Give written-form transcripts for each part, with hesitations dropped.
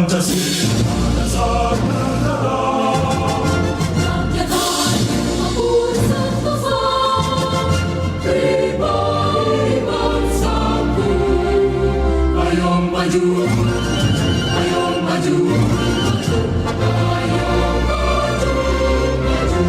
Pancasila dasar negara. Rakyat hanya makmur sentosa, pribadi bersatu. Ayo maju, ayo maju, ayo maju, maju.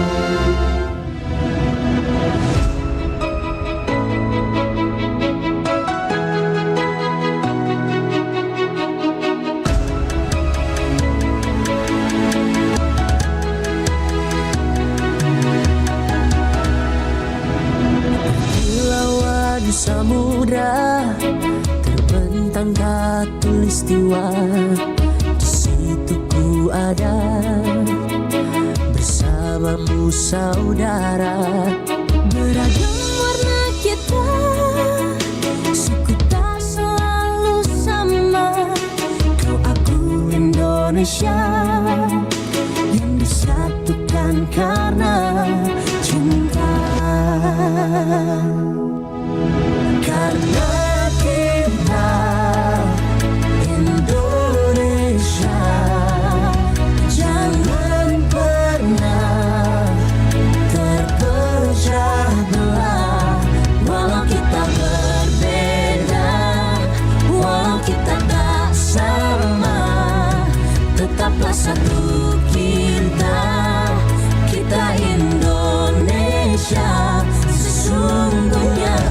Samudra terbentang khatulistiwa, di situ ku ada bersamamu saudara. Beragam warna kita, suku tak selalu sama. Kau aku Indonesia yang disatukan karena cinta. Karena kita Indonesia, jangan pernah terpecah belah. Walau kita berbeda, walau kita tak sama, tetaplah satu kita, kita Indonesia sesungguhnya.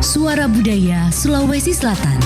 Suara Budaya Sulawesi Selatan.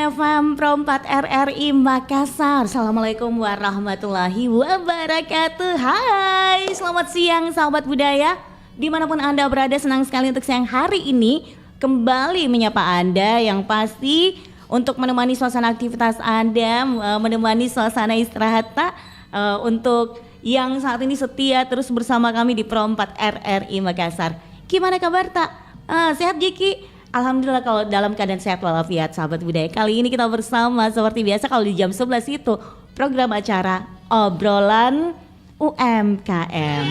FM Pro 4 RRI Makassar. Assalamualaikum warahmatullahi wabarakatuh. Hai, selamat siang sahabat budaya. Dimanapun Anda berada, senang sekali untuk siang hari ini kembali menyapa Anda yang pasti untuk menemani suasana aktivitas Anda, menemani suasana istirahat untuk yang saat ini setia terus bersama kami di Pro 4 RRI Makassar. Gimana kabar tak? Sehat Jiki? Alhamdulillah kalau dalam keadaan sehat walafiat sahabat budaya. Kali ini kita bersama seperti biasa kalau di jam 11 itu program acara obrolan UMKM.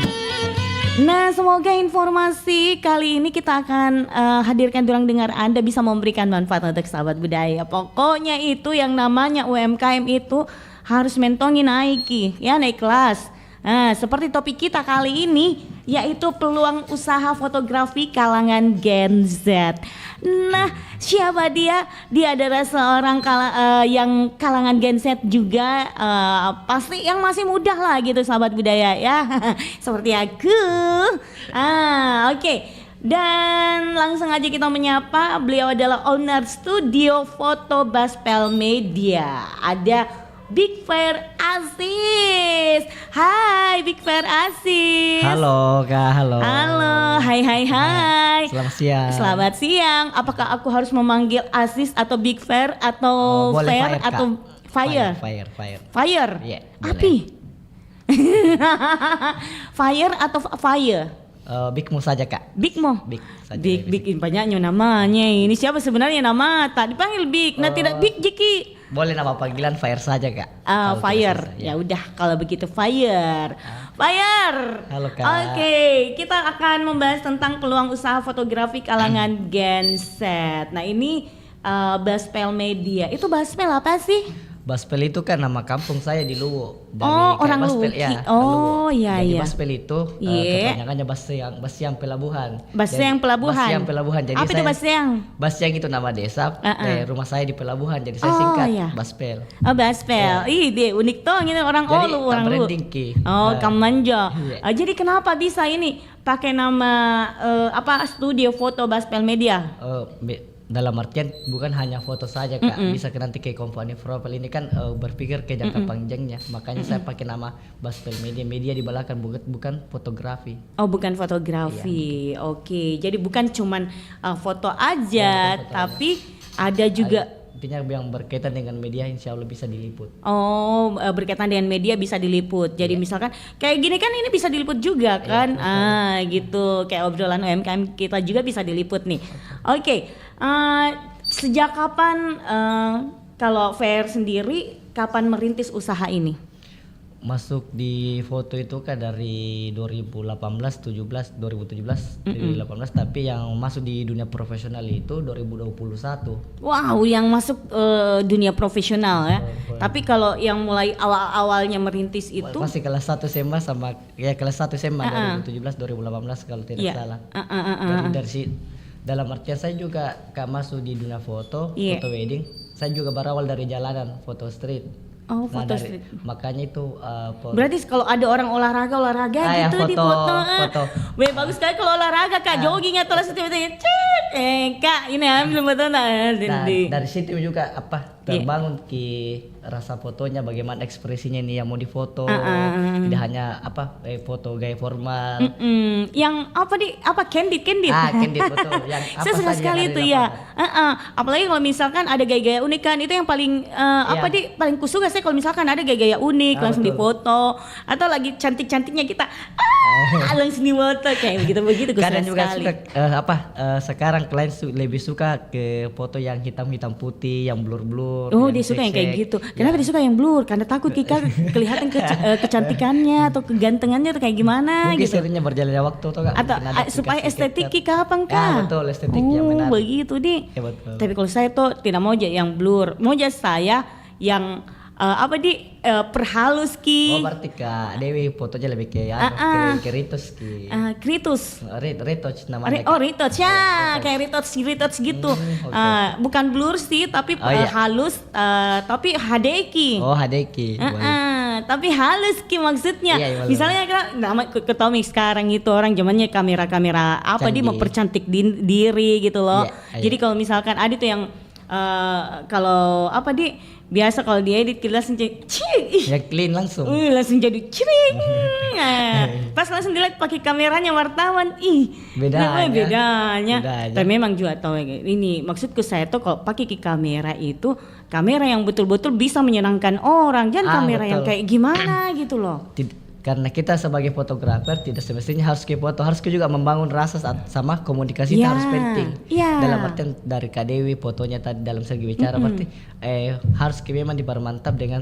Nah, semoga informasi kali ini kita akan hadirkan durang dengar Anda bisa memberikan manfaat untuk sahabat budaya. Pokoknya itu yang namanya UMKM itu harus mentongi naiki, ya naik kelas. Nah, seperti topik kita kali ini yaitu peluang usaha fotografi kalangan Gen Z. Nah, siapa dia? Dia adalah seorang yang kalangan Gen Z juga, pasti yang masih muda lah gitu sahabat budaya ya. Seperti aku. Oke. Dan langsung aja kita menyapa, beliau adalah owner studio foto Baspel Media. Ada Big Fair Aziz. Hai Big Fair Aziz. Halo Kak, halo. Halo, hai. Selamat siang. Selamat siang. Apakah aku harus memanggil Aziz atau Big Fair atau boleh Fair atau Fire? Fire. Iya, Api. Fire atau Fire? Bigmo saja Kak. Bigmo. Big saja. Big banyaknya namanya. Ini siapa sebenarnya nama? Tak dipanggil Big. Nah, tidak Big Jiki. Boleh nama panggilan Fire saja Kak. Fire. Ya udah kalau begitu Fire. Fire. Halo Kak. Oke, kita akan membahas tentang peluang usaha fotografi kalangan Gen Z. Nah, ini Baspel Media. Itu Baspel apa sih? Baspel itu kan nama kampung saya di Luwu. Dari Oh, kayak orang Baspel, Luwu. ya. Oh, Luwu. iya, Jadi iya. Baspel itu Iya. kepanjangannya Basyang Pelabuhan. Basyang Jadi, Pelabuhan. Basyang Pelabuhan. Jadi Apa itu saya Basyang? Basyang itu nama desa. Rumah saya di Pelabuhan. Jadi saya Oh, singkat iya. Baspel. Oh, Baspel. Ih, dia unik tuh ini orang Jadi, Olu, orang Lu. branding ki. Oh, Kamanjo. Iya. Jadi kenapa bisa ini pakai nama studio foto Baspel Media? Dalam artian bukan hanya foto saja kak, bisa ke nanti ke company profile ini kan berpikir ke jangka panjangnya, makanya saya pakai nama Baspel Media di belakang, bukan fotografi. Oh, bukan fotografi. Oke. Jadi bukan cuman foto aja, foto tapi ada juga Intinya yang berkaitan dengan media insya Allah bisa diliput. Oh, berkaitan dengan media bisa diliput. Jadi misalkan kayak gini kan ini bisa diliput juga kan? Gitu. Kayak obrolan UMKM kita juga bisa diliput nih. Oke. Sejak kapan kalau Fair sendiri kapan merintis usaha ini? Masuk di foto itu kan dari 2018, 2017, 2018, tapi yang masuk di dunia profesional itu 2021. Wow, yang masuk dunia profesional ya. Tapi kalau yang mulai awal-awalnya merintis itu Masih kelas 1 SMA sama ya kelas 1 SMA 2017 2018 kalau tidak Iya. salah. Dalam artian saya juga masuk di dunia foto, Iya. foto wedding. Saya juga berawal dari jalanan, foto street. Oh, foto street. Makanya itu Berarti kalau ada orang olahraga ya, gitu di foto. foto. Weh, bagus sekali kalau olahraga Kak, jogging atau tiba-tiba Kak, ini ambil foto dari situ juga terbangun rasa fotonya, bagaimana ekspresinya ini yang mau difoto. Tidak hanya foto gaya formal. Yang candid. Candid betul. Yang Saya suka saja sekali yang ada itu di ya. lapangan. Apalagi kalau misalkan ada gaya-gaya unik kan, itu yang paling paling kusuka saya kalau misalkan ada gaya-gaya unik langsung betul. difoto, atau lagi cantik-cantiknya kita langsung difoto kayak begitu Kadang juga sekali. suka sekarang klien lebih suka ke foto yang hitam putih, yang blur. Oh, yang dia suka yang kayak sek-sek. gitu. Kenapa dia suka yang blur? Karena takut Kika kelihatan kecantikannya atau kegantengannya atau kayak gimana Mungkin gitu. seringnya berjalannya waktu tuh Kak. Atau Mungkin ada supaya aplikasi estetik capture. Kika apa enggak? Betul, estetik yang menarik. Begitu deh. Ya, betul. Tapi kalau saya tuh tidak mau aja yang blur. Mau aja saya yang perhalus Ki. Oh, berarti Kak Dewi fotonya lebih ke ke Ritos ki. Kritus. Retouch namanya. Kak. Retouch ya, kayak retouch gitu. Bukan blur sih, tapi iya. halus, tapi HD Ki. Oh, Hadeki. Tapi halus Ki maksudnya. Iya, iya, Misalnya kan ketahui sekarang itu orang zamannya kamera-kamera dia Canggih. mempercantik diri gitu loh. Iya, iya. Jadi kalau misalkan ada tuh yang kalau biasa kalau dia edit kita langsung Ya clean langsung. langsung jadi cering. Pas langsung dilihat pakai kameranya wartawan, bedanya. Tapi memang juga tahu ini maksudku saya tuh kalau pakai kamera itu kamera yang betul-betul bisa menyenangkan orang, jangan kamera yang betul. kayak gimana gitu loh. Karena kita sebagai fotografer tidak semestinya harus ke foto, harus juga membangun rasa sama komunikasi itu Ya, harus penting. ya. Dalam artian dari Kak Dewi fotonya tadi dalam segi bicara berarti harus memang dipermantap dengan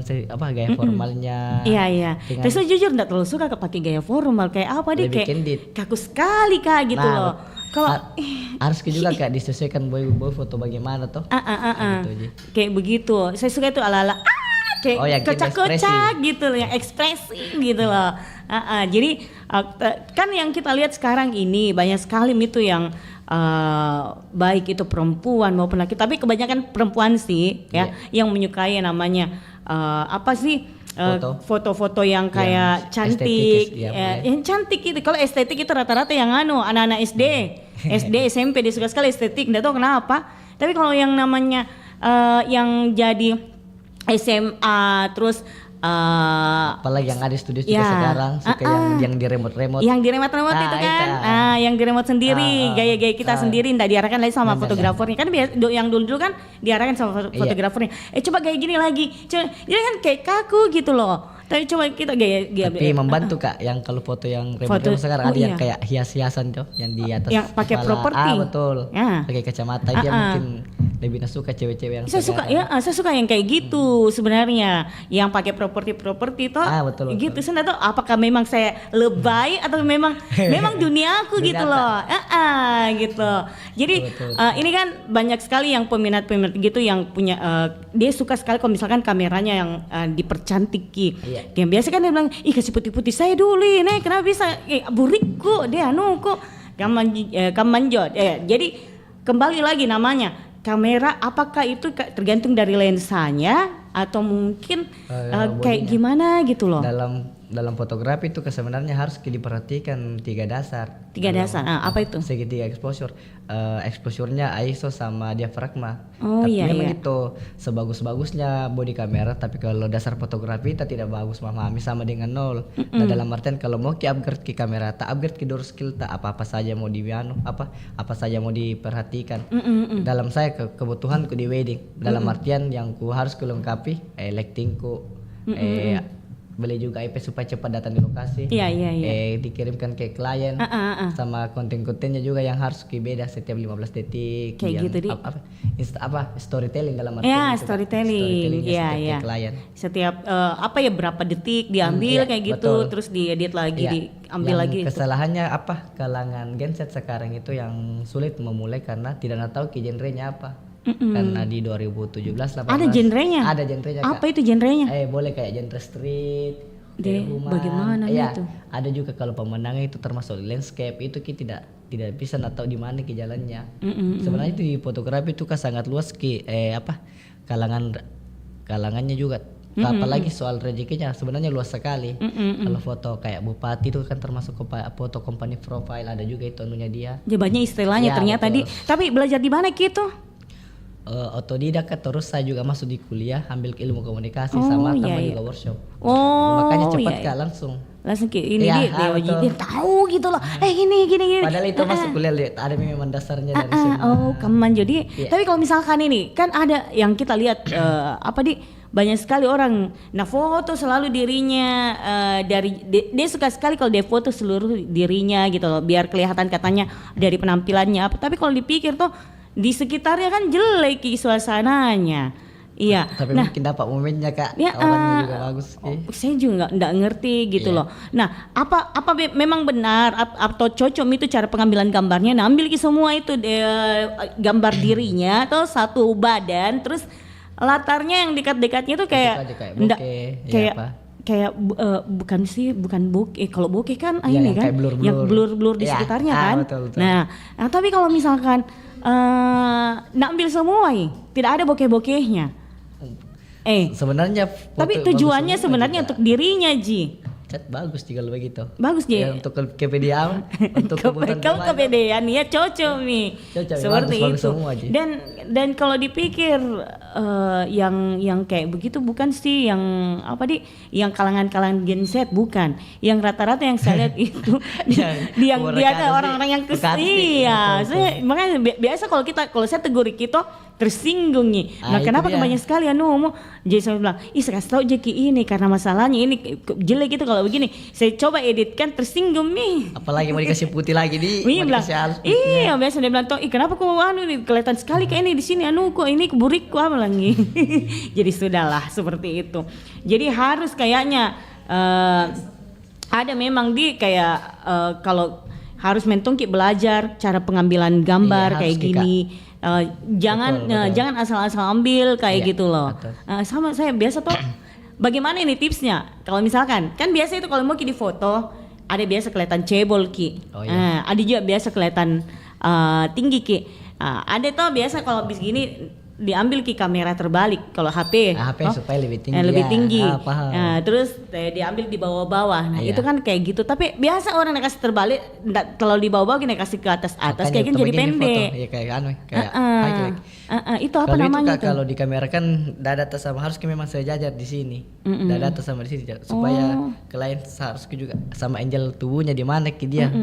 gaya formalnya. Iya. Dengan- Tapi saya jujur enggak terlalu suka pakai gaya formal kayak Lebih kayak candid. kaku sekali Kak gitu loh. Kalau harus juga Kak disesuaikan boy foto bagaimana tuh. Gitu aja. kayak begitu. Saya suka itu ala-ala kayak yang kocak-kocak gitu loh, yang ekspresi gitu loh. Jadi kan yang kita lihat sekarang ini banyak sekali itu yang baik itu perempuan maupun laki, tapi kebanyakan perempuan sih ya yang menyukai namanya foto-foto yang kayak cantik, estetik, yang cantik itu. Kalau estetik itu rata-rata yang anak-anak SD, SMP dia suka sekali estetik, nggak tahu kenapa. Tapi kalau yang namanya yang jadi SMA terus Apalagi yang ada di studio juga sekarang suka yang di remote. Yang di remote itu kan. Yang di remote sendiri, gaya-gaya kita sendiri ndak diarahkan lagi sama fotografernya. Kan yang dulu kan diarahkan sama fotografernya. Coba gaya gini lagi. Coba dia kan kayak kaku gitu loh. Tapi coba kita gaya Tapi membantu Kak yang kalau foto yang remote sekarang ada yang kayak hias-hiasan tuh yang di atas yang pakai kepala. properti. Betul. Ya. Pakai kacamata dia mungkin lebih suka cewek-cewek yang Saya suka sekarang. ya, saya suka yang kayak gitu sebenarnya, yang pakai properti toh. Betul. Gitu. Saya nggak tahu apakah memang saya lebay atau memang dunia aku gitu loh. Gitu. Jadi Betul. ini kan banyak sekali yang peminat-peminat gitu yang punya dia suka sekali kalau misalkan kameranya yang dipercantik Ki. Iya. Yang biasa kan dia bilang, "Ih, kasih putih-putih saya dulu nih, kenapa bisa? Burikku dia kok kamanjot." Jadi kembali lagi namanya kamera, apakah itu tergantung dari lensanya atau mungkin kayak bodinya. gimana gitu loh. Dalam fotografi itu sebenarnya harus diperhatikan 3 dasar. Tiga dasar. Apa itu? Segitiga exposure. Exposure-nya ISO sama diafragma. Oh, Tapi iya, memang iya. itu sebagus-bagusnya body kamera, tapi kalau dasar fotografi itu tidak bagus memahami sama dengan nol. Nah, dalam artian kalau mau upgrade ke kamera, tak upgrade ke door skill, tak apa saja mau apa saja mau diperhatikan. Dalam saya kebutuhanku di wedding, dalam artian yang ku harus kulengkapi lightingku, beli juga IP supaya cepat datang di lokasi. Iya. Dikirimkan ke klien, sama konten-kontennya juga yang harus beda setiap 15 detik. Kayak yang gitu, Di. Storytelling dalam artian Ya, itu, Kak. storytelling. Storytellingnya Iya, setiap iya. ke klien. Setiap berapa detik diambil Iya, kayak gitu, betul. terus diedit lagi, Iya. diambil Yang lagi. Kesalahannya kalangan genset sekarang itu yang sulit memulai karena tidak tahu genrenya apa. Karena di 2017 18 Ada genrenya? Ada genrenya, Kak. Apa itu genrenya? Boleh kayak genre street, Deh, human. bagaimana Iya, itu? ada juga kalau pemandangan itu termasuk landscape itu kita tidak bisa tahu di mana ke jalannya. Sebenarnya itu di fotografi itu sangat luas kalangannya juga. Apalagi soal rezekinya sebenarnya luas sekali. Kalau foto kayak bupati itu kan termasuk foto company profile, ada juga itu anunya dia. Jadi banyak istilahnya Ya, ternyata betul. Tapi belajar di mana gitu? Otodidak, terus saya juga masuk di kuliah ambil ilmu komunikasi Oh, sama iya, tambah iya. juga workshop. Oh, Makanya cepat iya. Kak langsung. Langsung ini Iya, dia betul. dia tahu gitu loh. Gini. Padahal itu masuk kuliah ada memang dasarnya dari sini. Kaman jadi. Iya. Tapi kalau misalkan ini kan ada yang kita lihat banyak sekali orang foto selalu dirinya dia suka sekali kalau dia foto seluruh dirinya gitu loh, biar kelihatan katanya dari penampilannya apa. Tapi kalau dipikir tuh di sekitarnya kan jelek suasananya. Iya. Tapi mungkin dapat momennya Kak. Ya, Orangnya juga bagus. Saya juga nggak ngerti gitu Iya. loh. Nah, apa memang benar atau cocok itu cara pengambilan gambarnya? Nah, ambil semua itu gambar dirinya atau satu badan, terus latarnya yang dekat-dekatnya tuh kayak aja kayak nggak- bokeh, ya kayak apa? kayak bukan bokeh. Kalau bokeh kan Iya, ini yang kan kayak blur-blur. yang blur di Iya, sekitarnya kan. betul. Nah, tapi kalau misalkan ambil semua tidak ada bokeh-bokehnya. Sebenarnya Tapi foto tujuannya bagus semua sebenarnya juga. untuk dirinya Ji. Cat bagus sih kalau begitu. Bagus Ji. Ya, untuk kepedean, untuk kebutuhan Kamu remaja. kepedean ya cocok nih. Cocok, Seperti bagus itu. semua, Ji. Dan kalau dipikir yang kayak begitu bukan sih yang yang kalangan Gen Z bukan. Yang rata-rata yang saya lihat itu yang mereka dia ada ada sih, orang-orang yang bukan sih. iya. Betul. Saya makanya biasa kalau saya tegur kita tersinggung nih. Nah, itu kenapa dia. banyak sekali mau jadi saya bilang, saya kasih tahu Jeki ini karena masalahnya ini jelek itu kalau begini. Saya coba editkan tersinggung nih. Apalagi mau dikasih putih lagi Iya di mau bilang, dikasih halus iya biasa dia bilang, kenapa kok nih kelihatan sekali kayak ini di sini kok ini keburikku apa lagi. Jadi sudahlah seperti itu. Jadi harus kayaknya ada memang kayak kalau harus mentongki belajar cara pengambilan gambar Iya, kayak harus, Ki, gini. Jangan Betul. jangan asal-asal ambil kayak Iya, gitu loh. betul. Sama saya biasa tuh bagaimana ini tipsnya? Kalau misalkan kan biasa itu kalau mau di foto ada biasa kelihatan cebol Ki. Oh, iya. Ada juga biasa kelihatan tinggi Ki. Ada tuh biasa kalau begini diambil Ki kamera terbalik kalau HP. HP supaya lebih tinggi. Lebih ya. tinggi. Paham. Terus diambil di bawah-bawah. Nah, Iya. itu kan kayak gitu. Tapi biasa orang yang kasih terbalik kalau di bawah-bawah gini kasih ke atas-atas Makanya kayak gini untuk jadi begini pendek. foto. Ya kayak highlight. Itu apa Kalau namanya itu Kak, itu? kalau di kamera kan dada atas sama harus memang sejajar di sini. Dada atas sama di sini supaya klien harus juga sama angle tubuhnya di mana ke dia.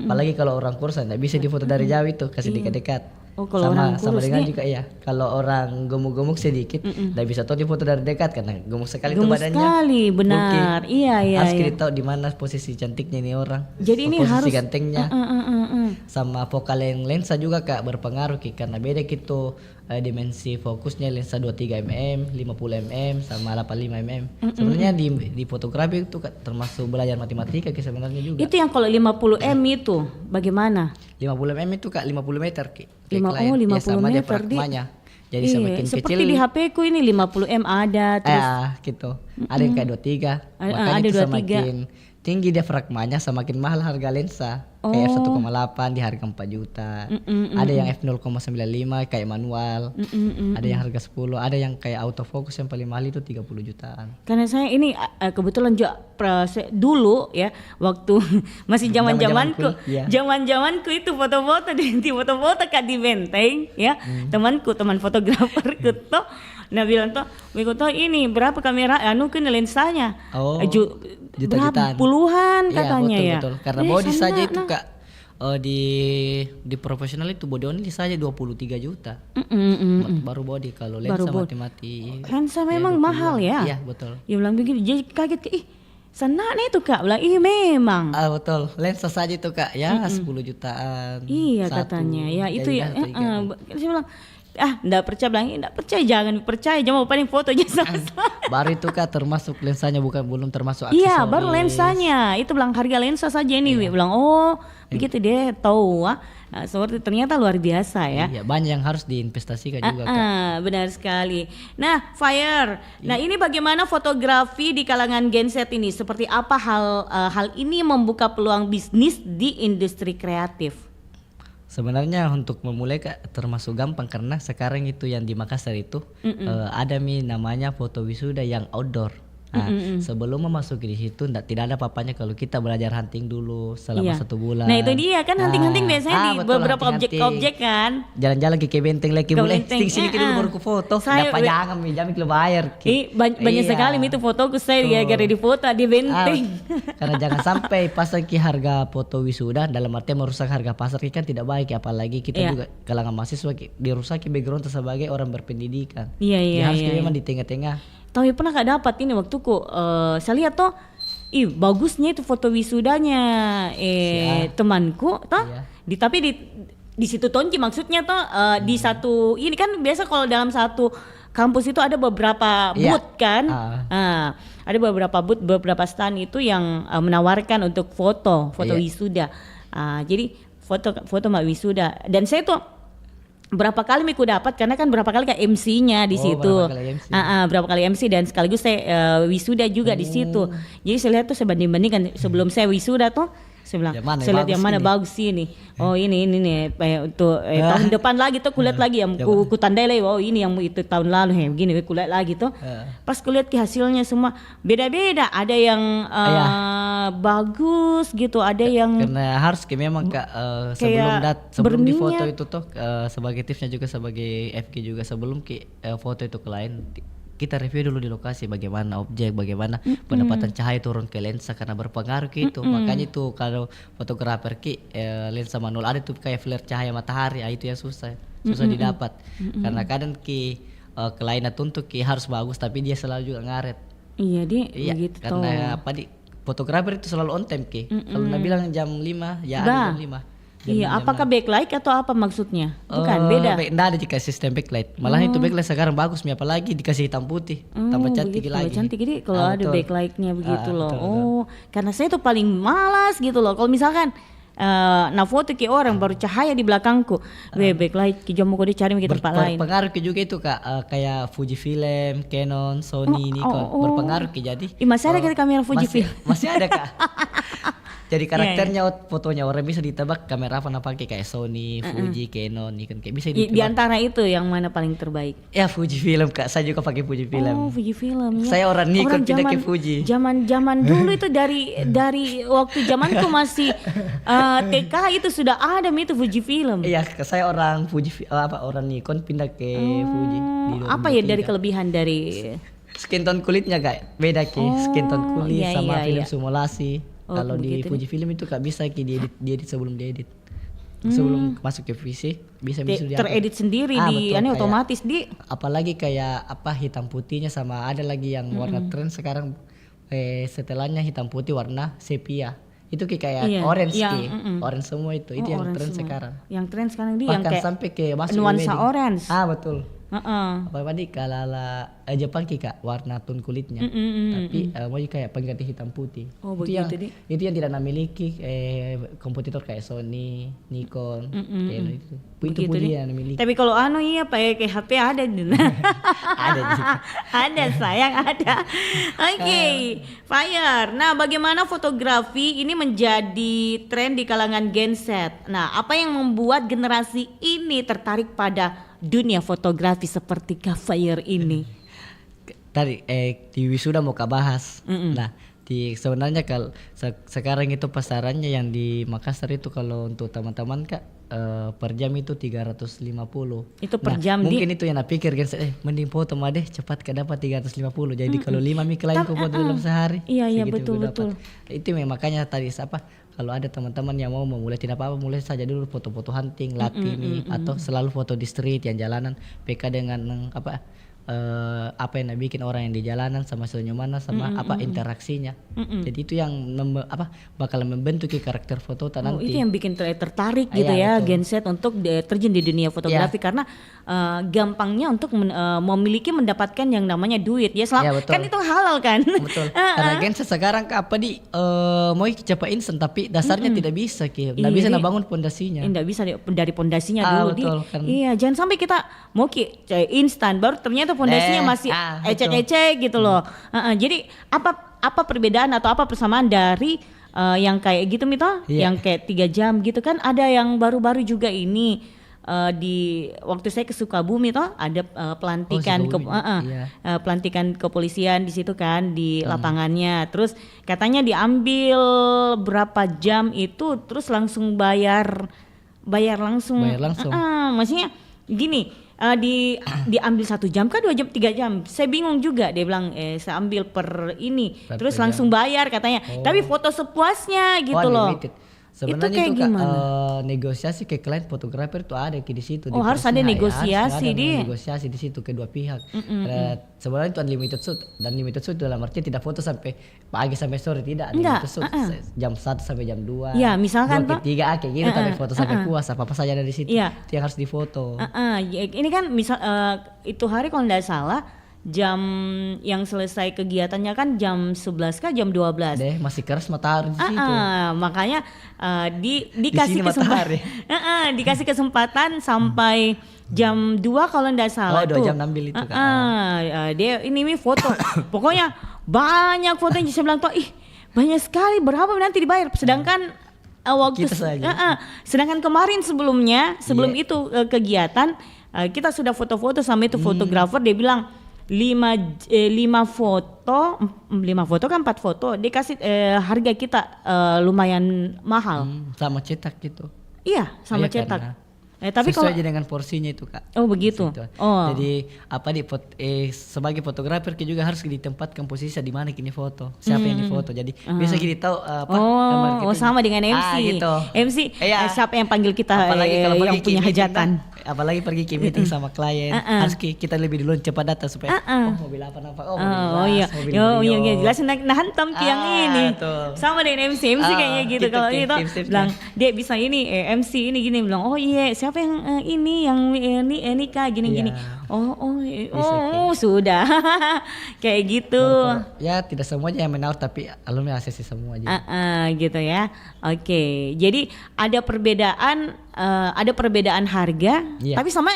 Apalagi kalau orang kurus nggak bisa difoto dari jauh itu kasih dekat-dekat. Oh, kalau orang sama kurus dengan nih. juga ya. Kalau orang gemuk-gemuk sedikit, nggak bisa tahu di foto dari dekat karena gemuk sekali tuh Gemuk badannya. sekali, benar. Bulky. Iya, iya, Harus iya. kita tahu di mana posisi cantiknya ini orang. Jadi ini posisi harus gantengnya. Mm. Sama focal lensa juga Kak berpengaruh Ki, karena beda gitu dimensi fokusnya lensa 23 mm, 50 mm sama 85 mm. Sebenarnya di fotografi itu Kak, termasuk belajar matematika Ki sebenarnya juga. Itu yang kalau 50 m itu bagaimana? 50 mm itu Kak 50 meter Ki. Oh, 50 sama meter, diafragmanya. Jadi Iya, semakin seperti kecil di HP ku ini 50 m ada terus. gitu. Ada yang kayak 23. Makanya ada itu 23. semakin tinggi diafragmanya semakin mahal harga lensa. Kayak F1,8 di harga 4 juta. Ada yang F0,95 kayak manual. Ada yang harga 10, ada yang kayak autofocus yang paling mahal itu 30 jutaan. Karena saya ini kebetulan juga dulu ya waktu masih zaman-zamanku, Zaman-zamanku, iya. zaman-zamanku itu foto-foto di foto-foto Kak di Benteng ya. Teman fotograferku tuh nah bilang tuh, "Wiku tuh ini berapa kamera anu kan lensanya?" Oh, Berapa juta-jutaan. puluhan Iya, katanya ya. betul. Karena body saja itu Kak di profesional itu body only saja 23 juta. Baru body, kalau lensa Baru body. mati-mati. Lensa memang mahal ya. Iya, betul. Ya bilang begini, jadi kaget ih senang itu Kak, bilang ih memang. Betul. Lensa saja itu Kak ya 10 jutaan. Iya satu. katanya ya itu Jadi ya. dah tiga. Saya bilang enggak percaya, bilang enggak percaya, jangan percaya, jangan paling fotonya sama. Baru itu Kak termasuk lensanya, belum termasuk aksesoris. Iya, baru lensanya. Itu bilang harga lensa saja ini. Bilang oh begitu dia tahu. Nah, seperti ternyata luar biasa ya. Iya, banyak yang harus diinvestasikan juga Kak. Benar sekali. Nah, Fire. Nah, ini bagaimana fotografi di kalangan Gen Z ini? Seperti apa hal ini membuka peluang bisnis di industri kreatif? Sebenarnya untuk memulai Kak termasuk gampang karena sekarang itu yang di Makassar itu ada namanya foto wisuda yang outdoor. Nah, sebelum memasuki di situ tidak ada papanya kalau kita belajar hunting dulu selama 1 bulan. Nah, itu dia kan hunting-hunting biasanya di betul, beberapa hunting-hunting. objek-objek kan. Jalan-jalan ke benteng lagi boleh. Benteng, Sini dulu baru ku foto. Saya- Dapat jangan minjam ke bayar. Ki. Banyak Iya. sekali itu fotoku saya Tuh. gara-gara di foto di benteng. Karena jangan sampai pas lagi harga foto wisuda dalam arti merusak harga pasar Ki, kan tidak baik ya, apalagi kita Iya. juga kalangan mahasiswa Ki, dirusaki background sebagai orang berpendidikan. Iya, Jadi iya, harus iya, Ki iya. memang di tengah-tengah. Tapi pernah gak dapat ini waktu saya lihat toh, bagusnya itu foto wisudanya temanku toh. Iya. Tapi di situ Tonci maksudnya toh di satu ini kan biasa kalau dalam satu kampus itu ada beberapa Iya. booth kan. Ada beberapa booth, beberapa stand itu yang menawarkan untuk foto Iya. wisuda. Jadi foto mak wisuda dan saya tuh berapa kali Miku dapat karena kan berapa kali kayak MC-nya di Oh, situ. berapa kali MC. Berapa kali MC dan sekaligus saya wisuda juga di situ. Jadi saya lihat tuh saya banding-bandingkan sebelum saya wisuda tuh saya bilang Yang mana saya lihat bagus yang mana ini? bagus sih ini. Oh ini nih untuk tahun depan lagi tuh kulihat lagi yang ku tandai lagi. Oh ini yang itu tahun lalu begini kulihat lagi tuh. Pas kulihat ke hasilnya semua beda-beda. Ada yang bagus gitu, ada yang Karena harus Ki memang Kak sebelum di foto berminyak. itu tuh sebagai tipsnya juga sebagai FG juga sebelum foto itu ke lain kita review dulu di lokasi bagaimana objek, bagaimana pendapatan cahaya turun ke lensa karena berpengaruh gitu. Makanya itu kalau fotografer lensa manual ada tuh kayak flare cahaya matahari, itu yang susah didapat. Karena kadang kelainan untuk harus bagus tapi dia selalu juga ngaret. iya dia Iya, begitu tuh. karena fotografer itu selalu on time Kalau nak bilang jam 5 ya Dah. ada jam 5. Iya, apakah backlight atau apa maksudnya? Bukan, beda. Nggak ada dikasih sistem backlight. Malah itu backlight sekarang bagus apalagi dikasih hitam putih, tambah cantik begitu, lagi. cantik jadi kalau ada betul. backlightnya begitu loh. betul. Karena saya tuh paling malas gitu loh. Kalau misalkan foto ke orang baru cahaya di belakangku, backlight ke jamu kau cari ke tempat lain. Berpengaruh juga itu Kak, kayak Fujifilm, Canon, Sony, Nikon berpengaruh jadi. Masih ada kita kamera Fujifilm. Masih ada Kak. Jadi karakternya fotonya orang bisa ditebak kamera apa pakai kayak Sony, Fuji, Canon, Nikon kayak bisa Di ditebak. antara itu yang mana paling terbaik? Ya Fujifilm Kak, saya juga pakai Fujifilm. Oh, Fujifilm ya. Saya orang Nikon pindah ke Fuji. Zaman dulu itu dari waktu zamanku masih TK itu sudah ada itu Fujifilm. Iya, saya orang orang Nikon pindah ke Fuji. Di Apa ya 2023. dari kelebihan dari Skin tone kulitnya Kak, beda Ki. Skin tone kulit iya, sama iya, film iya. simulasi. Oh, Kalau di begitu Fujifilm itu Kak bisa Ki diedit sebelum diedit. sebelum masuk ke PC bisa diatur. Teredit sendiri di betul, kayak- otomatis di. apalagi kayak hitam putihnya, sama ada lagi yang warna tren sekarang, setelahnya hitam putih warna sepia. Itu kayak Iya, orange yang, orange semua itu yang orange tren semua. sekarang. Yang tren sekarang di yang Bahkan kayak sampai ke masuk nuansa wedding. orange. Betul. Heeh. Apa di kalala Jepang Kak, warna tone kulitnya. Tapi mau kayak pengganti hitam putih. Oh, itu yang begitu, Di. itu yang tidak memiliki kompetitor kayak Sony, Nikon, Canon itu. Itu Begitu, pun Di. dia yang memiliki. Tapi kalau iya pakai HP ada di. Ada juga. Ada sayang ada. Oke, Fire. Nah, bagaimana fotografi ini menjadi tren di kalangan Gen Z? Nah, apa yang membuat generasi ini tertarik pada dunia fotografi seperti Kak Fire ini? Tadi di wisuda mau bahas. Nah, sebenarnya kalau sekarang itu pasarannya yang di Makassar itu kalau untuk teman-teman Kak, per jam itu 350. Itu per jam, Di. mungkin itu yang nak pikir kan, mending foto mah deh cepat dapat 350. Jadi kalau 5 mik lain ku foto dalam sehari. Iya, segitu betul, ku dapat. betul. Itu makanya tadi kalau ada teman-teman yang mau memulai tidak apa-apa, mulai saja dulu foto-foto hunting, latini, atau selalu foto di street yang jalanan, PK dengan apa yang bikin orang yang di jalanan sama senyuman sama interaksinya. Jadi itu yang bakal membentuk karakter foto nanti. Itu yang bikin tertarik gitu Iya, ya betul. Gen Z untuk terjun di dunia fotografi karena gampangnya untuk memiliki mendapatkan yang namanya duit ya. Iya, betul. Kan itu halal kan. Betul. Karena Gen Z sekarang mau cepat instan tapi dasarnya tidak bisa Iya, bisa Di. bangun pondasinya. Nggak bisa dari pondasinya dulu Di. betul, kan. Iya, jangan sampai kita mau instan baru ternyata fondasinya masih betul. ecek-ecek gitu loh. Jadi apa perbedaan atau apa persamaan dari yang kayak gitu Mito? Iya. Yang kayak 3 jam gitu kan, ada yang baru-baru juga ini di waktu saya ke Sukabumi toh ada pelantikan Sukabumi. Iya. pelantikan kepolisian di situ kan di lapangannya. Terus katanya diambil berapa jam itu terus langsung bayar langsung. Maksudnya gini, diambil 1 jam kah 2 jam 3 jam, saya bingung juga. Dia bilang saya ambil per ini terus per langsung bayar katanya. Tapi foto sepuasnya gitu loh. Unlimited. Sebenarnya kayak itu gimana? negosiasi ke klien fotografer itu ada di situ. Oh, harus ada negosiasi, ada Di. negosiasi di situ kedua pihak. Sebenarnya itu unlimited shoot, dan limited shoot dalam arti tidak foto sampai pagi sampai sore, tidak. Enggak, Unlimited shoot jam 1 sampai jam 2. Ya, misalkan 2 ke 3 kayak gitu, tapi foto sampai puas apa saja ada di situ. Iya. Itu yang harus difoto. Ini kan misal itu hari kalau tidak salah jam yang selesai kegiatannya kan jam 11 kah jam 12. Deh, masih keras matahari di situ. Makanya dikasih sini matahari. dikasih kesempatan sampai jam 2 kalau tidak salah 2 jam ambil itu kan. Dia ini foto. Pokoknya banyak fotonya. Saya bilang tuh, banyak sekali, berapa nanti dibayar? Sedangkan waktu Kita saja. sedangkan kemarin sebelum itu kegiatan kita sudah foto-foto sama itu fotografer. Dia bilang 5 foto kan 4 foto dikasih harga kita lumayan mahal. Sama cetak gitu. Iya, sama Iya, cetak. karena Tapi sesuai kalau aja dengan porsinya itu Kak. Oh, begitu. Di situ. Oh. Jadi sebagai fotografer kita juga harus ditempatkan posisi di mana kini foto, siapa yang difoto. Jadi bisa kita tahu sama dengan MC. Gitu. MC siapa yang panggil kita kalau yang pergi punya ke meeting, hajatan. apalagi pergi ke meeting sama klien, harus kita lebih dulu cepat datang supaya mobil apa mobil Brio. Jelas hantam yang ini. Betul. Sama dengan MC kayaknya gitu. Gitu, Kalau ini tuh tips-tipsnya. bilang dia bisa ini MC ini gini bilang siapa yang ini yang ini Kak gini. Sudah. Kayak gitu. Ya tidak semuanya yang menaut tapi alumni ACC semua aja. Gitu ya. Oke. Jadi ada perbedaan harga, Iya. tapi sama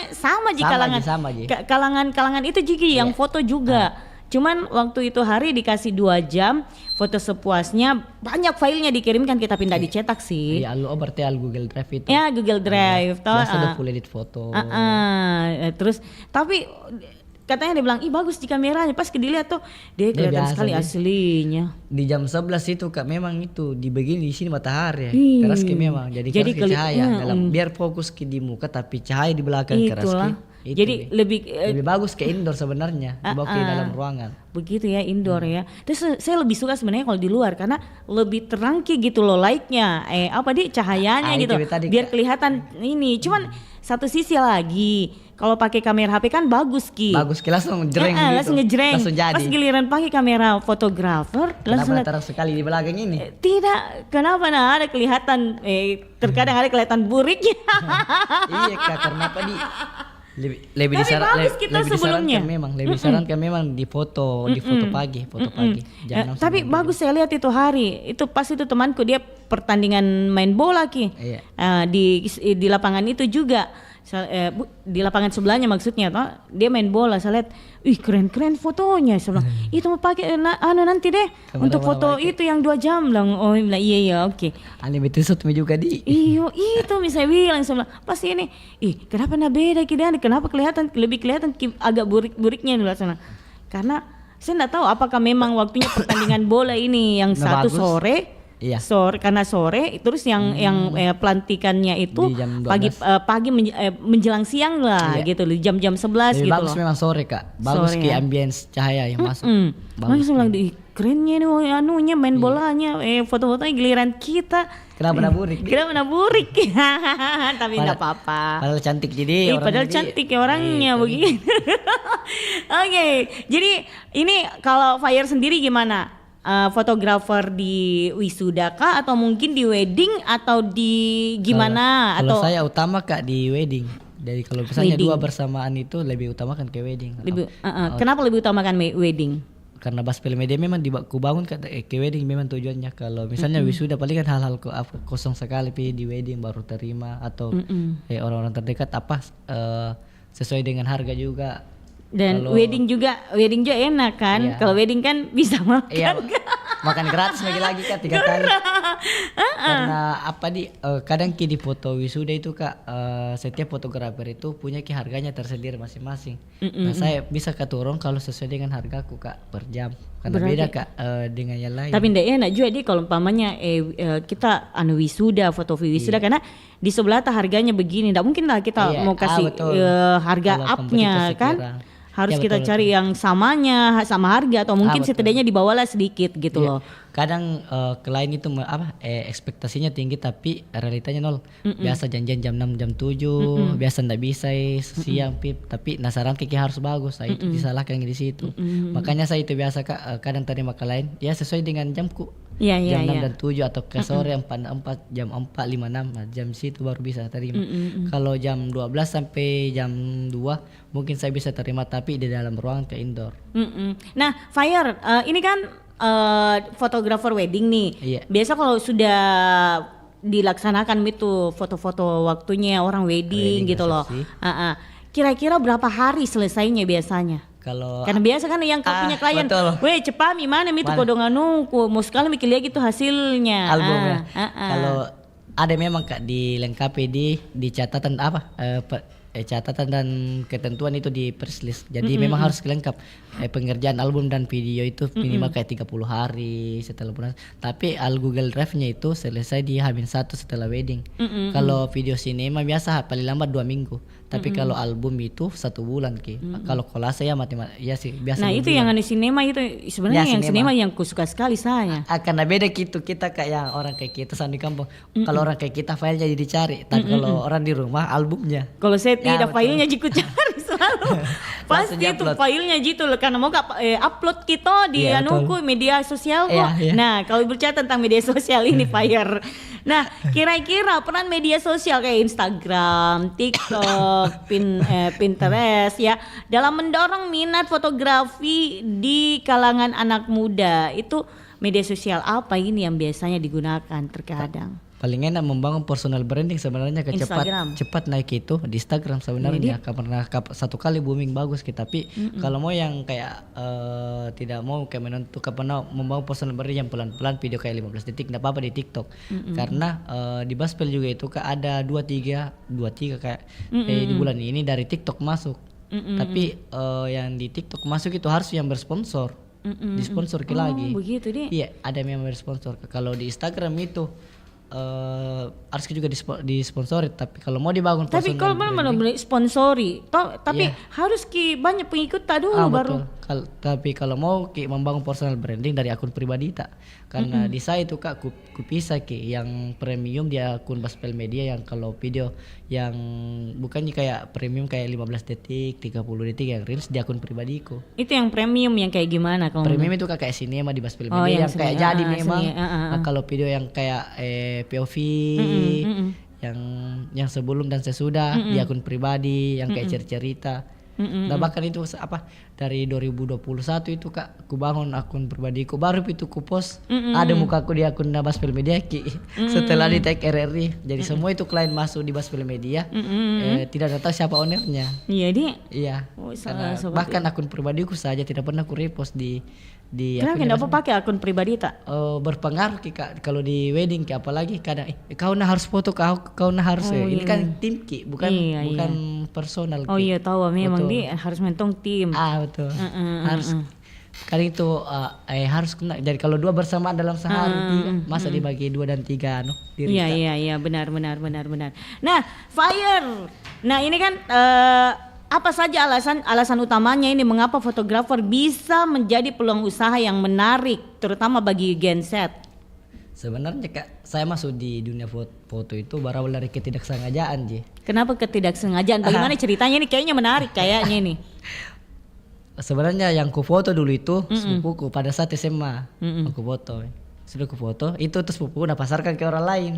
di Sama aja. kalangan itu juga yang foto juga. Cuman waktu itu hari dikasih 2 jam foto sepuasnya, banyak filenya dikirimkan, kita pindah dicetak sih. Iya, berarti Google Drive itu. Ya Google Drive toh. Biasa udah full edit foto. Terus tapi katanya dia bilang bagus di kameranya, pas dilihat tuh dia kelihatan biasa sekali deh. aslinya. Di jam 11 itu Kak memang itu di begini di sini matahari ya. Keras memang. Jadi keras ke cahaya dalam biar fokus di muka tapi cahaya di belakang keras Itulah. Itu Jadi Bi. lebih Lebih bagus ke indoor sebenarnya, dibawa ke dalam ruangan. begitu ya indoor ya. Terus saya lebih suka sebenarnya kalau di luar karena lebih terang Ki gitu loh lightnya, cahayanya Ah, gitu, itu tadi, biar Kak. kelihatan ini. Cuman satu sisi lagi kalau pakai kamera HP kan bagus Ki. Bagus ke langsung jreng gitu. Langsung ngejreng. Langsung jadi. Pas giliran pakai kamera fotografer langsung Kenapa lihat, terang sekali di belakang ini? tidak, kenapa nah ada kelihatan terkadang ada kelihatan buriknya. Iya Kak, karena apa lebih Tapi bagus kita sebelumnya. lebih disarankan memang di foto pagi, Jangan Tapi bagus saya lihat itu hari itu pas itu temanku dia pertandingan main bola Ki. Iya. Di lapangan itu juga di lapangan sebelahnya maksudnya toh dia main bola saya lihat keren fotonya saya bilang itu mau pakai nanti deh Kamera untuk foto pakai. itu yang 2 jam bilang iya oke. Animated shoot juga di. Iyo itu misalnya bilang saya bilang pasti ini kenapa beda Ki Dan kenapa lebih kelihatan agak burik-buriknya dulu sana karena saya nggak tahu apakah memang waktunya pertandingan bola ini yang Nah, satu bagus. sore. Iya. Karena sore terus yang pelantikannya itu Di jam 12. pagi menjelang siang lah Iya. gitu loh jam 11 Lebih gitu bagus loh. memang sore Kak. Bagus Sore, ke ya. ambience cahaya yang masuk. Makanya Bagus. saya bilang kerennya nih anunya Iya. main bolanya foto-fotonya giliran kita. Kenapa naburik? Kenapa naburik? Tapi enggak apa-apa. Padahal cantik jadi Padahal orangnya cantik ya orangnya Iya, begitu. Oke, jadi ini kalau Fire sendiri gimana? Fotografer di wisuda kah atau mungkin di wedding atau di gimana Kalau atau saya utama Kak di wedding. Dari kalau misalnya Wedding. 2 bersamaan itu lebih utamakan ke wedding. kenapa lebih utamakan wedding? Karena Baspel Media memang kubangun ke wedding memang tujuannya. Kalau misalnya wisuda paling kan hal-hal kosong sekali di wedding baru terima atau orang-orang terdekat sesuai dengan harga juga. Dan Kalau- wedding juga enak kan? Iya. Kalau wedding kan bisa makan. Iya, makan gratis lagi Kak 3 kali. Karena kadang di foto wisuda itu Kak setiap fotografer itu punya harganya tersendiri masing-masing. Nah saya bisa katurun kalau sesuai dengan hargaku Kak per jam. Karena Berarti- beda Kak dengan yang lain. Tapi ndak enak juga di kalau umpamanya kita wisuda, foto wisuda karena di sebelah tak harganya begini, ndak mungkin lah kita Iya, mau kasih betul. harga Kalau up-nya kompetitif kan. kurang. Harus Ya, kita betul, cari yang sama harga atau mungkin betul. setidaknya dibawalah sedikit gitu Iya. loh. Kadang klien itu ekspektasinya tinggi tapi realitanya nol. Biasa janjian jam 6 jam 7, biasa ndak bisa siang pip, tapi nasaran kiki harus bagus. Nah, itu disalahkan di situ. Makanya saya itu biasa Kak kadang terima klien ya sesuai dengan jamku. Iya Jam 6 iya. dan 7 atau ke sore 4 jam 4 5 6 nah, jam situ baru bisa terima. Kalau jam 12 sampai jam 2 mungkin saya bisa terima tapi di dalam ruangan ke indoor. Nah, Fire, ini kan fotografer wedding nih. Iya. Biasa kalau sudah dilaksanakan itu foto-foto waktunya orang wedding gitu loh. resepsi. Kira-kira berapa hari selesainya biasanya? Kalau Karena biasa kan yang kau punya klien, betul. weh cepat mana itu Mana? kodonganu, mau sekali mikir lihat gitu hasilnya. albumnya. Ah. Kalau ada memang Kak dilengkapi di catatan catatan dan ketentuan itu di press list. Jadi memang harus lengkap pengerjaan album dan video itu minimal kayak 30 hari setelah bulan. Tapi Google Drive-nya itu selesai di H-1 setelah wedding. Kalau video sinema biasa paling lambat 2 minggu. Tapi kalau album itu 1 bulan Ki. Kalau kolase ya ya sih biasa. Nah 2 itu bulan. yang ada sinema itu sebenarnya Ya, yang sinema. sinema yang kusuka sekali saya. Karena beda gitu kita kayak orang kayak kita di kampung. Kalau orang kayak kita filenya jadi dicari, tapi kalau orang di rumah albumnya. Kalau saya Ya, tidak betul. filenya jiku cari selalu. Pasti Langsung itu di-upload. filenya jitu loh karena mau upload kita di Iya, anuku media sosial kok. Iya, iya. Nah, kalau berbicara tentang media sosial ini Fire. Nah, kira-kira peran media sosial kayak Instagram, TikTok, Pinterest ya dalam mendorong minat fotografi di kalangan anak muda itu media sosial apa ini yang biasanya digunakan terkadang? Paling enak membangun personal branding sebenarnya Instagram. cepat naik itu di Instagram sebenarnya. Karena satu kali booming bagus kita. Tapi kalau mau yang kayak tidak mau kayak menentukan membangun personal branding yang pelan-pelan video kayak 15 detik enggak apa-apa di TikTok. Karena di Baspel juga itu ada 2-3 kayak di bulan ini dari TikTok masuk. Tapi yang di TikTok masuk itu harus yang bersponsor. Disponsor lagi. Begitu deh. Iya, ada yang bersponsor. Kalau di Instagram itu harus juga disponsori, tapi kalau mau dibangun Tapi personal kalau branding, benar sponsori, tapi Iya. harus banyak pengikut tak dulu baru. betul. Tapi kalau mau membangun personal branding dari akun pribadi tak, karena di saya itu Kak ku pisah yang premium di akun Baspel Media, yang kalau video yang bukannya kayak premium kayak 15 detik 30 detik yang reels di akun pribadiku. Itu yang premium yang kayak gimana kalau Premium itu kayak sinema di Baspel Oh, Media yang yang kayak seni- jadi ah, memang. seni, Nah, kalau video yang kayak POV yang sebelum dan sesudah di akun pribadi yang kayak cerita. Nah bahkan itu dari 2021 itu Kak ku bangun akun pribadiku, baru itu ku post ada mukaku di akun Baspel Media setelah di tag RRI. Jadi semua itu klien masuk di Baspel Media, tidak tahu siapa ownernya. Iya dia. Iya. Oh, Karena seperti bahkan akun pribadiku saja tidak pernah ku repost di Kenapa akun enggak apa pakai akun pribadi tak? berpengaruh Kak kalau di wedding apalagi kadang kau harus foto kau harus ini kan tim Ki bukan Iya, bukan personal Oh Ki. iya tahu memang Betul. dia harus mentong tim. Betul harus kali itu harus kena. Jadi kalau dua bersamaan dalam sehari masa dibagi 2 dan 3 diri kita. Iya benar. Nah, Fire. Nah, ini kan apa saja alasan utamanya ini mengapa fotografer bisa menjadi peluang usaha yang menarik terutama bagi Gen Z? Sebenarnya Kak saya masuk di dunia foto itu berawal dari ketidaksengajaan Ji. Kenapa ketidaksengajaan? Bagaimana ceritanya ini kayaknya menarik kayaknya ini. Sebenarnya yang ku foto dulu itu sepupuku pada saat SMA. Aku foto. Sudah ku foto itu terus sepupuku udah pasarkan ke orang lain.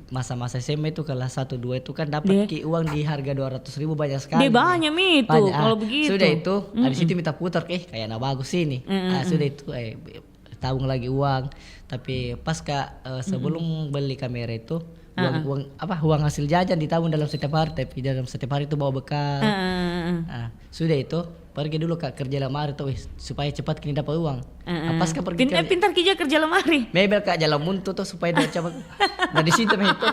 Masa-masa SMA itu kelas 1 2 itu kan dapat uang di harga 200.000 banyak sekali. Dia banyak itu Banyak. kalau begitu. Sudah itu di situ minta putar kayak bagus ini. Sudah itu tabung lagi uang. Tapi pas sebelum beli kamera itu uang hasil jajan ditabung dalam setiap hari, tapi dalam setiap hari itu bawa bekal. Sudah itu pergi dulu Kak kerja lemari tuh supaya cepat kini dapat uang. Pas Kak pergi Pintar kerja lemari. mebel Kak jalan muntu tuh supaya dia cepat. Nah di situ itu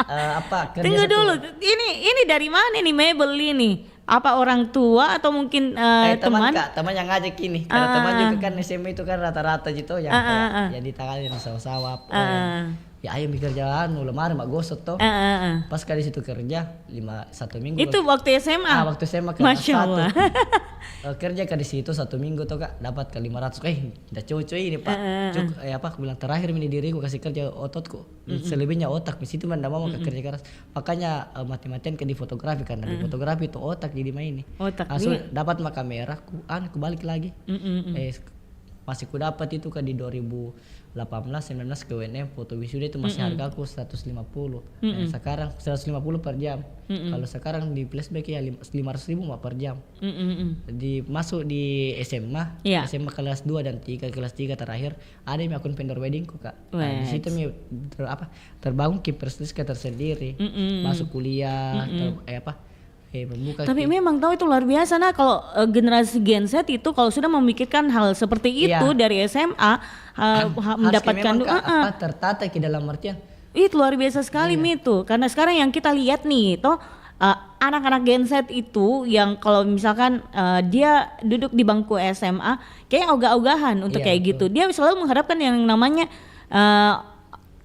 kerja Tunggu satu- dulu. Ini dari mana nih mebel ini? Apa orang tua atau mungkin teman teman? Kak, teman yang ngajak ini. Karena teman juga kan SMA itu kan rata-rata gitu yang kayak yang di tangan yang sawah-sawah. Ya ayo mikir jalan lemari mak gosok tuh. Pas kali situ kerja 1 minggu. Itu waktu SMA. Waktu SMA kelas Masya 1. Allah. Kerja di situ 1 minggu tuh Kak dapat ke 500. Udah cuy ini Pak. Aku bilang terakhir ini diriku kasih kerja ototku. Selebihnya otak. Di situ man mau kerja keras. Makanya mati-matian di fotografi karena di fotografi itu otak jadi main nih. Otak. Langsung dapat mah kamera ku balik lagi. Masih ku dapat itu kan di 2018 19 ke WNM foto wisuda itu masih harga aku 150. Sekarang 150 per jam. Kalau sekarang di flashback ya 500.000 mah per jam. Masuk di SMA, SMA kelas 2 dan 3, kelas 3 terakhir ada yang akun vendor weddingku Kak. Nah, di situ terbangun kipress tersendiri. Masuk kuliah membuka. Tapi memang tahu itu luar biasa kalau generasi Gen Z itu kalau sudah memikirkan hal seperti itu dari SMA mendapatkan tertata ke dalam artian itu luar biasa sekali itu karena sekarang yang kita lihat nih anak-anak Gen Z itu yang kalau misalkan dia duduk di bangku SMA kayak ogah-ogahan untuk kayak gitu dia selalu mengharapkan yang namanya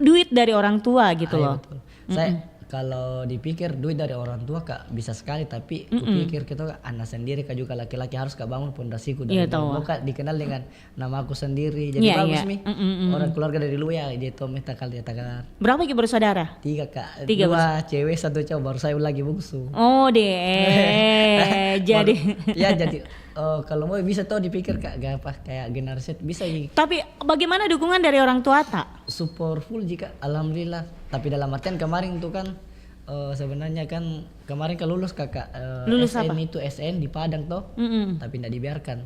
duit dari orang tua gitu loh. Betul. Saya kalau dipikir duit dari orang tua Kak bisa sekali, tapi kupikir kita anak sendiri Kak juga laki-laki harus Kak bangun pondasiku dari dulu Kak dikenal dengan nama aku sendiri jadi bagus nih orang keluarga dari lu ya dia tuh minta kali takar. Berapa ki bersaudara? 3 Kak, 2 cewek 1 cowok baru saya lagi bungsu. Oh deh jadi jadi kalau mau bisa tuh dipikir Kak gak apa kayak generasi bisa. Tapi bagaimana dukungan dari orang tua tak? Support full jika alhamdulillah. Tapi dalam artian kemarin tuh kan sebenarnya kan kemarin kan lulus Kakak lulus SN apa? itu SN di Padang toh. Tapi tidak dibiarkan.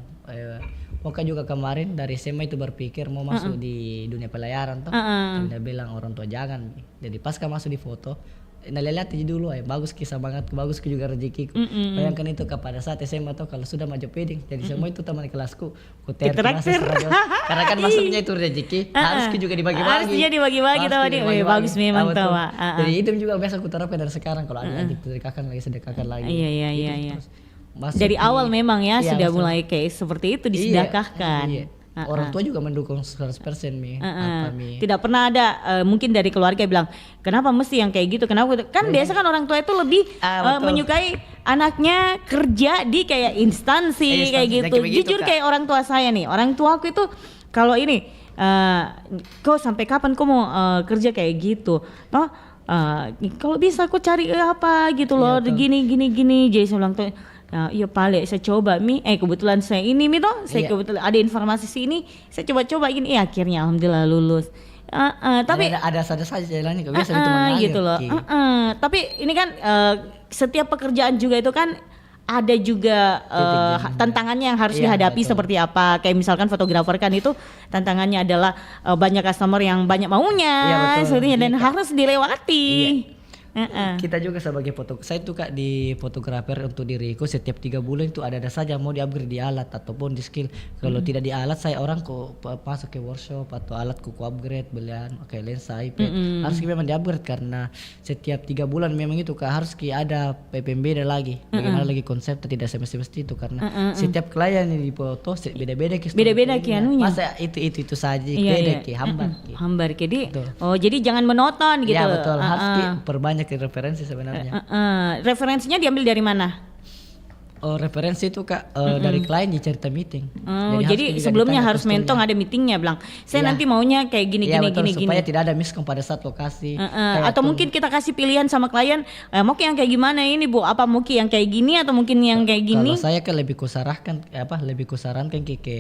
Moka juga kemarin dari SMA itu berpikir mau masuk di dunia pelayaran toh. Tidak bilang orang tua jangan. Jadi pas masuk di foto lihat aja dulu bagus kisah banget bagus juga rezekiku. Bayangkan itu pada saat SMA tuh kalau sudah maju wedding jadi semua itu teman kelasku Traktir. karena kan masuknya itu rezeki harus juga dibagi-bagi. Harusnya dibagi-bagi tahu nih. Bagus memang tahu. Jadi itu juga biasa aku terapkan dari sekarang kalau adik sedekahkan lagi. Iya. Dari awal memang ya sudah mulai kayak seperti itu disedekahkan. Orang tua juga mendukung 100% Mi. Apa Mi? Tidak pernah ada mungkin dari keluarga bilang kenapa mesti yang kayak gitu, kenapa kan biasa kan orang tua itu lebih Betul. menyukai anaknya kerja di kayak instansi kayak Instansi, gitu. kayak begitu, Jujur Kak. kayak orang tua saya nih, orang tua aku itu kalau ini kau sampai kapan kau mau kerja kayak gitu? Oh kalau bisa kau cari apa gitu loh, gini. Jadi saya bilang tuh iya paling saya coba Mi, kebetulan saya ini Mi toh, saya Iya. kebetulan ada informasi sini, saya coba gini, akhirnya alhamdulillah lulus. Tapi ada saja jalannya kok biasa itu mengalir. gitu loh. Ki. Tapi ini kan setiap pekerjaan juga itu kan ada juga tantangannya yang harus Iya, dihadapi betul. seperti apa. Kayak misalkan fotografer kan itu tantangannya adalah banyak customer yang banyak maunya, Iya, betul. sepertinya, dan Iya, Kak. harus dilewati. Kita juga sebagai saya tuh Kak di fotografer untuk diriku setiap 3 bulan itu ada saja mau di-upgrade di alat ataupun di skill. Kalau tidak di alat saya orang kok masuk ke workshop atau alat ku upgrade belian kayak lensa IP. Harus memang di-upgrade karena setiap 3 bulan memang itu Kak harus ada PPMB lagi. Bagaimana lagi konsep tidak semesti itu karena setiap klien yang dipoto beda-beda Ki. Beda-beda Ki anunya. Masa itu saja Iya, beda iya. Ki hambar Ki. Hambar jadi Betul. jadi jangan monoton gitu. Ya betul harus Ki perbanyak referensi sebenarnya. Referensinya diambil dari mana? Oh, referensi itu Kak dari klien di cerita meeting. Oh, harus jadi juga sebelumnya ditanya harus kostumnya. mentong ada meetingnya bilang. Saya Iya. nanti maunya kayak gini Iya, gini betul, gini supaya gini. tidak ada miskom pada saat lokasi. Kayak Atau tuh- mungkin kita kasih pilihan sama klien, mau yang kayak gimana ini Bu? Apa mau yang kayak gini atau mungkin yang kayak gini? Kalau saya kan lebih kusarankan ke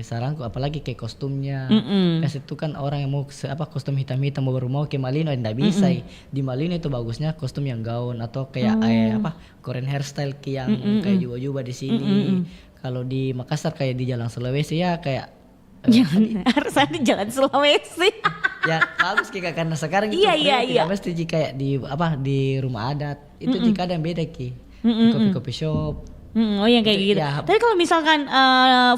saranku apalagi ke kostumnya. Kasih itu kan orang yang mau kostum hitam-hitam baru mau ke Malino tidak bisa. Di Malino itu bagusnya kostum yang gaun atau kayak Korean hairstyle yang kayak juba-juba di sini. Kalau di Makassar kayak di Jalan Sulawesi ya kayak Jangan harus ada jalan Sulawesi. ya bagus Ki Kak, karena sekarang itu Iya, iya, tidak iya. mesti jika di rumah adat itu jika ada yang beda Ki di kopi shop. Oh yang kayak Itu, gitu. ya. Tapi kalau misalkan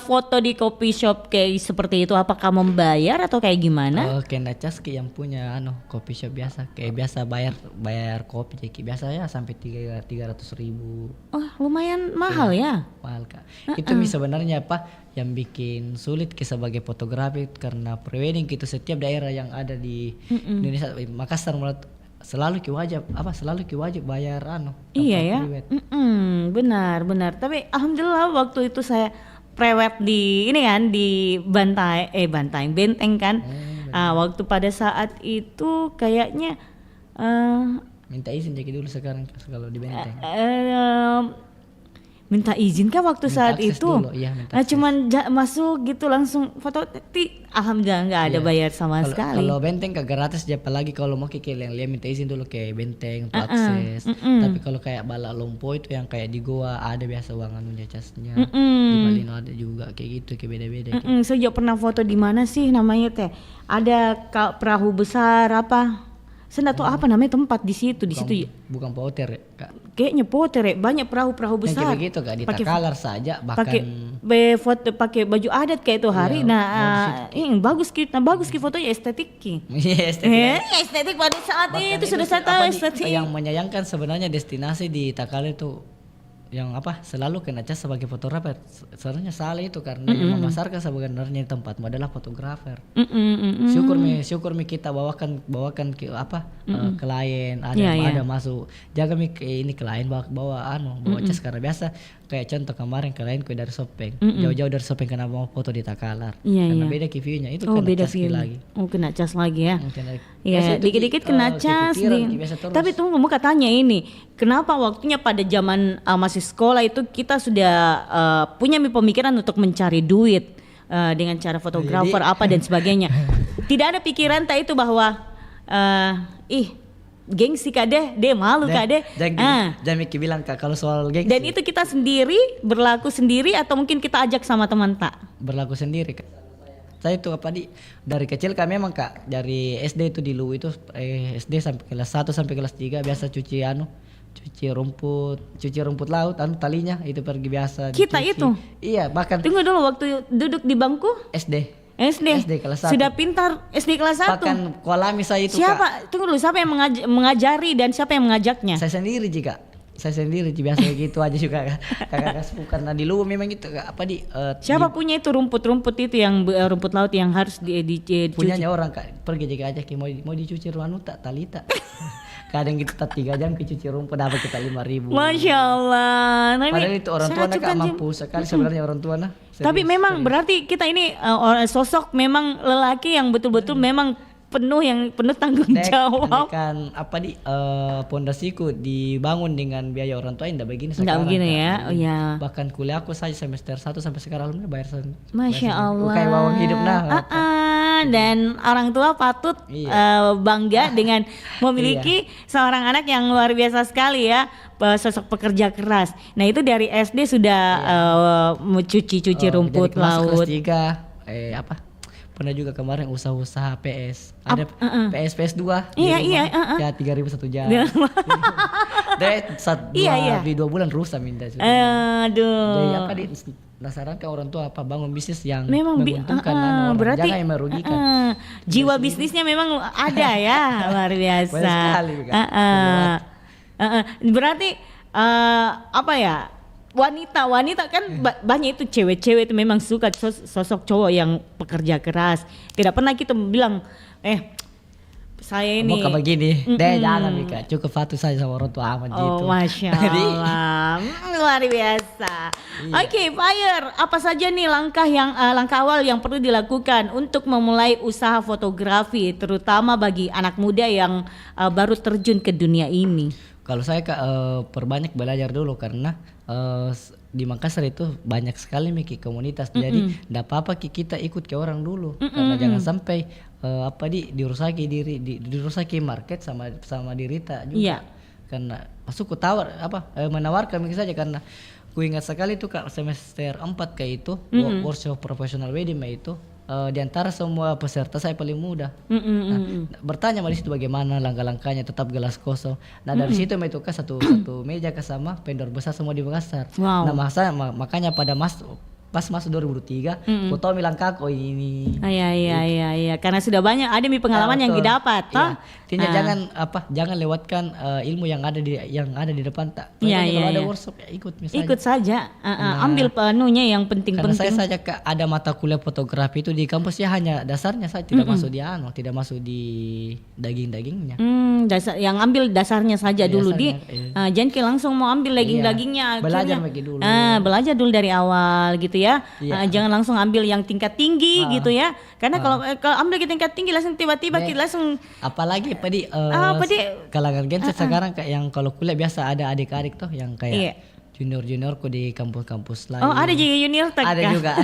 foto di coffee shop kayak seperti itu, apakah membayar atau kayak gimana? Oh, kena cas Ki yang punya kopi shop biasa kayak biasa bayar kopi Ki biasa ya sampai 300.000 Oh lumayan mahal ya. mahal Kak. Itu sebenarnya yang bikin sulit Ki sebagai fotografi karena prewedding gitu setiap daerah yang ada di Indonesia Makassar selalu ki wajib bayar Iya tempat ya. prewed. Benar. Tapi alhamdulillah waktu itu saya prewed di ini kan di Benteng kan. Waktu pada saat itu kayaknya Minta izin jadi dulu sekarang kalau di Benteng. minta izin kah waktu Minta saat akses itu? dulu, iya, minta akses. Cuman masuk gitu langsung foto. Alhamdulillah nggak ada Iya. bayar sama sekali. Kalau Benteng kagak gratis aja apalagi kalau mau ke liang minta izin dulu ke Benteng untuk akses. Tapi kalau kayak Bala Lompo itu yang kayak di Goa ada biasa uang anunya casnya. Di Malino ada juga kayak gitu kayak beda-beda. Saya juga pernah foto di mana sih namanya teh? Ada perahu besar apa? Saya nggak tahu apa namanya tempat di situ ya. Bukan Potter ya, Kak. Kayaknya potere banyak perahu-perahu Yang besar. kayak begitu Kak di Takalar saja Pakai bahkan foto pakai baju adat kayak itu hari. Bagus ki fotonya estetik ki. Iya, estetik. Estetik pada saat Bahkan itu sudah saya tahu estetik. yang menyayangkan sebenarnya destinasi di Takalar itu yang selalu kena cas sebagai fotografer sebenarnya salah itu karena yang memasarkan sebenarnya tempat adalah fotografer. Syukur mi kita bawakan ke klien ada masuk jaga mi ke ini klien bawa cas karena biasa kayak contoh kemarin klien ku dari Sopeng jauh-jauh dari Sopeng karena mau foto di Takalar karena beda ki view-nya itu kena beda cas view. lagi. Kena cas lagi ya. Biasa Iya, itu dikit-dikit kena cas. biasa terus. Tapi tunggu, mau katanya ini, kenapa waktunya pada zaman masih sekolah itu kita sudah punya pemikiran untuk mencari duit dengan cara fotografer apa dan sebagainya. Tidak ada pikiran tak itu bahwa gengsi kade, malu kade. Jangan mikir bilang Kak kalau soal gengsi. Dan itu kita sendiri berlaku sendiri atau mungkin kita ajak sama teman tak? Berlaku sendiri Kak. Saya itu dari kecil Kak memang Kak dari SD itu di Luwu itu SD sampai kelas 1 sampai kelas 3 biasa cuci rumput laut talinya itu pergi biasa Kita dicuci. itu? Iya bahkan Tunggu dulu, waktu duduk di bangku SD SD kelas 1. sudah pintar SD kelas 1. bahkan koalami saya itu Kak Siapa? Tunggu dulu, siapa yang mengajari dan siapa yang mengajaknya? saya sendiri jika saya sendiri biasa gitu aja juga kakak karena di luar memang gitu apa di Siapa punya itu rumput-rumput itu yang rumput laut yang harus dicuci? punyanya orang Kak, pergi juga aja mau dicuci ruanu tak talita. Kadang kita 3 jam cuci rumput dapat kita 5.000. Masya Allah. Nah, Padahal itu orang tua sangat Kak mampu sekali sebenarnya orang tua nah. Tapi memang berarti kita ini sosok memang lelaki yang betul-betul memang penuh tanggung jawab. Kan apa di pondasiku dibangun dengan biaya orang tua indah begini sekarang. Enggak begini Kak. ya. Oh ya. Bahkan kuliah aku saja semester 1 sampai sekarang alhamdulillah bayar Masya Allah. Kayak bawang hidup nah. Dan orang tua patut bangga dengan memiliki seorang anak yang luar biasa sekali ya, sosok pekerja keras. Nah itu dari SD sudah cuci rumput jadi masuk laut. kelas 3 apa? Pernah juga kemarin usaha-usaha PS. Ada PS 2 Iya, di rumah. iya, Ya 3.000 1 jam. Iya. Di 2 bulan rusak minta sudah. Aduh. Jadi apa di penasaran ke orang tua apa bangun bisnis yang Memang menguntungkan orang. berarti Jangan yang merugikan. Jiwa bisnisnya memang ada ya, luar biasa. Banyak sekali, Kak. Berarti apa ya? Wanita kan banyak itu cewek-cewek itu memang suka sosok cowok yang pekerja keras. Tidak pernah kita bilang saya ini mau ke begini, jangan Mika, cukup patuh saja sama orang tua aman gitu. Oh Masya Allah, luar biasa. Oke, Fire, apa saja nih langkah awal yang perlu dilakukan untuk memulai usaha fotografi, terutama bagi anak muda yang baru terjun ke dunia ini? Kalau saya Kak, perbanyak belajar dulu karena di Makassar itu banyak sekali Miki komunitas. Jadi enggak apa-apa kita ikut ke orang dulu karena jangan sampai dirusaki market sama dirita juga. Iya. Karena masuk menawarkan mungkin saja karena ku ingat sekali tuh Kak semester 4 kayak itu workshop professional wedding itu di antara semua peserta saya paling muda. Bertanya di situ bagaimana langkah-langkahnya tetap gelas kosong. Nah dari situ itu kan satu meja sama vendor besar semua di Makassar. Wow. Nah makanya pas masuk 2003, aku tahu bilang Kak ini. Iya. Karena sudah banyak ada pengalaman yang didapat, toh. Intinya jangan lewatkan ilmu yang ada di depan tak. Kalau ada workshop ya ikut misalnya. Ikut saja, ambil penuhnya yang penting-penting. Karena saya saja Kak, ada mata kuliah fotografi itu di kampus ya hanya dasarnya saja, tidak masuk di tidak masuk di daging-dagingnya. Yang ambil dasarnya saja dulu jangan langsung mau ambil daging-dagingnya. Belajar lagi dulu. Belajar dulu dari awal gitu ya. Jangan langsung ambil yang tingkat tinggi gitu ya. Karena kalau ambil ke tingkat tinggi langsung tiba-tiba kita langsung apalagi kalangan genset sekarang kayak yang kalau kuliah biasa ada adik-adik tuh yang kayak junior-juniorku di kampus-kampus lain. Oh, ada juga junior tak? Ada juga.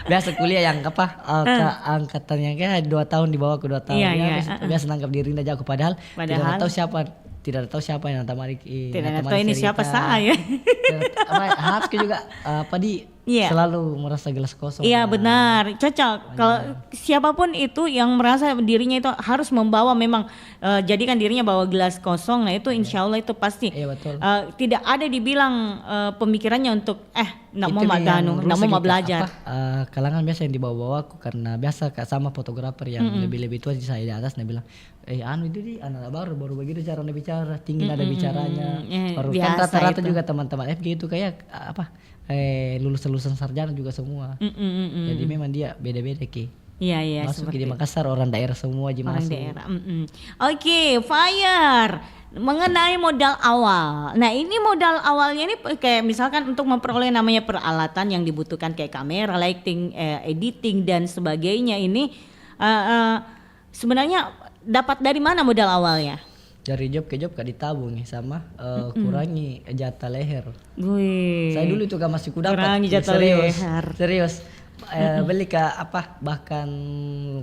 Biasa kuliah yang angkatan yang kayak 2 tahun di bawah ke 2 tahun. Biasa nangkap diri aja aku padahal tidak tahu siapa yang namanya tidak tahu ini siapa saya. Harus juga selalu merasa gelas kosong. Iya benar, cocok. Kalau siapapun itu yang merasa dirinya itu harus membawa memang jadikan dirinya bawa gelas kosong. Nah itu insya Allah itu pasti. Iya betul. Tidak ada dibilang pemikirannya untuk nggak mau belajar. Kalangan biasa yang dibawa-bawa aku karena biasa sama fotografer yang lebih tua di saya di atas, dia bilang itu anak baru begitu cara bicara, tinggi nada bicaranya. Baru kan rata-rata juga teman-teman FG itu kayak lulusan sarjana juga semua. Jadi memang dia beda-beda Ki. Iya. Masuk di Makassar orang daerah semua aja masuk. Daerah. Oke, Fire. Mengenai modal awal. Nah, ini modal awalnya ini kayak misalkan untuk memperoleh namanya peralatan yang dibutuhkan kayak kamera, lighting, editing dan sebagainya ini sebenarnya dapat dari mana modal awalnya? Dari job ke job Kak ditabung nih sama kurangi jatah leher. Wih. Saya dulu itu gak masih kudapat. Kurangi jatah leher. Serius. Beli bahkan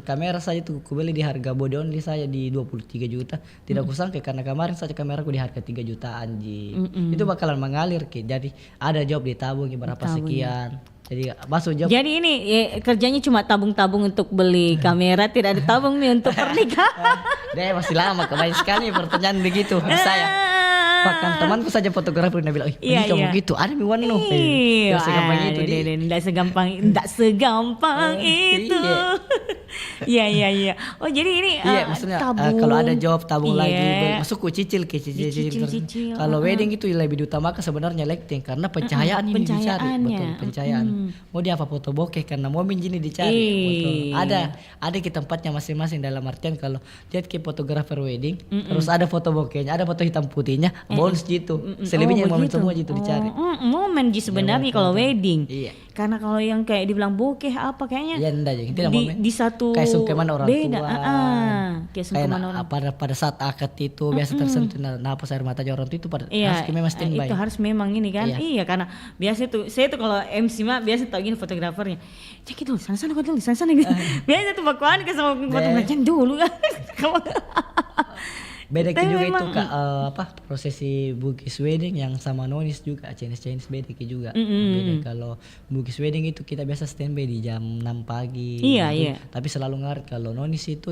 kamera saya itu kubeli di harga body only saya di 23 juta. Tidak kusangka karena kemarin saja kameraku di harga 3 jutaan itu bakalan mengalir Ki. Jadi ada job ditabung berapa sekian. Jadi masuk job. Jadi ini kerjanya cuma tabung-tabung untuk beli kamera, tidak ada tabung nih untuk pernikahan. Deh masih lama banyak sekali pertanyaan begitu saya. Bahkan temanku saja fotografer dia bilang, kamu gitu, ada Miwan no. Tidak segampang itu. Tidak segampang itu. Iya. Oh jadi ini Iya, maksudnya tabung. kalau ada job tabung Iya. lagi, masuk ku cicil ke cicil. Dicicil-cicil, Kalau wedding itu lebih diutamakan sebenarnya lighting karena pencahayaan ini dicari, pencahayaannya. betul pencahayaan. Mau dia apa foto bokeh karena momen ini dicari, betul. Ada ke tempatnya masing-masing dalam artian kalau lihat ke fotografer wedding, terus ada foto bokehnya, ada foto hitam putihnya, bonus gitu. Selebihnya momen begitu. semua gitu dicari. Momen Ji sebenarnya Iya, kalau betul. wedding. Iya. Karena kalau yang kayak dibilang bokeh apa kayaknya Iya, enggak jadi tidak di, momen. di satu Kayak sungkeman orang beda. tua. Kayak Kayak sungkeman orang. pada saat akad itu biasa tersentuh nafas air mata orang itu pada Iya, harus memang standby. itu harus memang ini kan. Iya. Iya, karena biasa tuh saya tuh kalau MC mah biasa tau gini fotografernya. Cek itu sana dulu, sana gitu. Biasa tuh bakuan ke sama fotografer dulu kan. Beda Tapi juga memang, itu Kak, prosesi bugis wedding yang sama nonis juga Chinese beda juga. Beda kalau bugis wedding itu kita biasa standby di jam 6 pagi. Iya, gitu. iya. Tapi selalu ngaret kalau nonis itu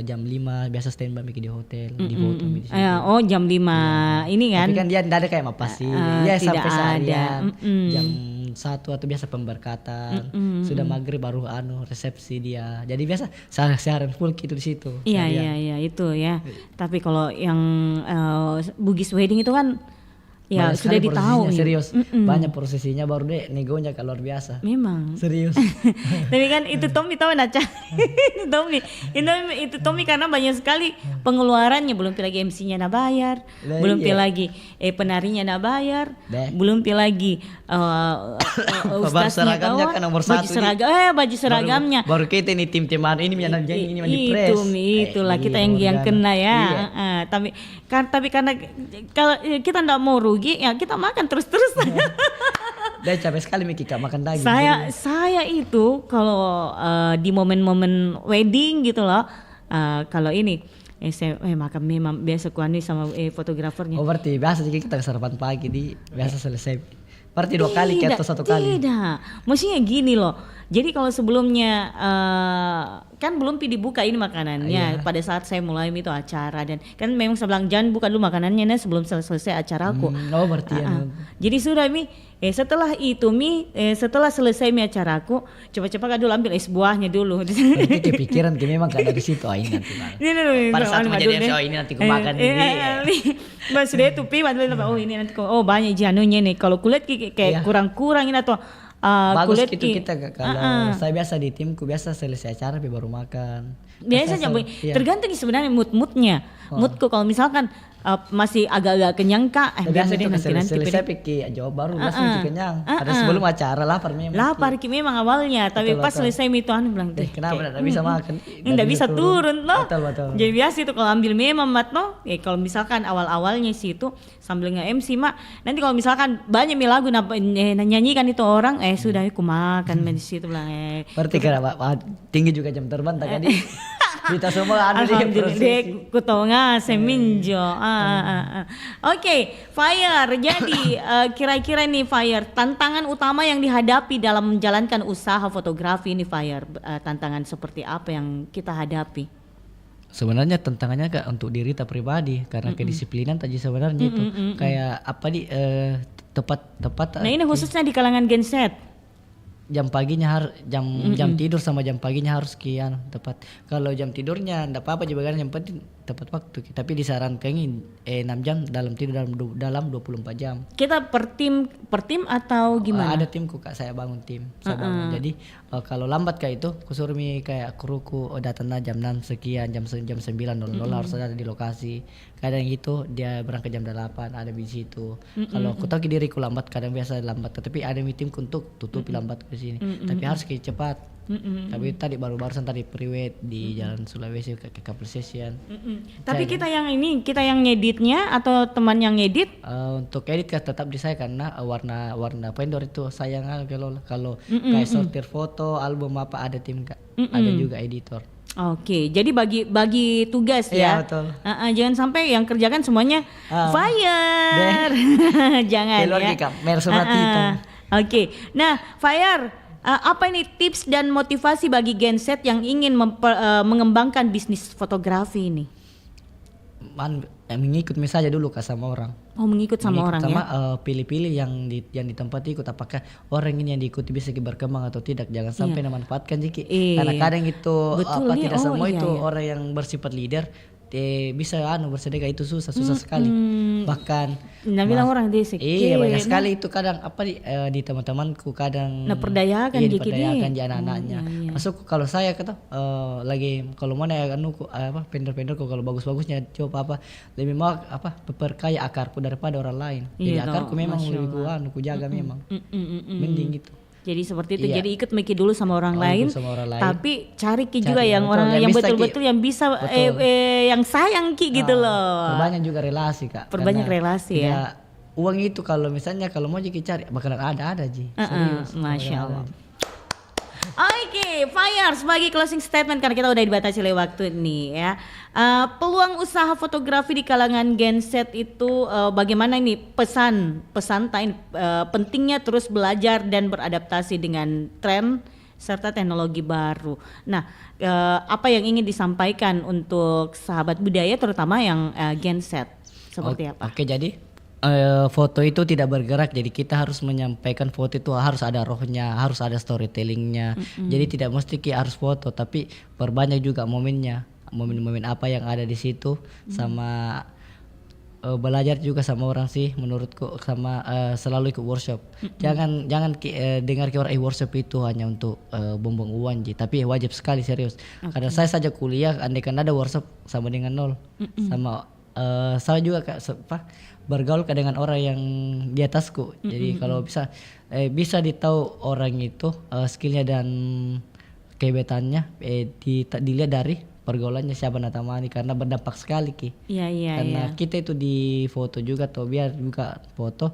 jam 5 biasa standby di hotel, di foto di situ. Oh jam 5 ini kan. Tapi kan dia tidak ada kayak mapasi. Dia tidak sampai ada. seharian. Jam 1 atau biasa pemberkatan. Sudah maghrib baru resepsi dia. Jadi biasa seharian full gitu di situ. Iya itu ya. Tapi kalau yang bugis wedding itu kan ya Banyak sudah sekali ditahu prosesinya, nih. serius. Banyak prosesinya baru deh negonya kalau luar biasa. Memang. Serius. Tapi kan itu Tommy tahu Naca. itu Tommy karena banyak sekali pengeluarannya, belum pi lagi MC-nya nak bayar, Lah, belum pi iya. lagi penarinya nak bayar, Deh. belum pi lagi ustaznya seragamnya kawan, kan nomor baju satu seragam baju seragamnya. Baru kita ini tim-tim ini yang jadi ini yang di press. Itulah kita yang kena ya. Iya. Tapi karena kalau kita ndak mau rugi ya kita makan terus-terus. Dan capek sekali Miki Kak makan daging. Saya itu kalau di momen-momen wedding gitu loh, kalau ini saya makan memang biasa kuani sama fotografernya. Oh berarti biasa jika kita sarapan pagi biasa selesai. Berarti 2 kali atau 1 kali. Tidak, maksudnya gini loh. Jadi kalau sebelumnya kan belum dibuka ini makanannya. Pada saat saya mulai itu acara dan kan memang saya bilang jangan buka dulu makanannya nih sebelum selesai acaraku. Oh berarti ya. Jadi sudah setelah itu setelah selesai acaraku cepat-cepat kan dulu ambil es buahnya dulu. Berarti kepikiran memang kan dari situ ini nanti malah. Pada saat menjadi MC ini nanti aku makan ini. Mas sudah itu oh ini nanti banyak janunya nih. Kalau kulit kayak kurang-kurang ini atau bagus kulit gitu kita kalau saya biasa di timku biasa selesai acara baru makan. Biasanya tergantung sebenarnya moodnya. Moodku kalau misalkan masih agak-agak kenyang Kak, biasa deh itu nanti selesai pikir jawab baru langsung kenyang. Ada sebelum acara lapar memang. Lapar memang awalnya, tapi pas selesai itu bilang kenapa enggak bisa makan? Enggak bisa turun loh. Betul. Jadi biasa itu kalau ambil memang mat no, kalau misalkan awal-awalnya sih itu sambil nge-MC mak, nanti kalau misalkan banyak lagu nyanyikan itu orang sudah aku makan di situ bilang Berarti karena tinggi juga jam terbang tadi. Kita semua ada di prosesi. Kutonga seminjo. Oke, Fire. Jadi kira-kira nih Fire, tantangan utama yang dihadapi dalam menjalankan usaha fotografi ini Fire, tantangan seperti apa yang kita hadapi? Sebenarnya tantangannya Kak untuk diri kita pribadi karena kedisiplinan tadi sebenarnya itu kayak apa tepat. Nah ini khususnya di kalangan genset. Jam paginya jam tidur sama jam paginya harus kian tepat. Kalau jam tidurnya enggak apa-apa juga yang penting tepat waktu. Tapi disarankan 6 jam dalam tidur dalam 24 jam. Kita per tim atau gimana? Ada timku Kak, saya bangun tim. Jadi kalau lambat kayak itu kusuruh kayak kruku datang jam 6 sekian, jam 9.00 harus ada di lokasi. Kadang gitu dia berangkat jam 8 ada di situ. Kalau aku tahu diriku lambat kadang biasa lambat, tapi ada meetingku untuk tutupi lambat ke sini. Tapi harus cepat. Tapi tadi barusan tadi pre-wed di Jalan Sulawesi ke couple session. Tapi kita yang ngeditnya atau teman yang ngedit? Untuk edit tetap di saya karena warna vendor itu sayang kalau kayak sortir foto, album apa ada tim Kak. Ada juga editor. Oke, jadi bagi tugas ya. Iya betul. Jangan sampai yang kerjakan semuanya Fire. Jangan keluar ya. Kak, merah surat hitam. Oke, nah Fire, apa ini tips dan motivasi bagi genset yang ingin mengembangkan bisnis fotografi ini? mengikut saja dulu Kak sama orang. Oh, mengikut sama Mengikut orang sama ya. pilih-pilih yang di tempat ikut, apakah orang ini yang diikuti bisa berkembang atau tidak. Jangan sampai memanfaatkan Jiki. Iya. Karena kadang itu Betul, iya. tidak semua Iya, itu iya. orang yang bersifat leader bisa bersedekah itu susah sekali. Bahkan Nah, bilang orang dia sikit. iya banyak sekali itu kadang di teman-temanku kadang Nah, perdayakan iya, Jiki diperdayakan deh. di anak-anaknya. iya. Masuk kalau saya kata lagi kalau mana ya vendor-vendorku kalau bagus-bagusnya coba lebih mau perkaya akarku daripada orang lain. Jadi Iya, akarku memang Masya lebih ku jaga memang. Mending gitu. Jadi seperti itu. Iya. Jadi ikut Miki dulu sama orang lain. Ikut sama orang lain. Tapi cari Ki juga Cari yang betul, orang yang yang bisa, Ki. betul-betul yang bisa yang sayang Ki gitu loh. Perbanyak juga relasi Kak. Perbanyak Karena relasi ya. uang itu kalau misalnya kalau mau Jiki cari bakalan ada Ji. Serius. Masya bakalan Allah. ada. Oke, Fire sebagai closing statement karena kita udah dibatasi oleh waktu nih ya. Peluang usaha fotografi di kalangan Gen Z itu bagaimana ini pesan pentingnya terus belajar dan beradaptasi dengan tren serta teknologi baru. Nah, apa yang ingin disampaikan untuk sahabat budaya terutama yang Gen Z seperti apa? Oke, jadi foto itu tidak bergerak, jadi kita harus menyampaikan foto itu harus ada rohnya, harus ada storytellingnya. Jadi tidak mesti harus foto, tapi perbanyak juga momennya, momen-momen apa yang ada di situ, sama belajar juga sama orang sih menurutku, sama selalu ikut workshop. Jangan dengar orang workshop itu hanya untuk bumbung uang tapi wajib sekali serius. Karena saya saja kuliah, andai kan ada workshop sama dengan nol, sama saya juga bergaul dengan orang yang di atasku. Jadi kalau bisa ditahu orang itu skillnya dan kehebatannya dilihat dari pergaulannya siapa natamani, karena berdampak sekali Ki. Iya. Karena kita itu di foto juga atau biar juga foto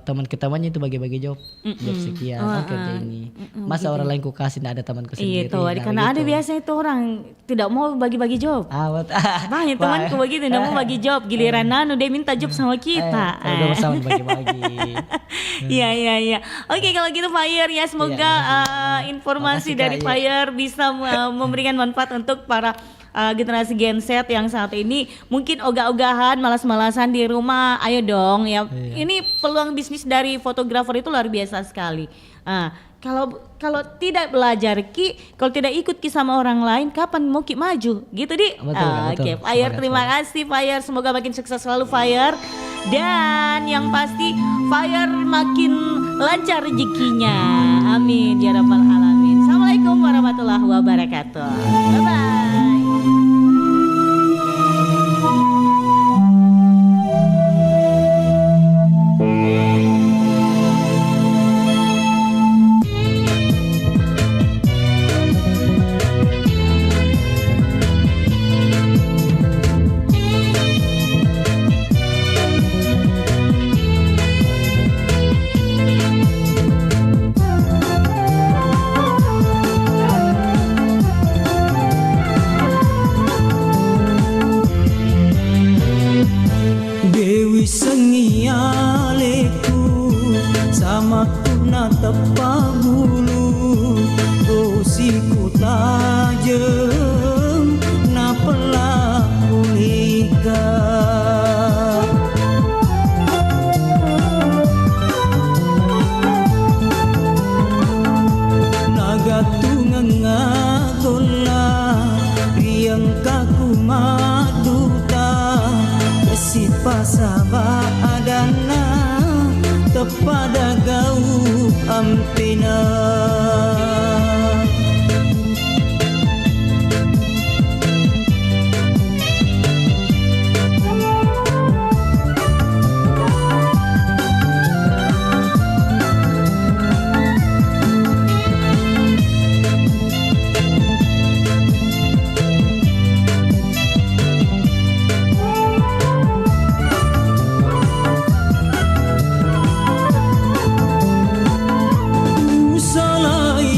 teman ketemannya itu bagi-bagi job sekian kerja ini. Masa orang lain ku kasih nggak ada temanku Iya sendiri. tuh, karena ada biasa itu orang tidak mau bagi-bagi job. Banyak temanku begitu, tidak mau bagi job. Giliran dia minta job sama kita. Kalau udah bersama bagi-bagi. Iya. Oke, kalau gitu Fire ya, semoga informasi Makasih, dari Kak, Fire bisa memberikan manfaat untuk para generasi Gen Z yang saat ini mungkin ogah-ogahan, malas-malasan di rumah. Ayo dong ya. Ini peluang bisnis dari fotografer itu luar biasa sekali. Kalau tidak belajar kalau tidak ikut sama orang lain, kapan mau maju? Gitu di. Betul. Oke, Fire, terima kasih Fire. Semoga makin sukses selalu Fire. Dan yang pasti Fire makin lancar rezekinya. Amin ya rabbal alamin. Assalamualaikum warahmatullahi wabarakatuh. Bye bye. Dewi sengialeku sama kuna tepa bulu, gosiku tajem na pelaku nikah. Naga tungang ngagola riang kaku maduta, si pasaba adana kepada gau ampina. Salai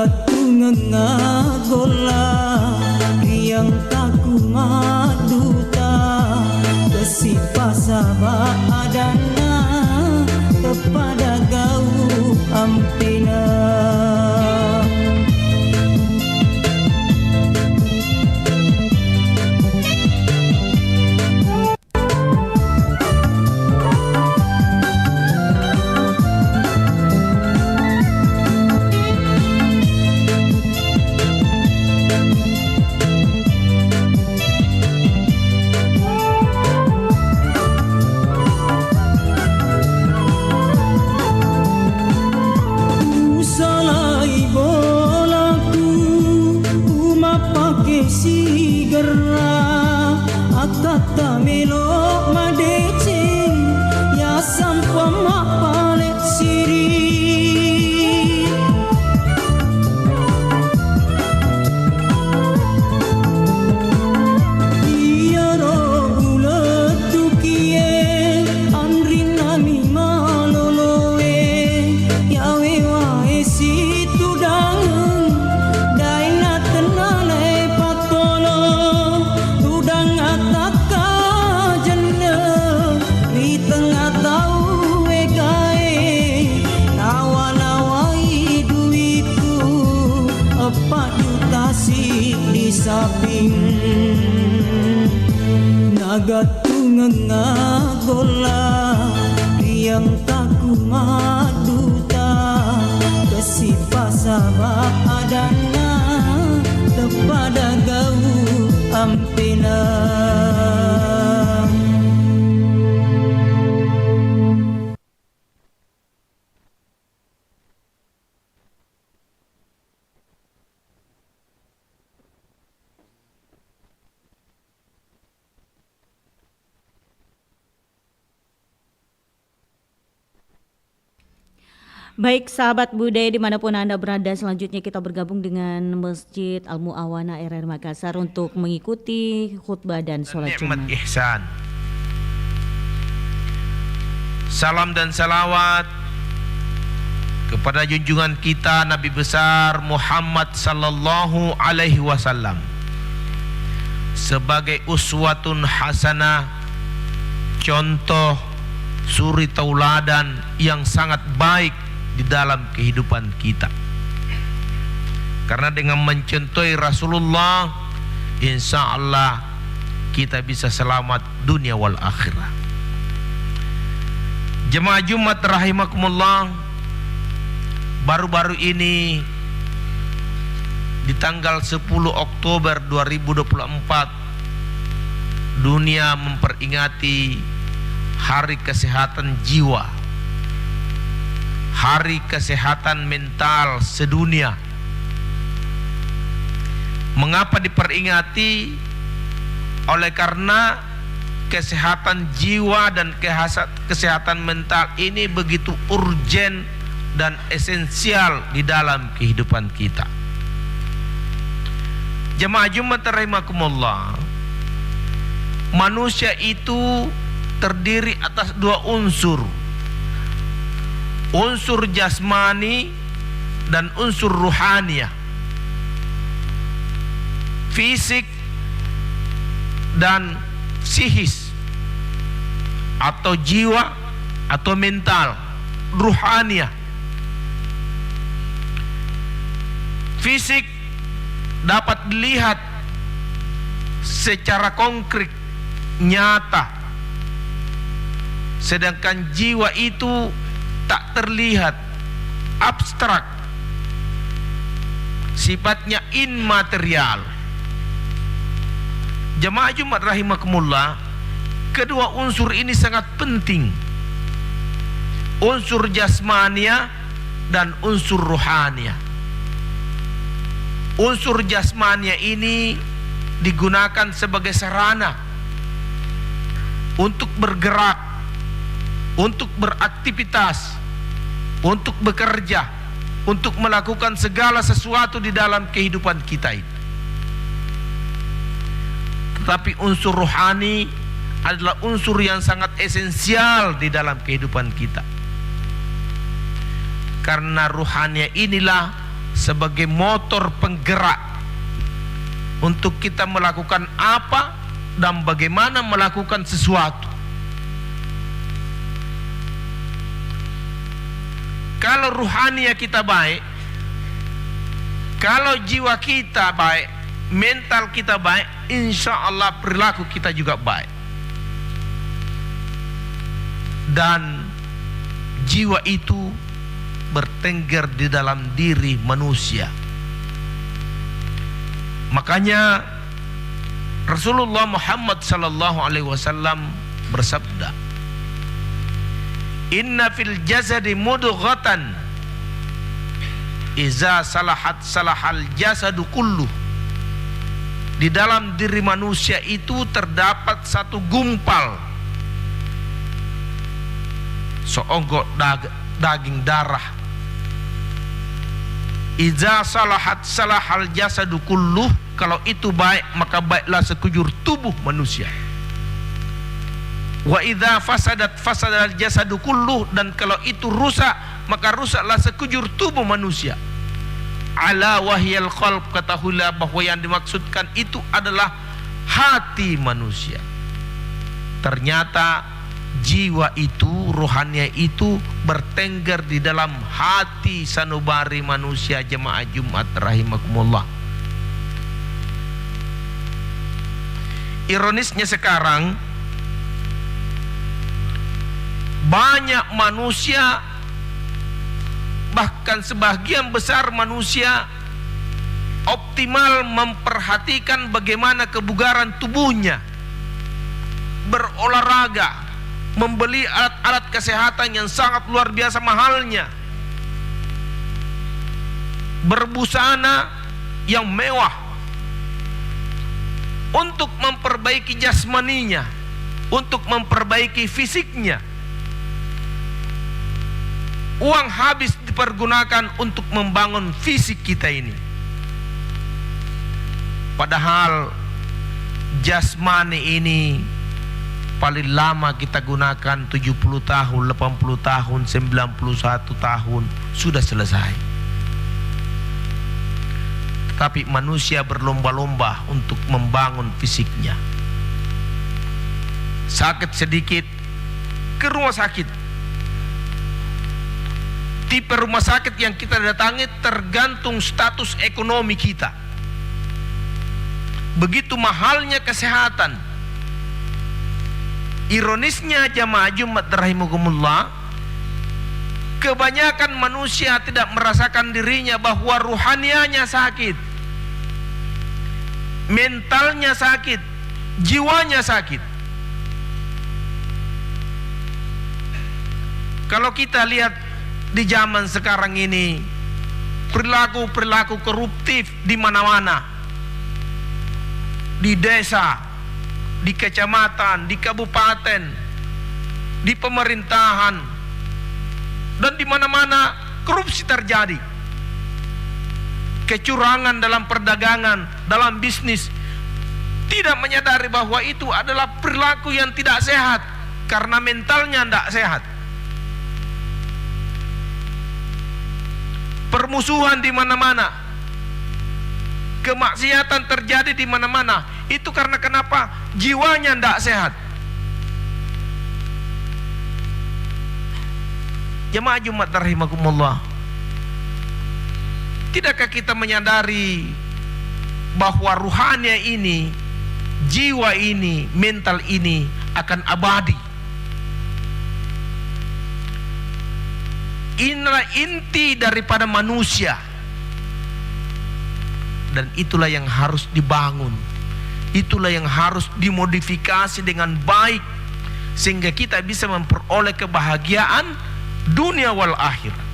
Nagatunga gola Riang kaku maduta Kesipasaba adana Kepada gau ampina. Salai bolaku uma pake sigara akata melo madece ya sampa mapale siri iya ro ulet tukie andri nami maloloe yawe situ dangun daina tenale patolo udang ataka jenne di tengah tau egae nawa-nawai duiku 4 juta si di samping nagatunga gola riang taku maduta Kesipasaba adana kepada gau ampina. Baik sahabat budaya dimanapun Anda berada, selanjutnya kita bergabung dengan Masjid Al-Mu'awana RR Makassar untuk mengikuti khutbah dan sholat Nikmat Jumat. ihsan. Salam dan salawat kepada junjungan kita Nabi besar Muhammad sallallahu alaihi wasallam sebagai uswatun hasanah, contoh suri tauladan yang sangat baik di dalam kehidupan kita. Karena dengan mencontohi Rasulullah, insya Allah kita bisa selamat dunia wal akhirah. Jemaah Jumat rahimakumullah, baru-baru ini di tanggal 10 Oktober 2024 dunia memperingati Hari Kesehatan Jiwa, Hari Kesehatan Mental Sedunia. Mengapa diperingati? Oleh karena kesehatan jiwa dan kesehatan mental ini begitu urgen dan esensial di dalam kehidupan kita. Jemaah Jumat rahimakumullah, manusia itu terdiri atas 2 unsur. Unsur jasmani dan unsur ruhaniyah, fisik dan psikis, atau jiwa atau mental, ruhaniyah. Fisik dapat dilihat secara konkret, nyata, sedangkan jiwa itu tak terlihat, abstrak, sifatnya immaterial. Jemaah Jumat rahimakumullah, kedua unsur ini sangat penting, unsur jasmania dan unsur ruhania. Unsur jasmania ini digunakan sebagai sarana untuk bergerak, untuk beraktivitas, untuk bekerja, untuk melakukan segala sesuatu di dalam kehidupan kita ini. Tetapi unsur rohani adalah unsur yang sangat esensial di dalam kehidupan kita. Karena rohania inilah sebagai motor penggerak untuk kita melakukan apa dan bagaimana melakukan sesuatu. Kalau ruhania kita baik, kalau jiwa kita baik, mental kita baik, insya Allah perilaku kita juga baik. Dan jiwa itu bertengger di dalam diri manusia. Makanya Rasulullah Muhammad sallallahu alaihi wasallam bersabda, "Inna fil jasadi mudghatan iza salahat salahal jasadu kullu." Di dalam diri manusia itu terdapat satu gumpal, seonggok daging darah. Iza salahat salahal jasadu kulluh, kalau itu baik maka baiklah sekujur tubuh manusia. Wa idza fasadat fasadal jasadu kulluh, dan kalau itu rusak maka rusaklah sekujur tubuh manusia. Ala wahyal qalb, ketahuilah bahwa yang dimaksudkan itu adalah hati manusia. Ternyata jiwa itu, rohania itu bertengger di dalam hati sanubari manusia. Jemaah Jumat rahimakumullah. Ironisnya sekarang banyak manusia, bahkan sebagian besar manusia optimal memperhatikan bagaimana kebugaran tubuhnya, berolahraga, membeli alat-alat kesehatan yang sangat luar biasa mahalnya, berbusana yang mewah untuk memperbaiki jasmaninya, untuk memperbaiki fisiknya. Uang habis dipergunakan untuk membangun fisik kita ini. Padahal jasmani ini paling lama kita gunakan 70 tahun, 80 tahun, 91 tahun sudah selesai. Tapi manusia berlomba-lomba untuk membangun fisiknya. Sakit sedikit ke rumah sakit. Tipe rumah sakit yang kita datangi tergantung status ekonomi kita. Begitu mahalnya kesehatan. Ironisnya jamaah Jumat rahimakumullah, kebanyakan manusia tidak merasakan dirinya bahwa ruhanianya sakit, mentalnya sakit, jiwanya sakit. Kalau kita lihat di zaman sekarang ini, perilaku-perilaku koruptif di mana-mana, di desa, di kecamatan, di kabupaten, di pemerintahan, dan di mana-mana korupsi terjadi. Kecurangan dalam perdagangan, dalam bisnis, tidak menyadari bahwa itu adalah perilaku yang tidak sehat karena mentalnya tidak sehat. Permusuhan di mana-mana, kemaksiatan terjadi di mana-mana. Itu karena kenapa? Jiwanya tidak sehat. Jemaah Jumat rahimakumullah, tidakkah kita menyadari bahwa ruhania ini, jiwa ini, mental ini akan abadi? Inilah inti daripada manusia, dan itulah yang harus dibangun, itulah yang harus dimodifikasi dengan baik sehingga kita bisa memperoleh kebahagiaan dunia wal akhirat.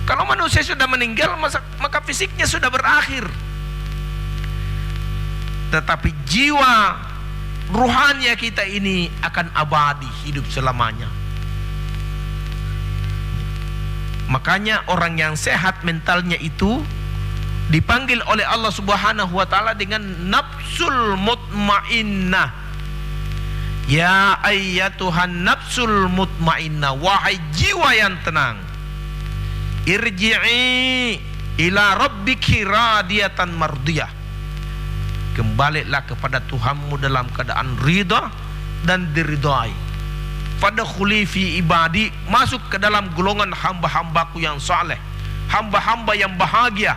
Kalau manusia sudah meninggal, maka fisiknya sudah berakhir, tetapi jiwa ruhania kita ini akan abadi, hidup selamanya. Makanya orang yang sehat mentalnya itu dipanggil oleh Allah Subhanahu wa taala dengan nafsul mutmainnah, Ya ayyatuhan nafsul mutmainnah, wahai jiwa yang tenang, irji'i ila rabbiki radiyatan mardiyah, kembalilah kepada Tuhanmu dalam keadaan ridha dan diridhai. Fadkhuli fi ibadi, masuk ke dalam golongan hamba-hambaku yang saleh, hamba-hamba yang bahagia,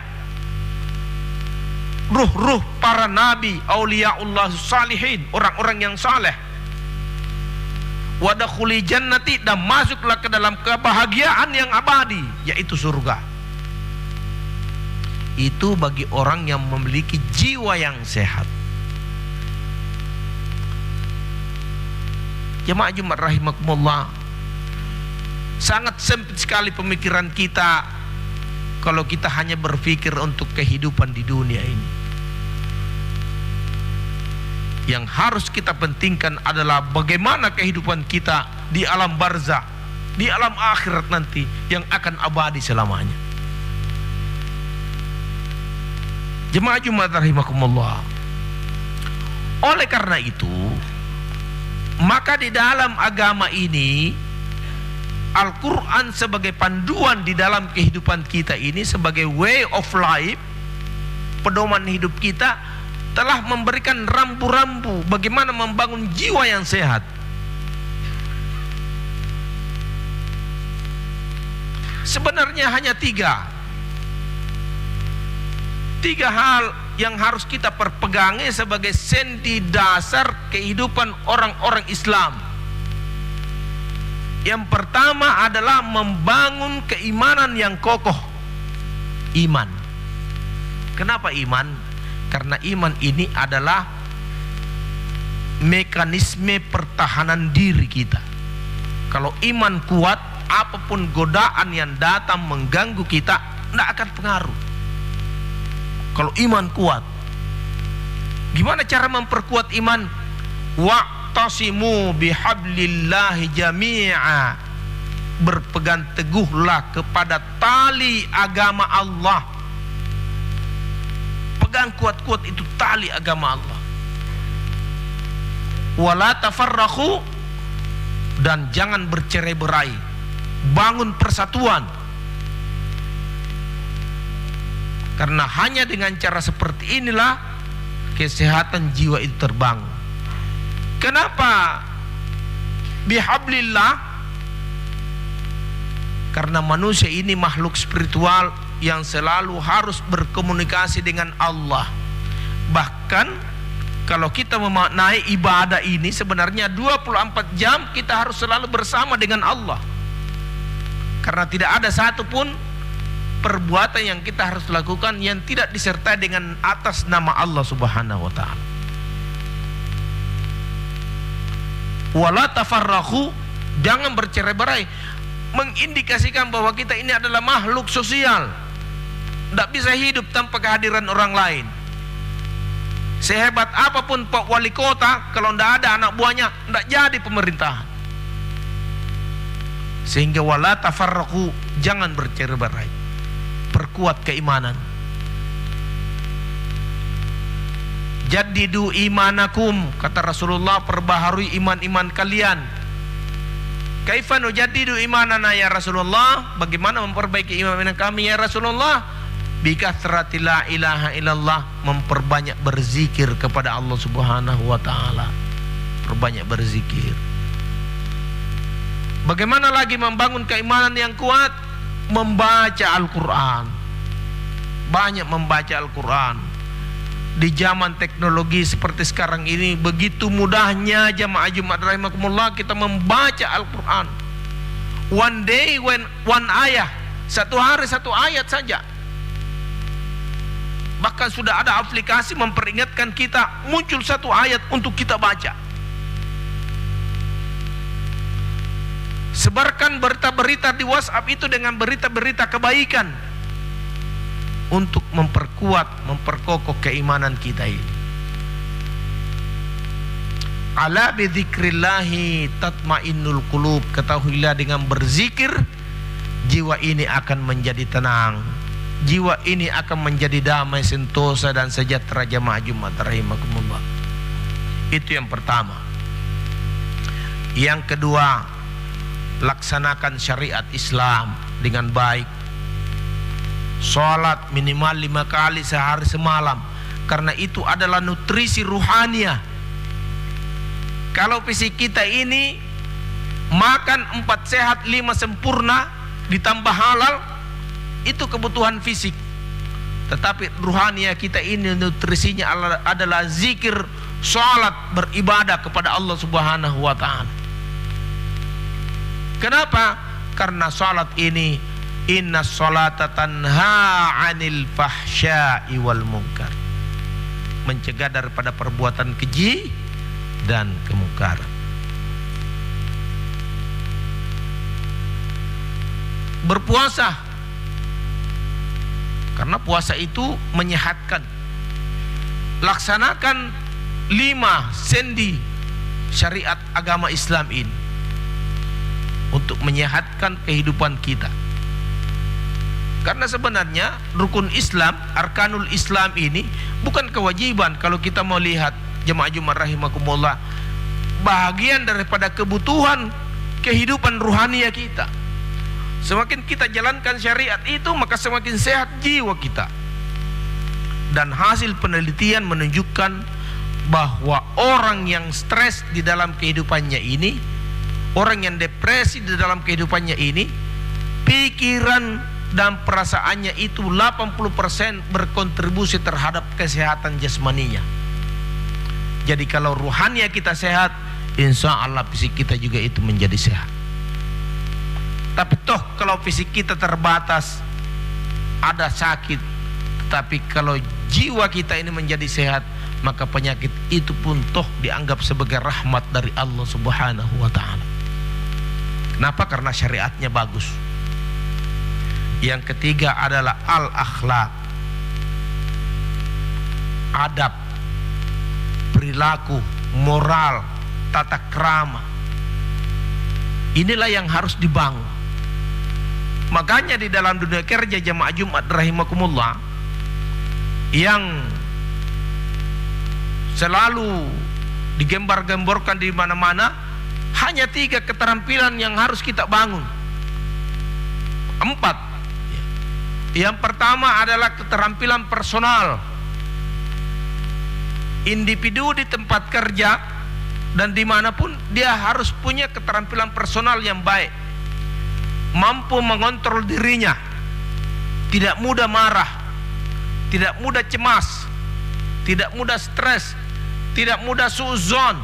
ruh-ruh para nabi, auliyaullah salihin, orang-orang yang saleh. Wadkhuli jannati, dan masuklah ke dalam kebahagiaan yang abadi, yaitu surga. Itu bagi orang yang memiliki jiwa yang sehat. Jemaah Jumat rahimakumullah, sangat sempit sekali pemikiran kita kalau kita hanya berpikir untuk kehidupan di dunia ini. Yang harus kita pentingkan adalah bagaimana kehidupan kita di alam barzah, di alam akhirat nanti yang akan abadi selamanya. Jemaah Jumat rahimakumullah, oleh karena itu, maka di dalam agama ini Al-Quran sebagai panduan di dalam kehidupan kita ini, sebagai way of life, pedoman hidup kita, telah memberikan rambu-rambu bagaimana membangun jiwa yang sehat. Sebenarnya hanya tiga hal yang harus kita perpegangi sebagai sendi dasar kehidupan orang-orang Islam. Yang pertama adalah membangun keimanan yang kokoh. Iman. Kenapa iman? Karena iman ini adalah mekanisme pertahanan diri kita. Kalau iman kuat, apapun godaan yang datang mengganggu kita tidak akan pengaruh. Kalau iman kuat, gimana cara memperkuat iman? Wa'tasimu bihablillahi jami'a, berpegang teguhlah kepada tali agama Allah. Pegang kuat-kuat itu tali agama Allah. Wala tafarraqu, dan jangan bercerai-berai. Bangun persatuan. Karena hanya dengan cara seperti inilah kesehatan jiwa itu terbangun. Kenapa bihablillah? Karena manusia ini makhluk spiritual yang selalu harus berkomunikasi dengan Allah. Bahkan kalau kita memaknai ibadah ini, sebenarnya 24 jam kita harus selalu bersama dengan Allah. Karena tidak ada satupun perbuatan yang kita harus lakukan yang tidak disertai dengan atas nama Allah Subhanahu wa ta'ala. Wala tafarraqu, jangan bercerai-berai, mengindikasikan bahwa kita ini adalah makhluk sosial, tidak bisa hidup tanpa kehadiran orang lain. Sehebat apapun Pak Wali Kota, kalau tidak ada anak buahnya, tidak jadi pemerintahan. Sehingga wala tafarraqu, jangan bercerai-berai, perkuat keimanan. Jaddidu imanakum, kata Rasulullah, perbaharui iman-iman kalian. Kaifa nujaddidu imanana ya Rasulullah? Bagaimana memperbaiki iman kami ya Rasulullah? Bikathrati la ilaha illallah, memperbanyak berzikir kepada Allah Subhanahu wa ta'ala. Perbanyak berzikir. Bagaimana lagi membangun keimanan yang kuat? Membaca Al-Quran. Banyak membaca Al-Quran. Di zaman teknologi seperti sekarang ini, begitu mudahnya jamaah Jumat rahimakumullah kita membaca Al-Quran. One day one ayah, satu hari satu ayat saja. Bahkan sudah ada aplikasi memperingatkan kita, muncul satu ayat untuk kita baca. Sebarkan berita-berita di WhatsApp itu dengan berita-berita kebaikan untuk memperkuat, memperkokoh keimanan kita ini. Ala bidzikrillahi tatmainnul qulub, ketahuilah dengan berzikir jiwa ini akan menjadi tenang, jiwa ini akan menjadi damai, sentosa dan sejahtera. Jamaah Jumat rahimakumullah. Itu yang pertama. Yang kedua, laksanakan syariat Islam dengan baik. Sholat minimal 5 kali sehari semalam, karena itu adalah nutrisi ruhania. Kalau fisik kita ini makan 4 sehat 5 sempurna ditambah halal, itu kebutuhan fisik. Tetapi ruhania kita ini nutrisinya adalah zikir, sholat, beribadah kepada Allah Subhanahu wa ta'ala. Kenapa? Karena sholat ini, inna sholata tanha anil fahsya'i wal munkar, mencegah daripada perbuatan keji dan kemungkaran. Berpuasa, karena puasa itu menyehatkan. Laksanakan 5 sendi syariat agama Islam ini untuk menyehatkan kehidupan kita. Karena sebenarnya rukun Islam, arkanul Islam ini bukan kewajiban. Kalau kita mau lihat jemaah Jumat rahimakumullah, bahagian daripada kebutuhan kehidupan ruhania kita. Semakin kita jalankan syariat itu, maka semakin sehat jiwa kita. Dan hasil penelitian menunjukkan bahwa orang yang stres di dalam kehidupannya ini, orang yang depresi di dalam kehidupannya ini, pikiran dan perasaannya itu 80% berkontribusi terhadap kesehatan jasmaninya. Jadi kalau ruhania kita sehat, insya Allah fisik kita juga itu menjadi sehat. Tapi toh kalau fisik kita terbatas, ada sakit, tetapi kalau jiwa kita ini menjadi sehat, maka penyakit itu pun toh dianggap sebagai rahmat dari Allah Subhanahu wa ta'ala. Kenapa? Karena syariatnya bagus. Yang ketiga adalah al-akhlak, adab, perilaku, moral, tata krama. Inilah yang harus dibangun. Makanya di dalam dunia kerja jemaah Jumat rahimakumullah, yang selalu digembar-gemborkan di mana-mana, hanya 3 keterampilan yang harus kita bangun. 4. Yang pertama adalah keterampilan personal. Individu di tempat kerja dan dimanapun dia harus punya keterampilan personal yang baik. Mampu mengontrol dirinya, tidak mudah marah, tidak mudah cemas, tidak mudah stres, tidak mudah suuzon,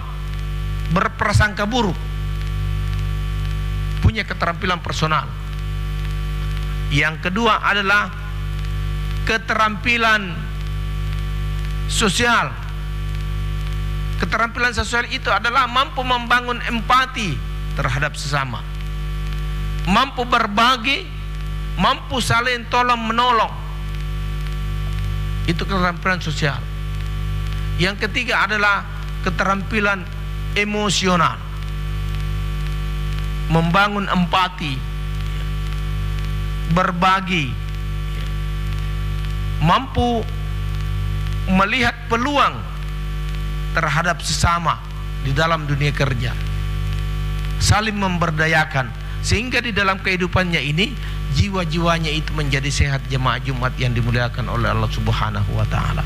berprasangka buruk. Punya keterampilan personal. Yang kedua adalah keterampilan sosial. Keterampilan sosial itu adalah mampu membangun empati terhadap sesama, mampu berbagi, mampu saling tolong menolong. Itu keterampilan sosial. Yang ketiga adalah keterampilan emosional, membangun empati, berbagi, mampu melihat peluang terhadap sesama di dalam dunia kerja, saling memberdayakan, sehingga di dalam kehidupannya ini jiwa-jiwanya itu menjadi sehat jemaah Jumat yang dimuliakan oleh Allah Subhanahu wa ta'ala.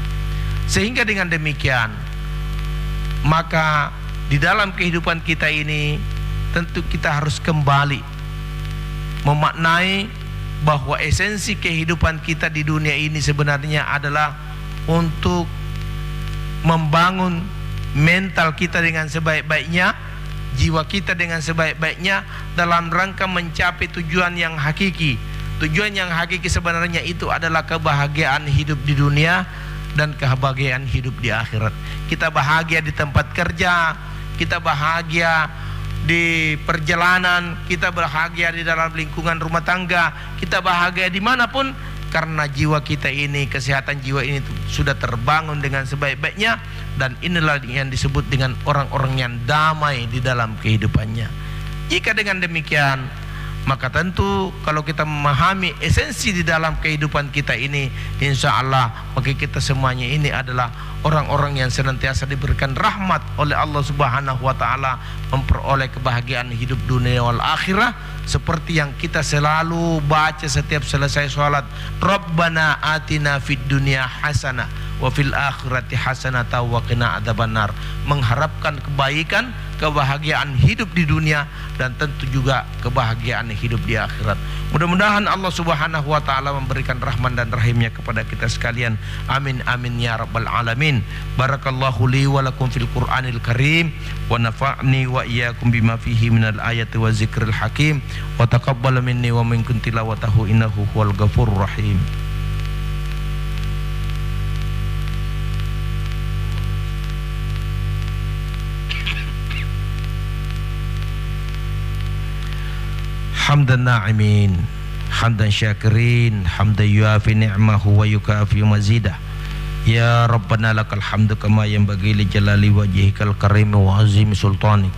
Sehingga dengan demikian, maka di dalam kehidupan kita ini tentu kita harus kembali memaknai bahwa esensi kehidupan kita di dunia ini sebenarnya adalah untuk membangun mental kita dengan sebaik-baiknya, jiwa kita dengan sebaik-baiknya, dalam rangka mencapai tujuan yang hakiki. Tujuan yang hakiki sebenarnya itu adalah kebahagiaan hidup di dunia dan kebahagiaan hidup di akhirat. Kita bahagia di tempat kerja, kita bahagia di perjalanan, kita bahagia di dalam lingkungan rumah tangga, kita bahagia dimanapun, karena jiwa kita ini, kesehatan jiwa ini sudah terbangun dengan sebaik-baiknya. Dan inilah yang disebut dengan orang-orang yang damai di dalam kehidupannya. Jika dengan demikian, Maka tentu kalau kita memahami esensi di dalam kehidupan kita ini, insya Allah maka kita semuanya ini adalah orang-orang yang senantiasa diberikan rahmat oleh Allah Subhanahu wa taala, memperoleh kebahagiaan hidup dunia wal akhirah, seperti yang kita selalu baca setiap selesai sholat, Rabbana atina fid dunya hasanah wa fil akhirati hasanah wa qina adzabannar, mengharapkan kebaikan, kebahagiaan hidup di dunia dan tentu juga kebahagiaan hidup di akhirat. Mudah-mudahan Allah Subhanahu wa taala memberikan rahman dan rahimnya kepada kita sekalian. Amin amin ya rabbal alamin. Barakallahu li wa lakum fil Qur'anil Karim wa nafa'ni wa iyyakum bima fihi minal ayati wa zikril hakim wa taqabbal minni wa minkum tilawatahu innahu huwal ghafurur rahim. Hamdan na'imin, hamdan syakirin, hamdan yuafi ni'mahu wa yukafi mazidah. Ya Rabbana lakal hamdu kama yanbaghi li jalali wajhikal karim wa azimi sultanik.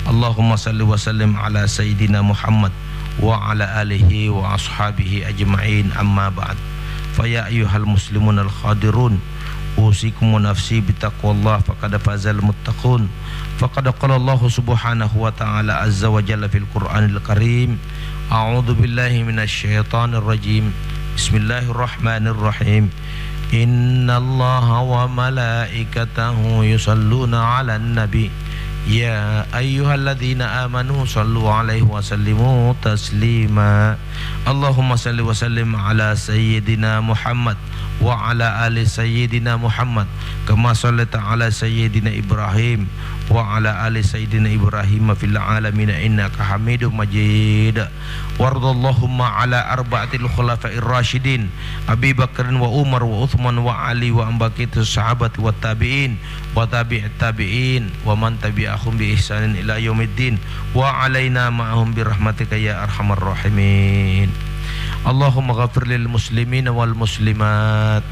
Allahumma salli wa sallim ala sayyidina Muhammad wa ala alihi wa ashabihi ajma'in, amma ba'd. Fa ya ayyuhal muslimun al khadirun, usikum wa nafsi bitaqwallah faqad fazal muttaqun. Faqad qala Allah subhanahu wa ta'ala azza wa jalla fil Qur'anil Karim, a'udzu billahi minasy syaithanir rajim. Bismillahirrahmanirrahim. Innallaha wa malaikatahu yusalluna 'alan nabi. Ya ayyuhalladzina amanu sallu 'alaihi wa sallimu taslima. Allahumma salli wa sallim ala sayyidina Muhammad wa ala ali sayyidina Muhammad kama sallaita ala sayyidina Ibrahim wa ala ali sayyidina Ibrahim fil alamin innaka Hamidum Majid. Wardallahumma ala arba'atil khulafa'ir rasyidin Abi Bakr wa Umar wa Uthman wa Ali wa ambaqitus sahabat wa tabi'in wa tabi'it tabi'in wa man tabi'ahum bi ihsanin ila yaumiddin wa alaina ma'ahum bi rahmatika ya arhamar rahimin. Allahumma ghafir lil muslimina wal muslimat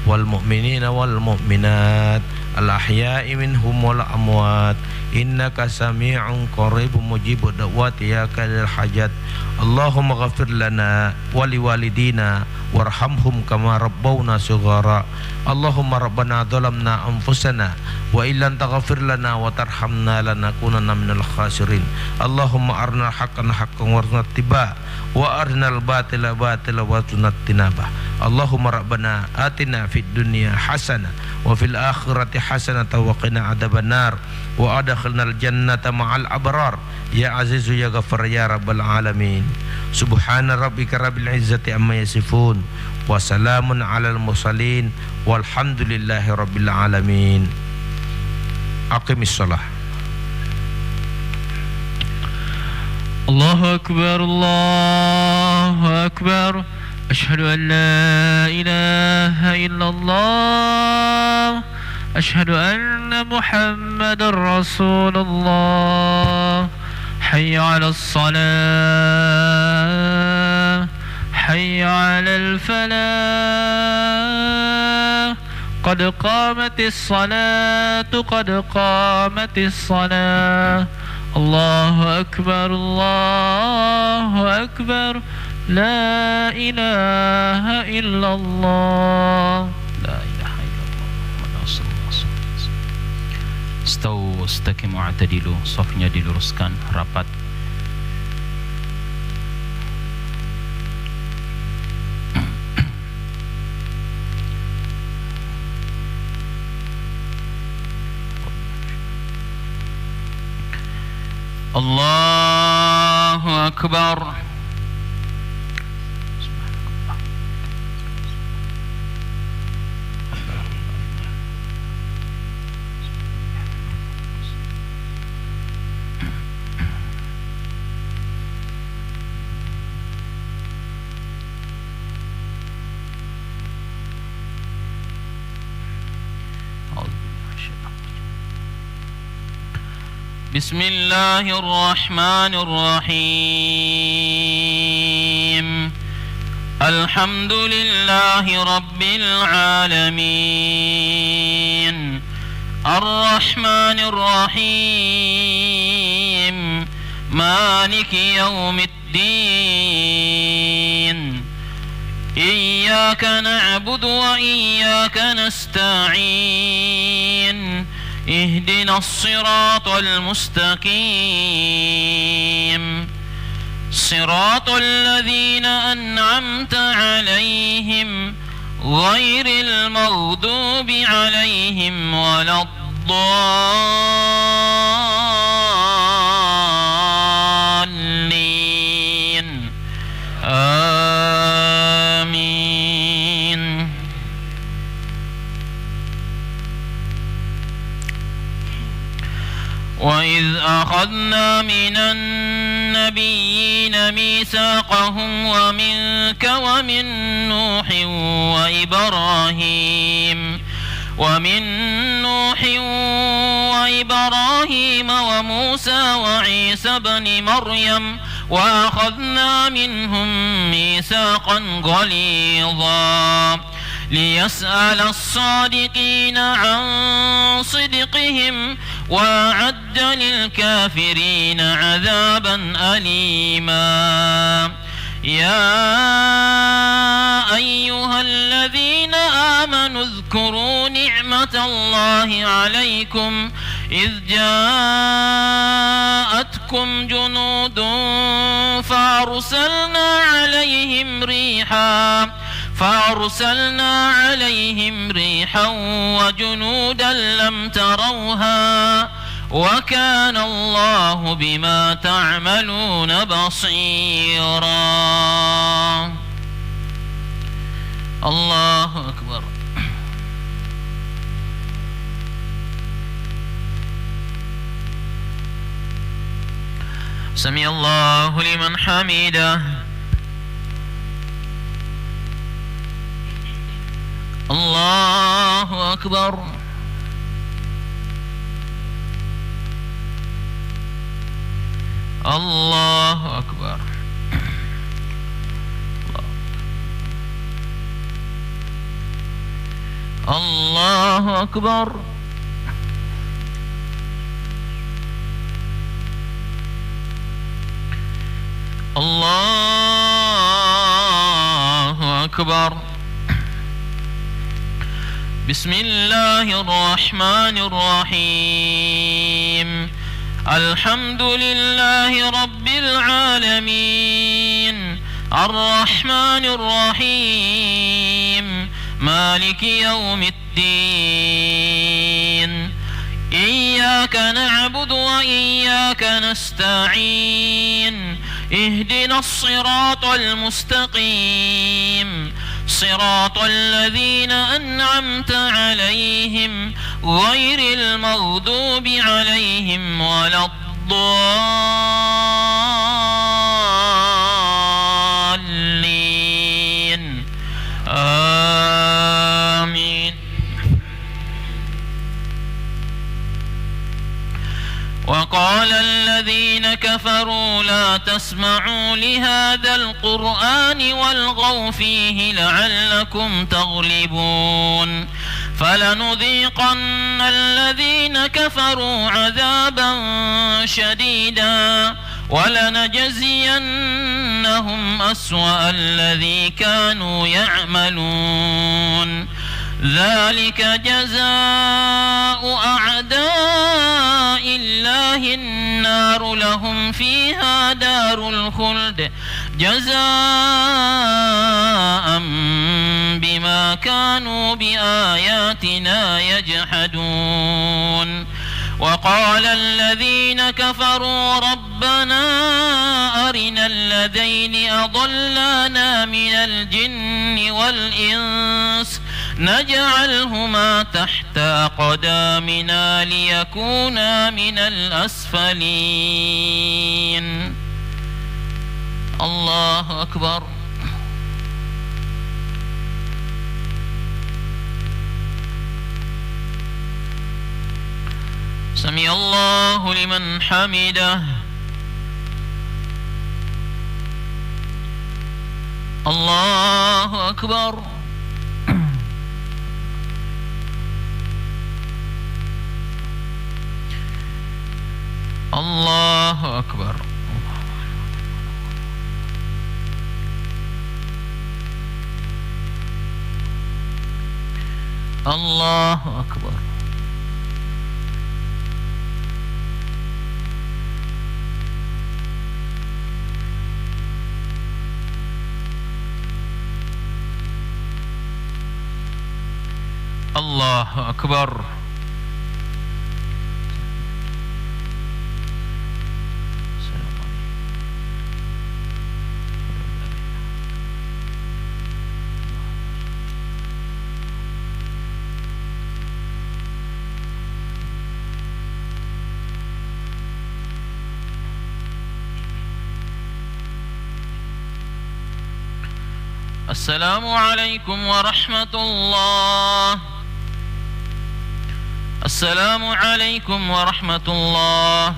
wal mu'minina wal mu'minat al ahya'i minhum wal amwat innaka sami'un qaribun mujibud da'wati ya kadil hajat. Allahumma ghafir lana wa liwalidina warhamhum kama rabbawna shighara. Allahumma rabbana dhalamna anfusana wa illam taghfir lana wa tarhamna lanakunanna minal khasirin. Allahumma arina haqqan haqqan warzuqna ittiba wa arinal batila batila warzuqna tinaba. Allahumma rabbana atina fid dunya hasanah wa fil akhirati hasanah wa qina adzabannar wa adkhilnal jannata ma'al abrar ya azizu ya ghafar ya rabbal alamin. Subhana rabbika rabbil izzati amma yasifun wa salamun alal mursalin walhamdulillahi rabbil alamin. Aqimis shalah. Allahu akbar, Allahu akbar. Ashhadu an la ilaha illallah. Ashhadu anna Muhammadar Rasulullah. Hayya 'alas salah, hayya 'alal falah. Qad qamatis salatu, qad qamatis salah. Allahu akbar, Allahu akbar. La ilaha illallah. La ilaha illallah. Staw wastaqimu wa'tadilu. Safnya diluruskan rapat. Allahu akbar. Bismillahir Rahmanir Rahim. Alhamdulillahi Rabbil Alamin. Ar-Rahmanir Rahim. Maliki Yawmiddin. الدين إياك نعبد وإياك نستعين اهدنا الصراط المستقيم صراط الذين أنعمت عليهم غير المغضوب عليهم ولا الضالين آمين. وإذ أخذنا من النبيين ميثاقهم ومنك ومن نوح وإبراهيم وموسى وعيسى بن مريم وأخذنا منهم ميثاقا غليظا ليسأل الصادقين عن صدقهم وأعد للكافرين عذابا أليما. يا أيها الذين آمنوا اذكروا نعمة الله عليكم إذ جاءتكم جنود فأرسلنا عليهم ريحا وجنودا لم تروها وكان الله بما تعملون بصيرا. الله أكبر. سمع الله لمن حمده. الله أكبر. الله أكبر. الله أكبر. الله أكبر. بسم الله الرحمن الرحيم. الحمد لله رب العالمين الرحمن الرحيم مالك يوم الدين إياك نعبد وإياك نستعين اهدنا الصراط المستقيم صراط الذين أنعمت عليهم غير المغضوب عليهم ولا الضالين آمين. وقال الذين كفروا لا تسمعوا لهذا القرآن والغوا فيه لعلكم تغلبون فلنذيقن الذين كفروا عذابا شديدا ولنجزينهم أسوأ الذي كانوا يعملون ذلك جزاء أعداء الله النار لهم فيها دار الخلد جزاء بما كانوا بآياتنا يجحدون. وقال الذين كفروا ربنا أرنا الذين أضلانا من الجن والإنس نجعلهما تحت أقدامنا ليكونا من الأسفلين. الله أكبر. سمع الله لمن حمده. الله أكبر. الله أكبر. Allahu Akbar. Allahu Akbar. السلام عليكم ورحمة الله. السلام عليكم ورحمة الله.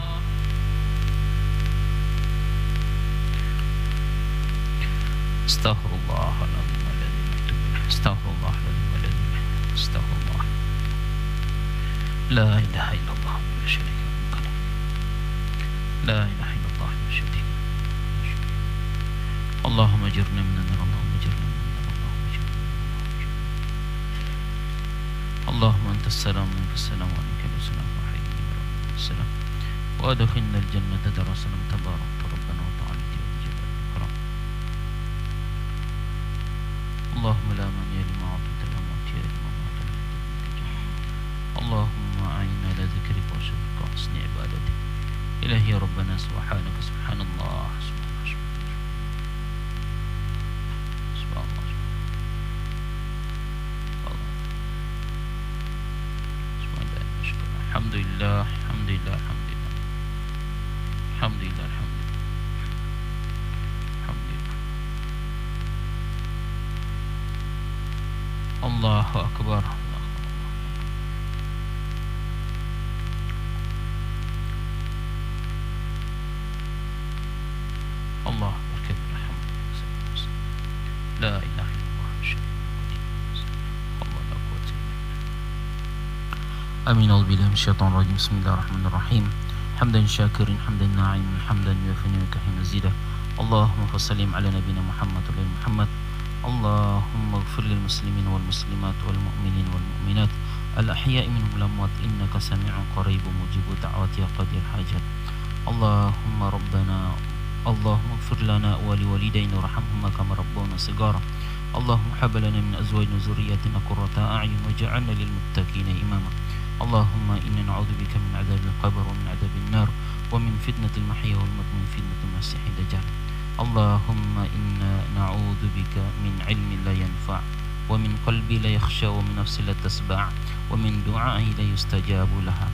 استغفر الله العظيم الذي لا إله إلا هو. استغفر الله العظيم الذي لا إله إلا هو. استغفر الله. لا إله إلا الله ولا شريك له. لا إله إلا الله ولا شريك له. اللهم اجرنا من النار. اللهم اجرنا من النار. اللهم اجرنا من النار. اللهم أنت السلام ومنك السلام وعليك السلام وحينا برحمتك السلام وأدخلنا الجنة دار السلام تبارك ربنا وتعالى والجلال والإكرام. اللهم لا مانع لما أعطيت ولا معطي لما منعت. اللهم أعنا على ذكرك وشكرك وحسن عبادتك. إلهي ربنا سبحانك سبحان الله الحمد لله الحمد لله الحمد لله الحمد لله الحمد لله الحمد لله. الله أكبر. الله أكبر كبير. الحمد لله. لا إله إلا الله الشريك الله لا قوة إلا بالله. آمين. أعوذ بالله من الشيطان الرجيم. بسم الله الرحمن الرحيم. حمدا شاكرا حمدا ناعما حمدا يوافي نعمك حين مزيدا. اللهم فسلم على نبينا محمد وعلى آل محمد. اللهم اغفر للمسلمين والمسلمات والمؤمنين والمؤمنات الأحياء منهم الأموات إنك سميع قريب مجيب دعوات يا قاضي الحاجات. اللهم ربنا اللهم اغفر لنا ولوالدينا وارحمهما كما ربونا صغارا. اللهم هب لنا من أزواجنا وذرياتنا قرة أعين واجعلنا للمتقين إماما. اللهم إنا نعوذ بك من عذاب القبر ومن عذاب النار ومن فتنة المحيا والموت ومن فتنة المسيح الدجال. اللهم إنا نعوذ بك من علم لا ينفع ومن قلب لا يخشى ومن نفس لا تسبع ومن دعاء لا يستجاب لها.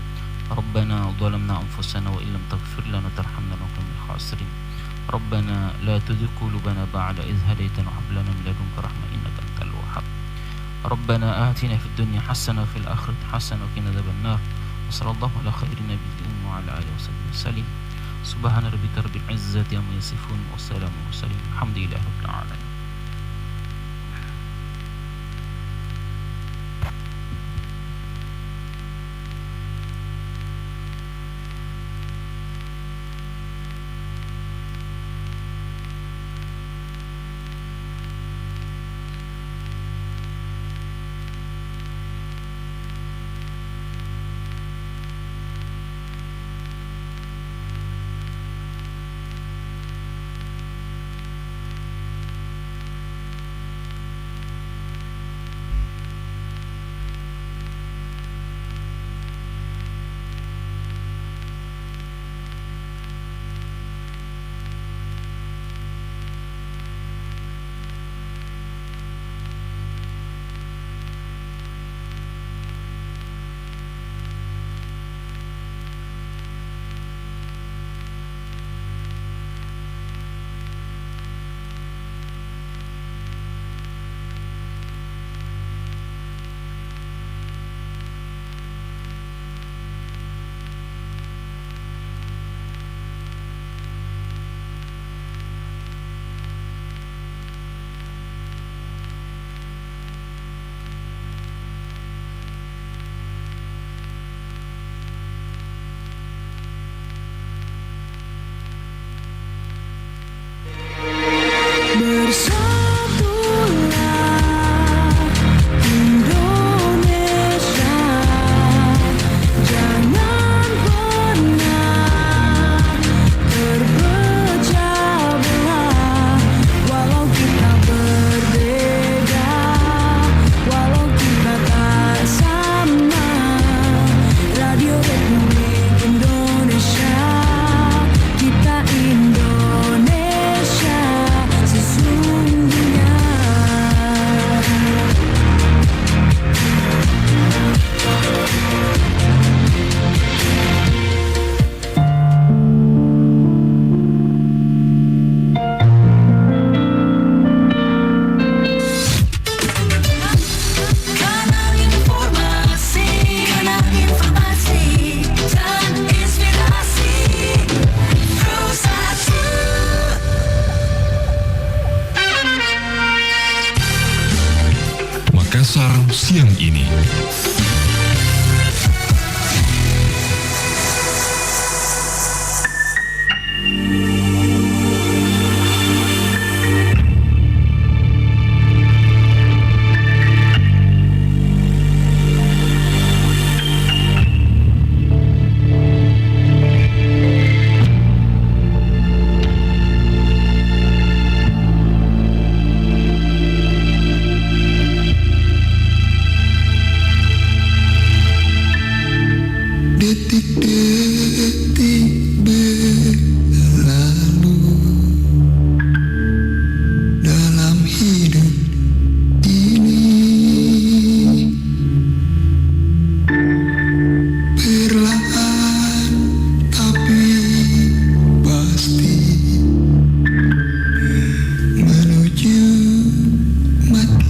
ربنا ظلمنا أنفسنا وإن لم تغفر لنا وترحمنا لنكن من الخاسرين. ربنا لا تزغ قلوبنا بعد إذ هديتنا وهب لنا من لدنك رحمة إنك أنت الوهاب. ربنا آتنا في الدنيا حسنة وفي الآخرة حسنة وقنا عذاب النار. وصلى الله على خير نبي وعلى آله وصحبه وسلم. سبحان ربك رب العزة عما يصفون والسلام على المرسلين الحمد لله رب العالمين. Detik-detik berlalu dalam hidup ini, perlahan tapi pasti menuju mati.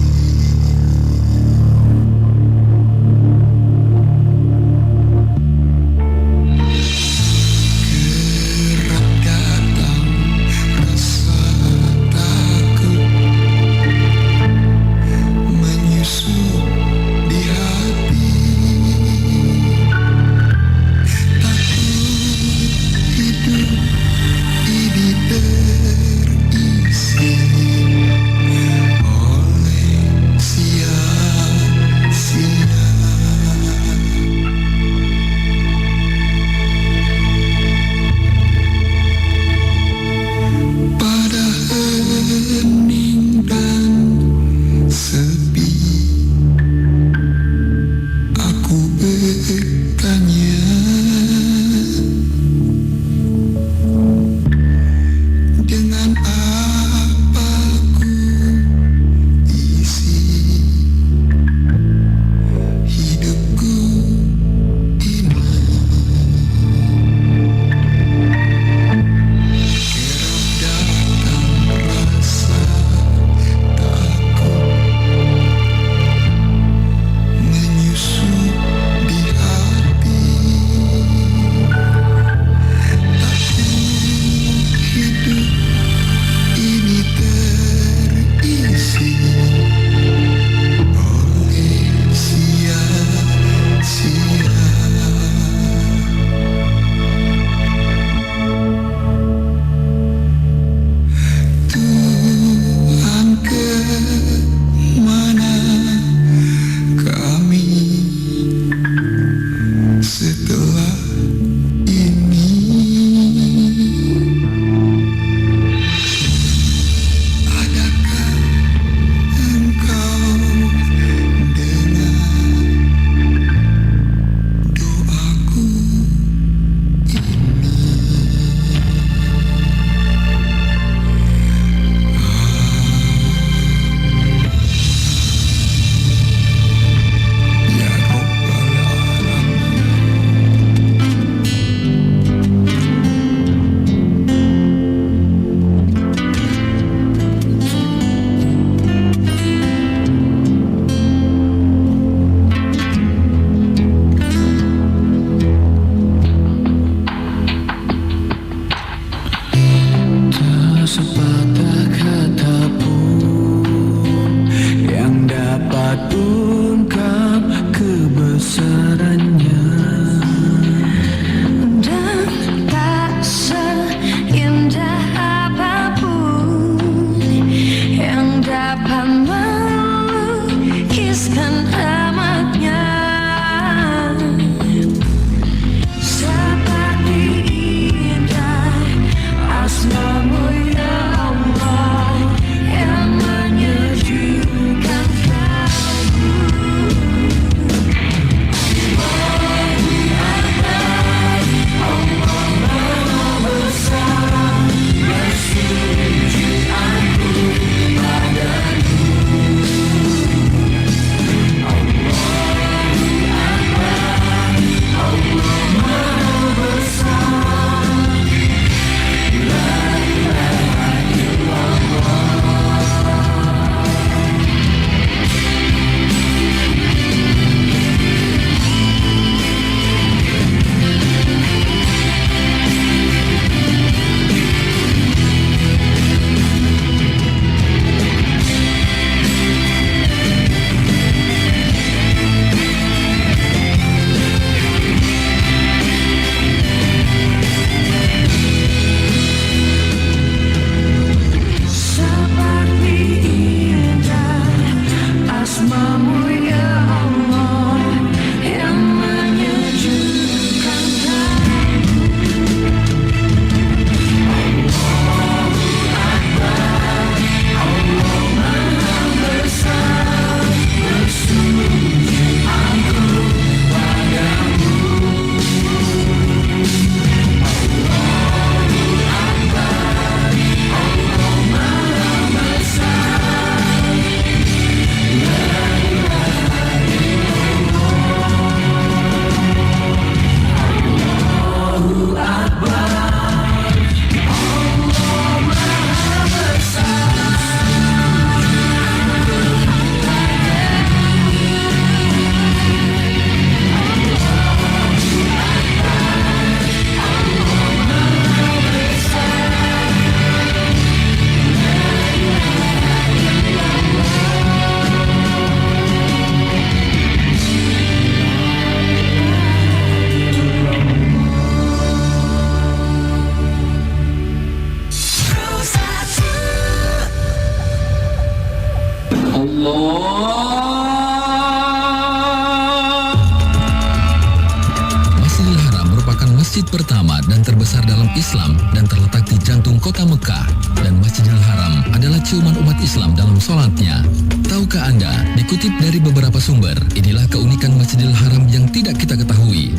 masjid pertama dan terbesar dalam Islam dan terletak di jantung kota Mekah. Dan Masjidil Haram adalah ciuman umat Islam dalam sholatnya. Tahukah Anda, dikutip dari beberapa sumber, inilah keunikan Masjidil Haram yang tidak kita ketahui.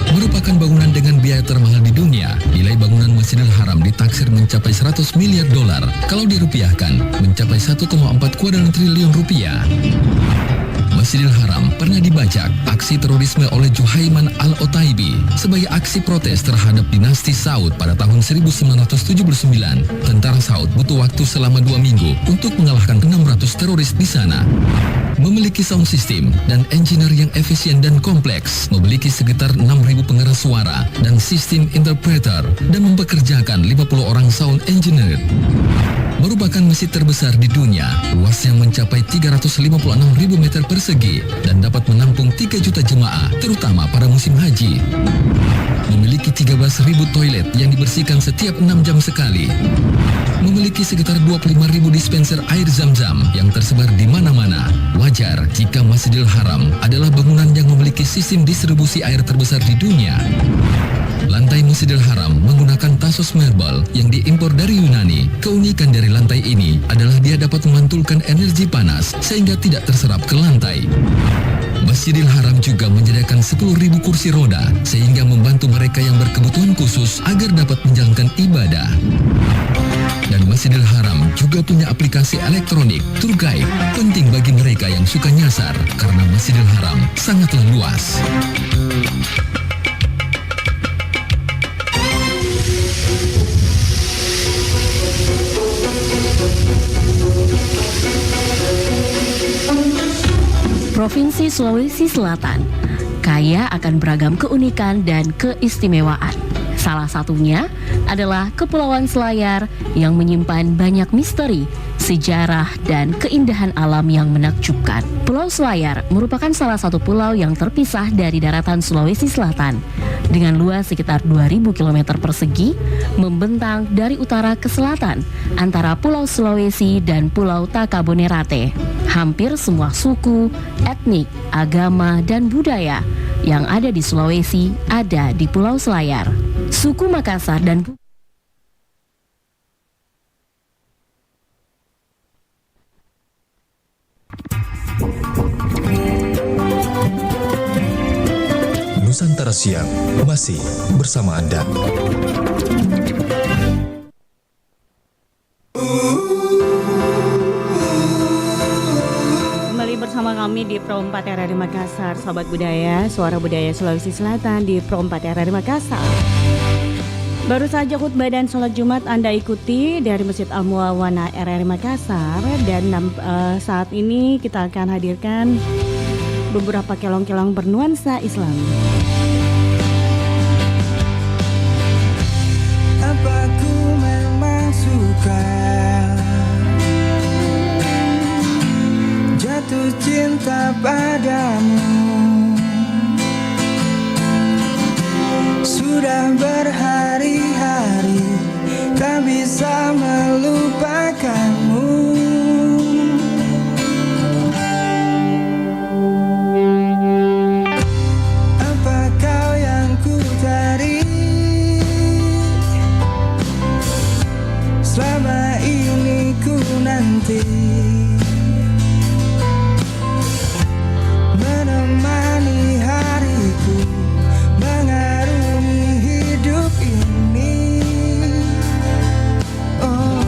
Merupakan bangunan dengan biaya termahal di dunia. Nilai bangunan Masjidil Haram ditaksir mencapai 100 miliar dolar. Kalau dirupiahkan, mencapai 1,4 kuadran triliun rupiah. Masjidil Haram pernah dibajak aksi terorisme oleh Juhaiman al-Otaibi sebagai aksi protes terhadap dinasti Saud pada tahun 1979. Tentara Saud butuh waktu selama 2 minggu untuk mengalahkan 600 teroris di sana. Memiliki sound system dan engineer yang efisien dan kompleks, memiliki sekitar 6.000 pengeras suara dan sistem interpreter, dan mempekerjakan 50 orang sound engineer. Merupakan masjid terbesar di dunia, luasnya mencapai 356.000 meter persegi dan dapat menampung 3 juta jemaah, terutama pada musim haji. Memiliki 13.000 toilet yang dibersihkan setiap 6 jam sekali. Memiliki sekitar 25.000 dispenser air zam-zam yang tersebar di mana-mana. Wajar jika Masjidil Haram adalah bangunan yang memiliki sistem distribusi air terbesar di dunia. Lantai Masjidil Haram menggunakan Tassos marble yang diimpor dari Yunani. Keunikan dari lantai ini adalah dia dapat memantulkan energi panas sehingga tidak terserap ke lantai. Masjidil Haram juga menyediakan 10.000 kursi roda sehingga membantu mereka yang berkebutuhan khusus agar dapat menjalankan ibadah. Dan Masjidil Haram juga punya aplikasi elektronik tour guide, penting bagi mereka yang suka nyasar karena Masjidil Haram sangatlah luas. Provinsi Sulawesi Selatan kaya akan beragam keunikan dan keistimewaan. Salah satunya adalah Kepulauan Selayar yang menyimpan banyak misteri, sejarah, dan keindahan alam yang menakjubkan. Pulau Selayar merupakan salah satu pulau yang terpisah dari daratan Sulawesi Selatan. Dengan luas sekitar 2.000 km persegi, membentang dari utara ke selatan antara Pulau Sulawesi dan Pulau Takabonerate. Hampir semua suku, etnik, agama, dan budaya yang ada di Sulawesi ada di Pulau Selayar. Suku Makassar dan Nusantara Siang masih bersama Anda. Kembali bersama kami di Pro 4 RRI Makassar, Sobat Budaya, Suara Budaya Sulawesi Selatan di Pro 4 RRI Makassar. Baru saja khutbah dan sholat Jumat Anda ikuti dari Masjid Al-Muawana RRI Makassar. Dan saat ini kita akan hadirkan beberapa kelong-kelong bernuansa Islam. Apa ku memang suka jatuh cinta padamu? Sudah berhari-hari tak bisa melupakanmu. Apa kau yang ku cari selama ini ku nanti, menemani hariku, mengarungi hidup ini. Oh,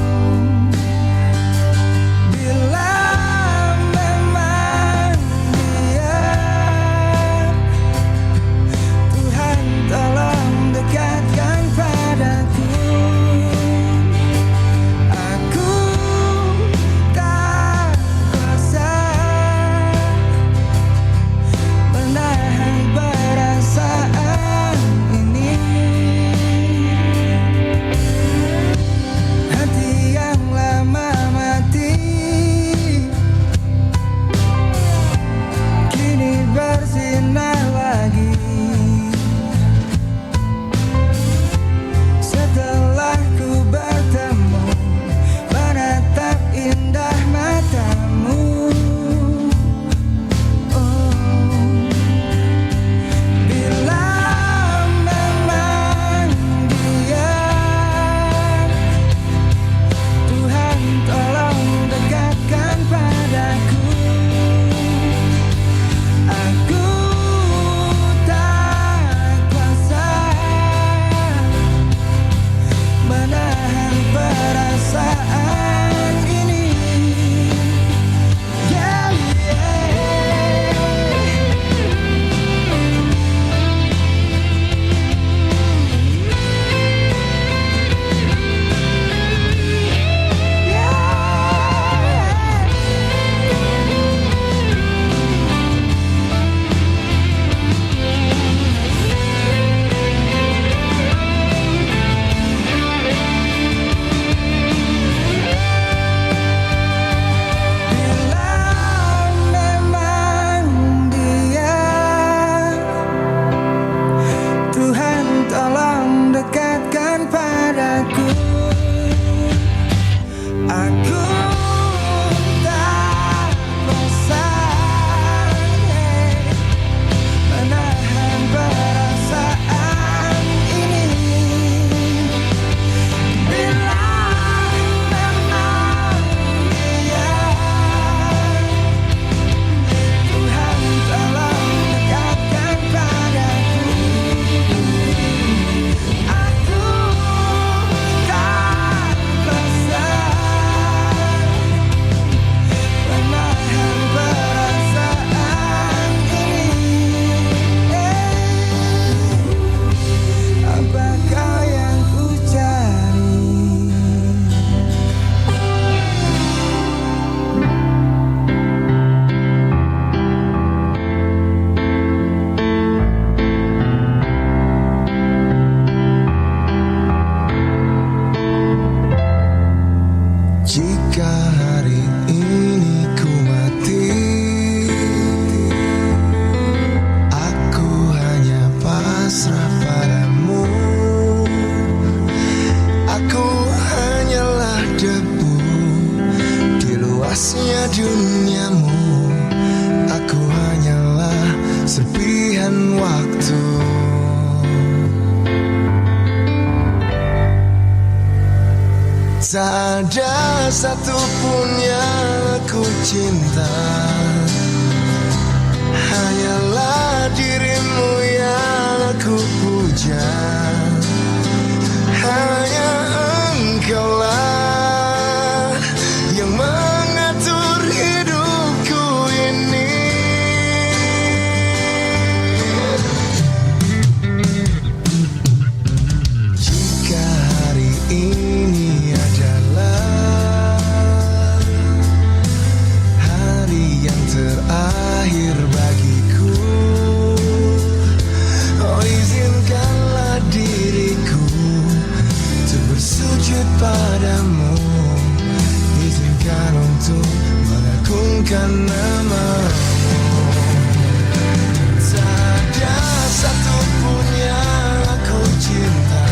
dan waktu. Tak ada satupun yang aku cinta, hanyalah dirimu yang aku puja. Hanya engkaulah yang mengatur hidupku ini. Jika hari ini adalah hari yang terakhir bagiku, oh izinkanlah diriku untuk bersujud padamu. Izinkan untuk mengagungkan namamu. Tak ada satupun yang aku cinta,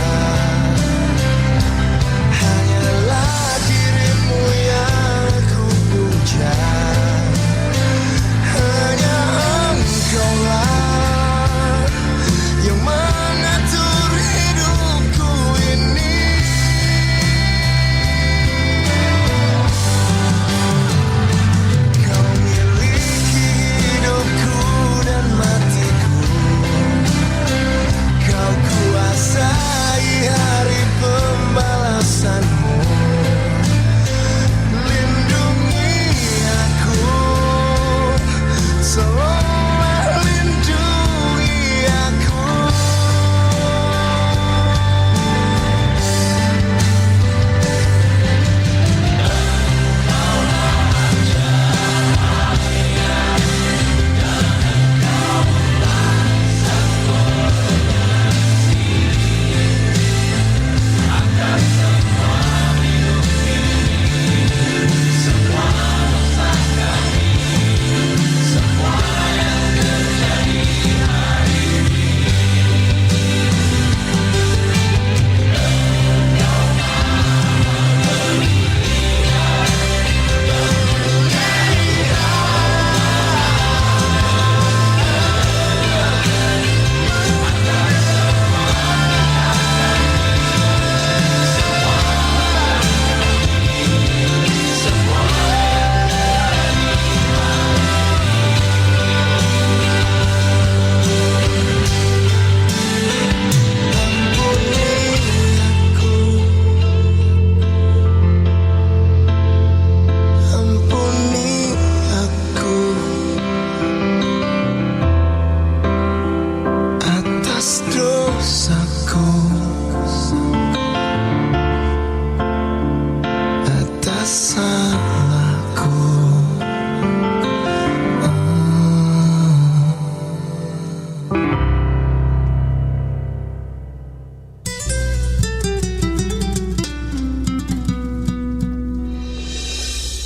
hanyalah dirimu yang aku puja. Hanya engkaulah yang mengatur hidupku ini. Kau miliki hidupku dan matiku. Kau kuasai hari pembalasanmu. Lindungi aku, tolonglah lindungi aku. Ampuni aku atas dosaku, atas salahku.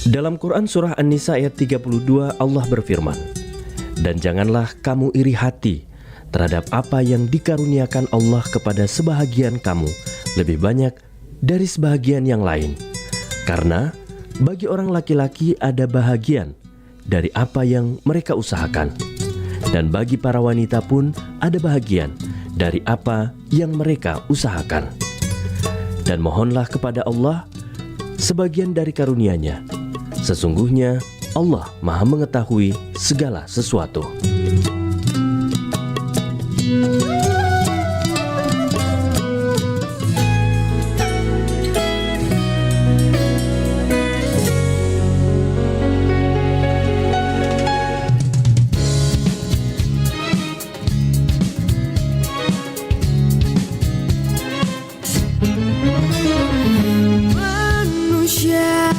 Dalam Quran Surah An-Nisa ayat 32 Allah berfirman, "Dan janganlah kamu iri hati terhadap apa yang dikaruniakan Allah kepada sebahagian kamu lebih banyak dari sebahagian yang lain. Karena bagi orang laki-laki ada bahagian dari apa yang mereka usahakan, dan bagi para wanita pun ada bahagian dari apa yang mereka usahakan. Dan mohonlah kepada Allah sebagian dari karunia-Nya. Sesungguhnya Allah Maha mengetahui segala sesuatu." Manusia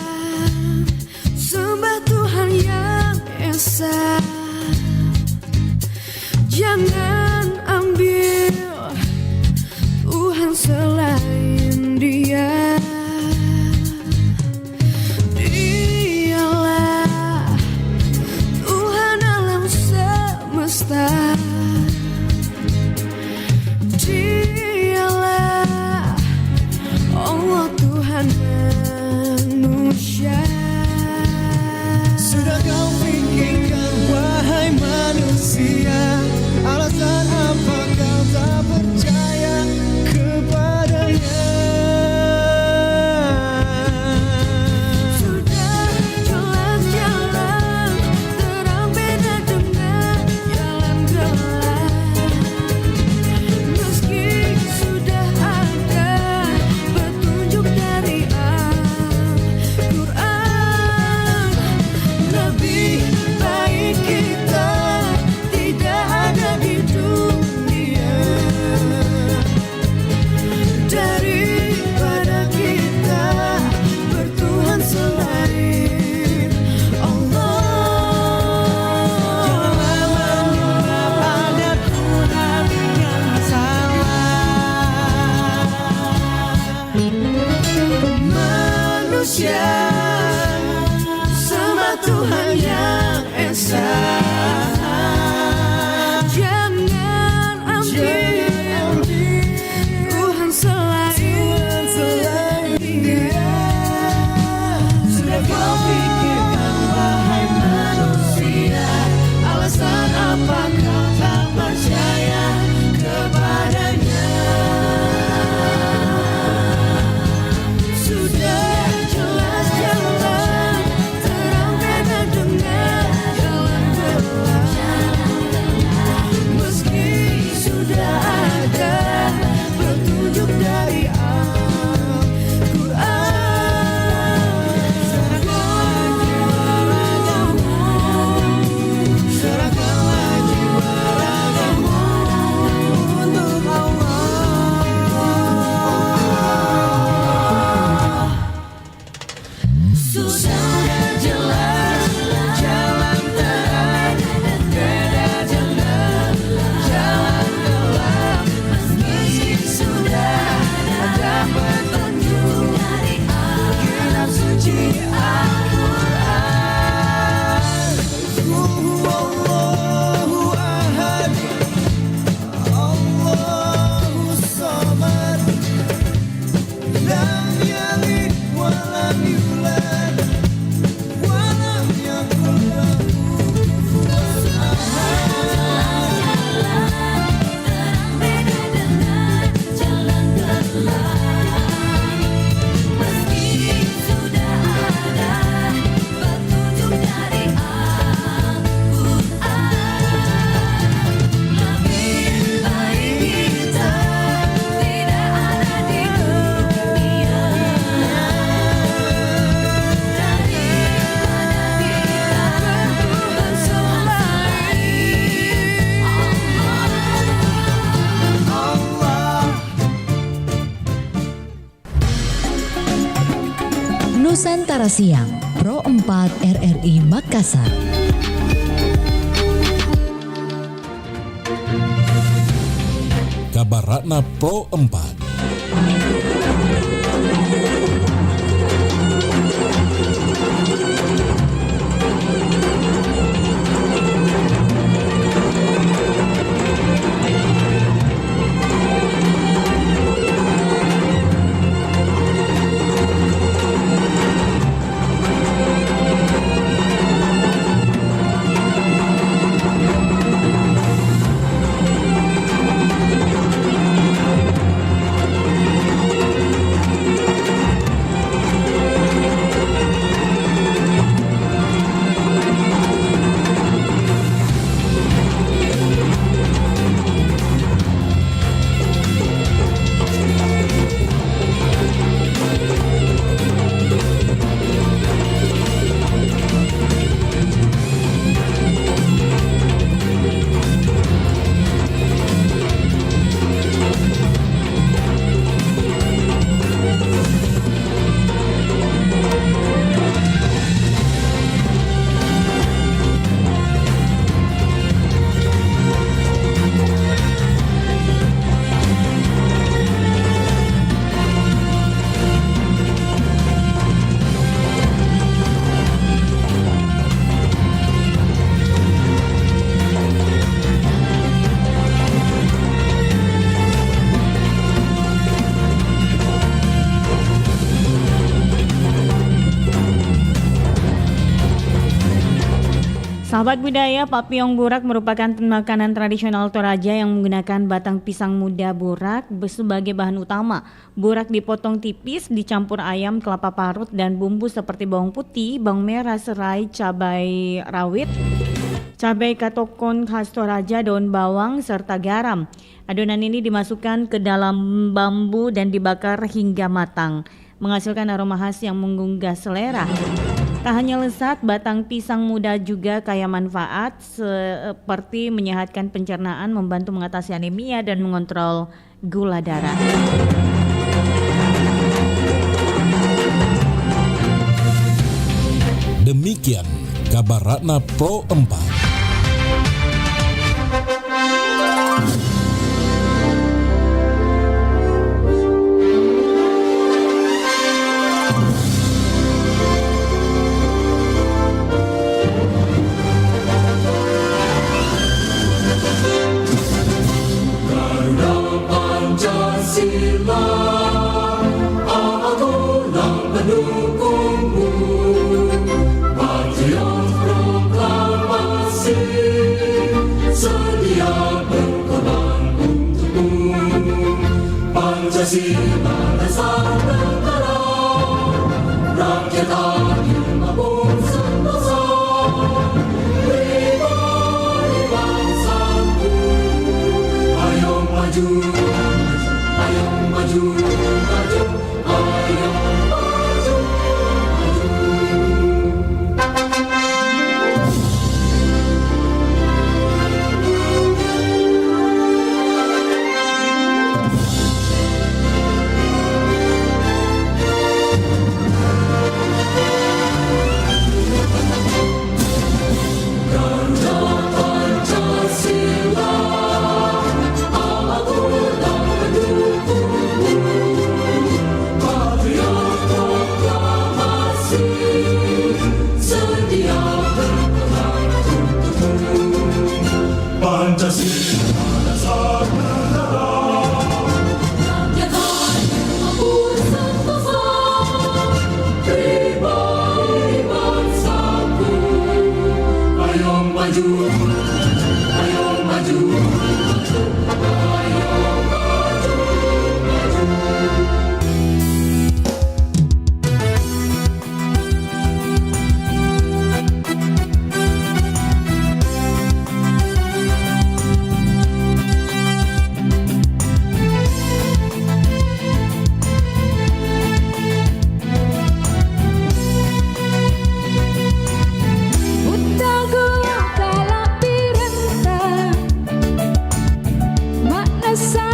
sembah Tuhan yang esa. Jangan ambil Tuhan selain Dia. Dialah Tuhan alam semesta. Dialah Allah Tuhan manusia. Sudah kau pikirkan wahai manusia, alasan Nusantara Siang, Pro 4 RRI Makassar. Kabar Ratna Pro 4. Sahabat budaya, Papiong Burak merupakan makanan tradisional Toraja yang menggunakan batang pisang muda burak sebagai bahan utama. Burak dipotong tipis, dicampur ayam, kelapa parut, dan bumbu seperti bawang putih, bawang merah, serai, cabai rawit, cabai katokon khas Toraja, daun bawang, serta garam. Adonan ini dimasukkan ke dalam bambu dan dibakar hingga matang, menghasilkan aroma khas yang menggugah selera. Tak hanya lezat, batang pisang muda juga kaya manfaat seperti menyehatkan pencernaan, membantu mengatasi anemia, dan mengontrol gula darah. Demikian kabar Ratna Pro 4. Pancasila dasar negara, rakyat adil maupun sentosa, pribadi bangsaku. Ayo maju, ayo maju, maju, ayo maju, maju. Asa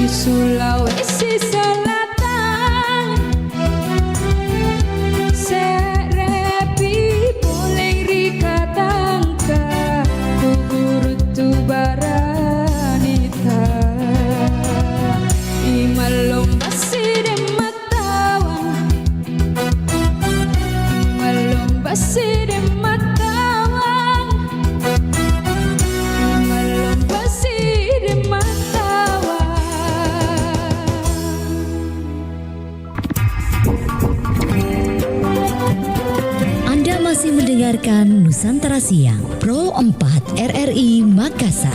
Sulawesi Selatan Serepi boleh rikatangka Kugurutu baranita Imalong basire matawan Imalong basire matawan Imalong basire matawan. Anda masih mendengarkan Nusantara Siang Pro 4 RRI Makassar.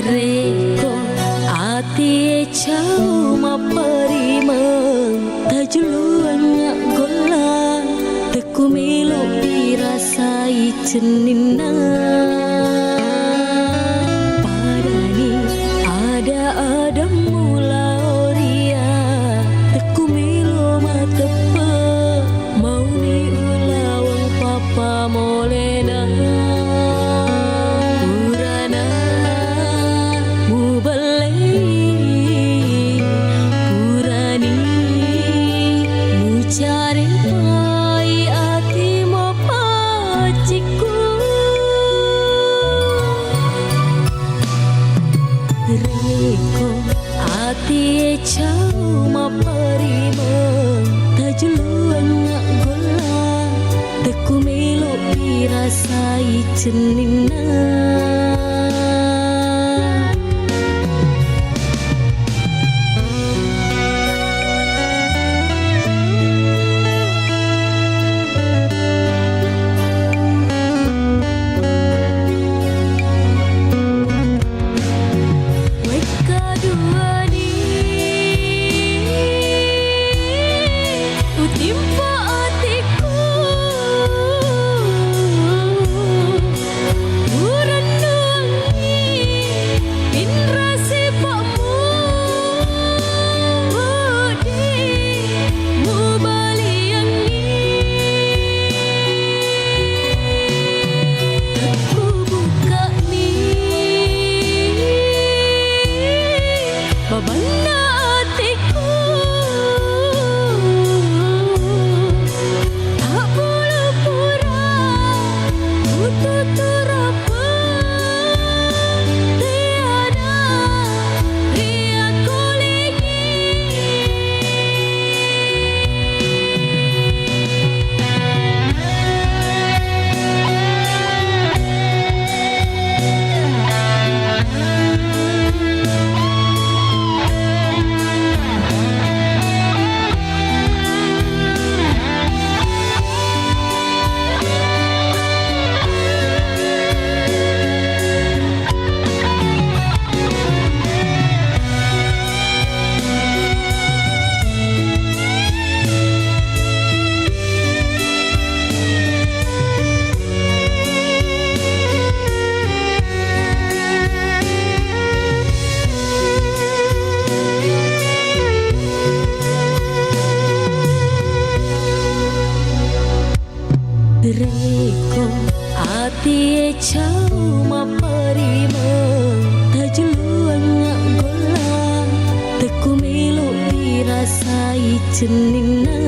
Reko ati chau ma parima tajuluannya gola teku melo dirasai cenina padani ada mula oria teku melo matepe mau ni ulawang papa molena urana Purani Mucari pai ati mo paciku Reko ati chau ma parima tajuluan ngak gola teku melo dirasai cenina Utimpa hatiku Reko ati chau ma parima tajuluan ngak gola teku melo dirasai cenina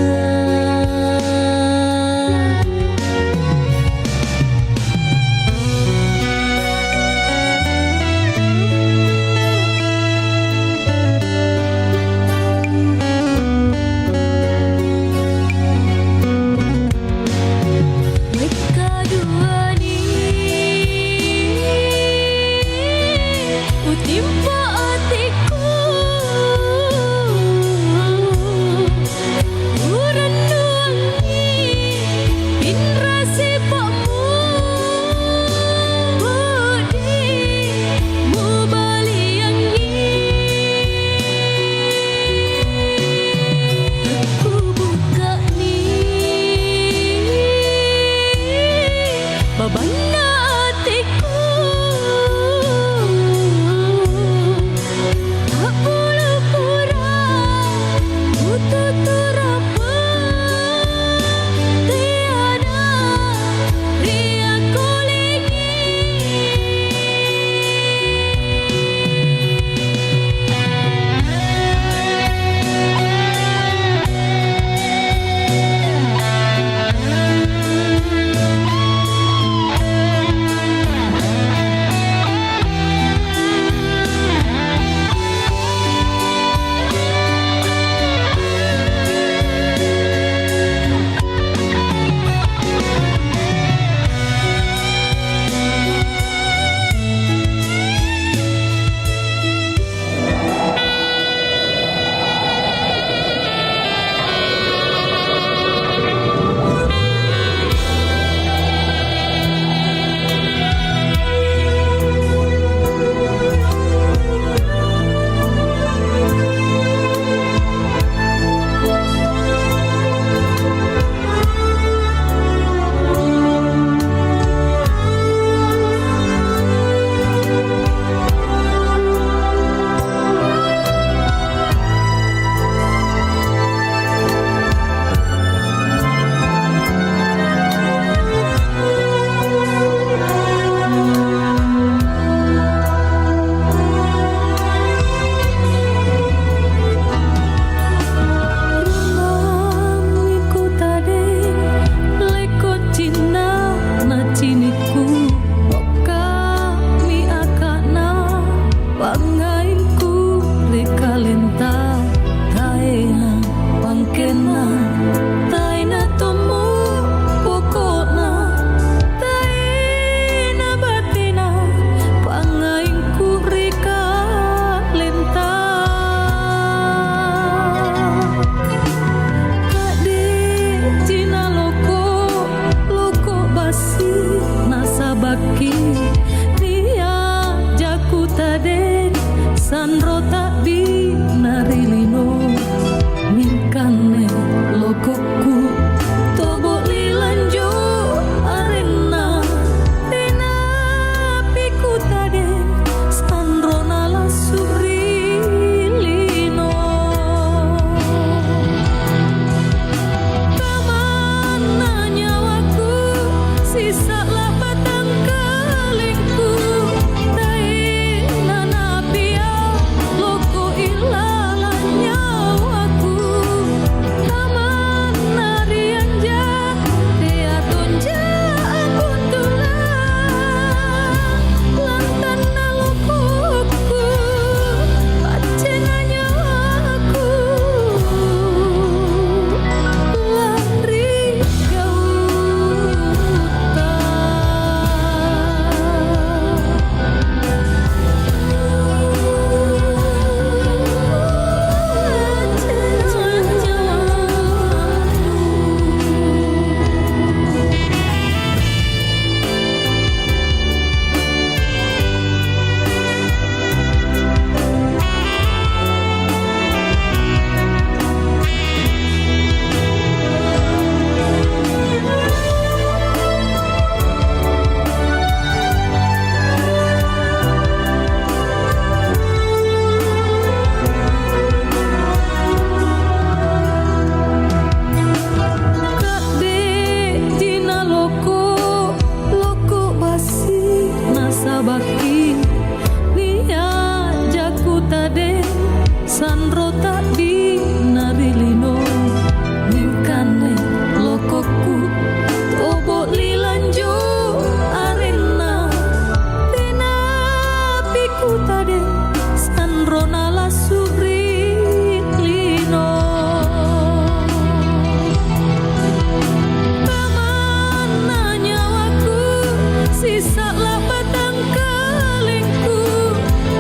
Sandro tak binarilino Minkane lokoku Tobo lilanjo arena Tena piku tade Sandro nala surilino Kamana nyawaku Sisa lah batang kalingku Taina napia Loko ilala nyawaku Kamana rianja Dea tonja akuntula Lantana lokoku Pacenga nyawaku Landri Dina loko basi nasabaki Nia jaku tade Sandro tak binarilino Minkane lokoku Tobo lilanjo arena Tena piku tade Sandro nala surilino Kamana nyawaku Sisa lah batang kalingku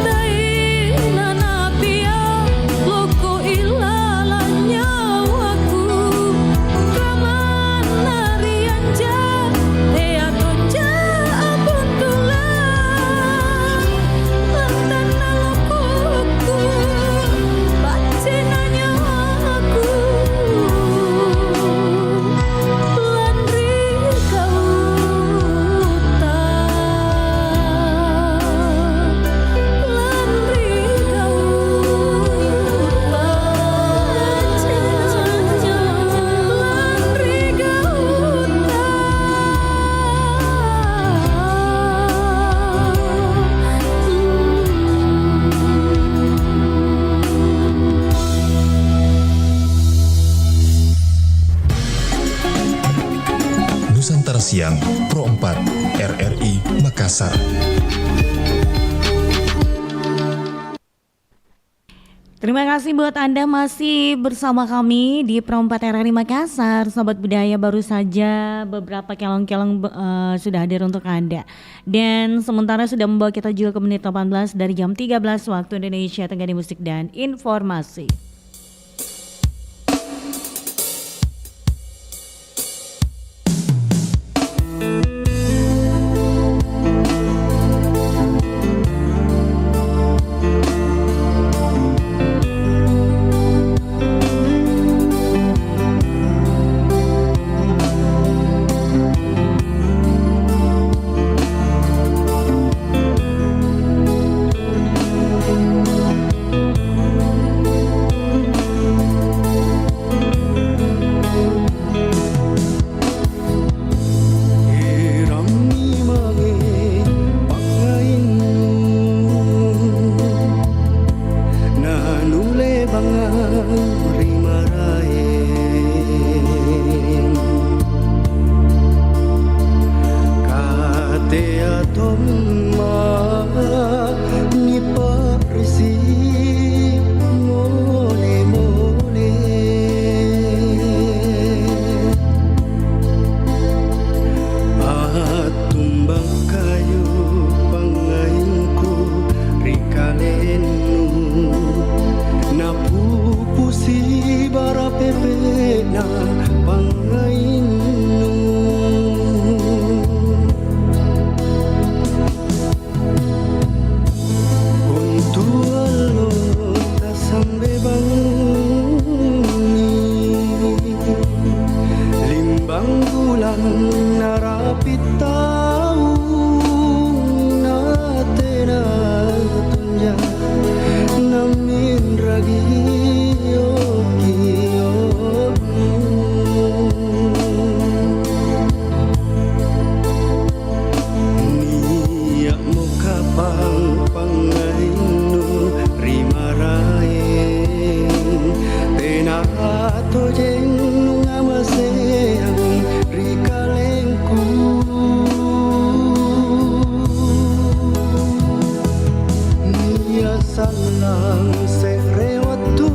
Taina napia Loko ilala nyawaku Kamana rianja Dea tonja akuntula Lantana lokoku Pacenga nyawaku Landri kauta Landri kauta Landri Nusantara Siang Pro 4 RRI Makassar. Terima kasih buat Anda masih bersama kami di Pro 4 RRI Makassar. Sobat Budaya, baru saja beberapa kelong-kelong sudah hadir untuk Anda. Dan sementara sudah membawa kita juga ke menit 18 dari jam 13 waktu Indonesia Tenggara di Musik dan Informasi. tapang pangainu rimaraeng tenato jeng ngamaseang rikalengku nia salang serewatu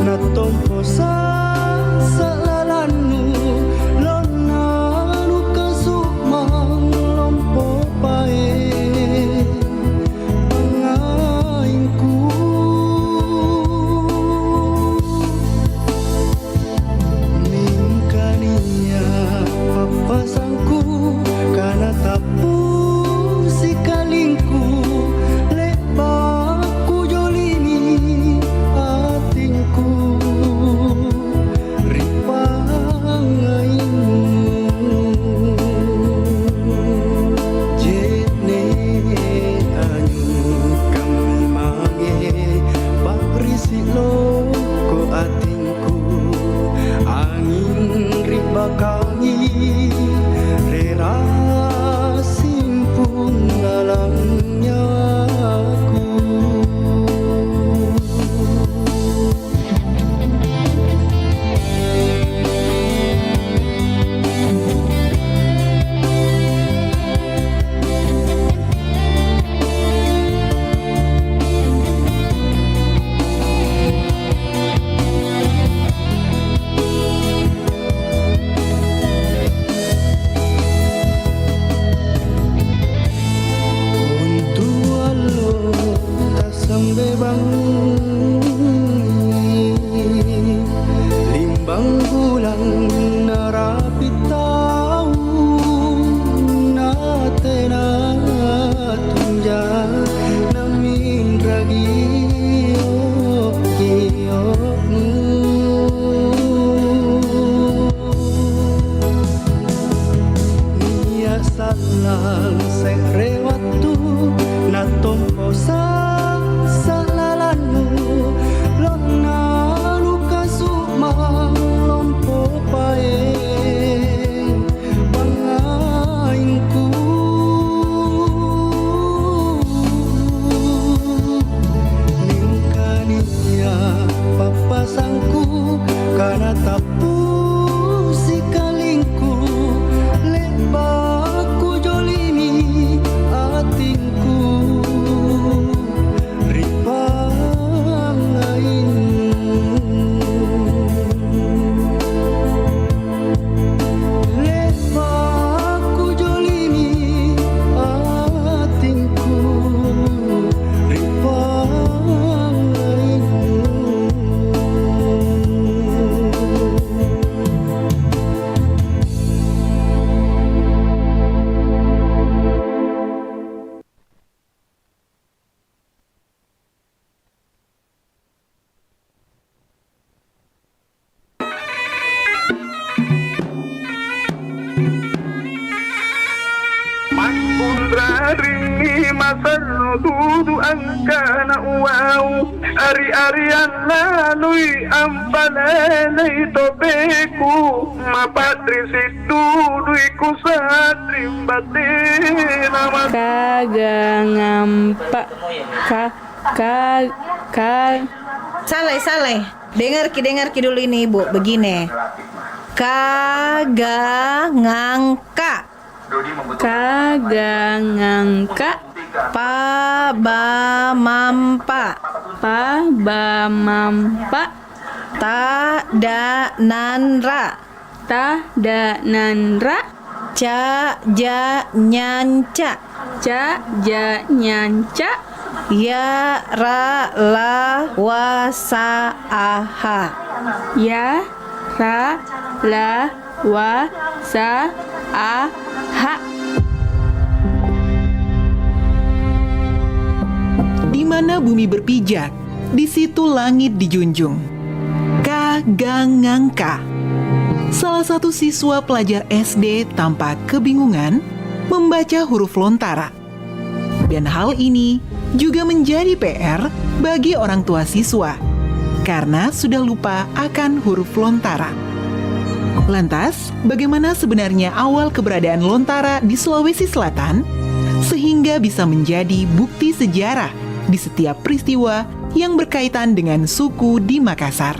na tompo sa salalanu lonanu kasukmang lompo pae pangaingku mingkania papasangku kana tapu si kalingku lepaku jolini atingku ripangainu jene anyu kami mange bakrisi loko atingku angin ribakangi rera simpung lalangnya aku limbang bulan narapi tahu na tena tunja namin ragi nia salang serewatu na tompo sa salalanu lonanu kasukmang lompo pae pangaingku ningkania papasangku kana tapu si kalingku lepaku jolini atingku lepaku jolini atingku Ringi masal dudu angka na uau ari-arian lalui ampalalay tobeku mapatri sidudu iku satrim batin kagak ngampak Saleh dengar ki dulu ini ibu begini kagak ngangka pa ba mampa ta da nanra ca ja nyanca ya ra la wa sa aha Di mana bumi berpijak, di situ langit dijunjung. Kagak ngangka. Salah satu siswa pelajar SD tampak kebingungan membaca huruf lontara. Dan hal ini juga menjadi PR bagi orang tua siswa karena sudah lupa akan huruf lontara. Lantas, bagaimana sebenarnya awal keberadaan lontara di Sulawesi Selatan sehingga sehingga bisa menjadi bukti sejarah di setiap peristiwa yang berkaitan dengan suku di Makassar.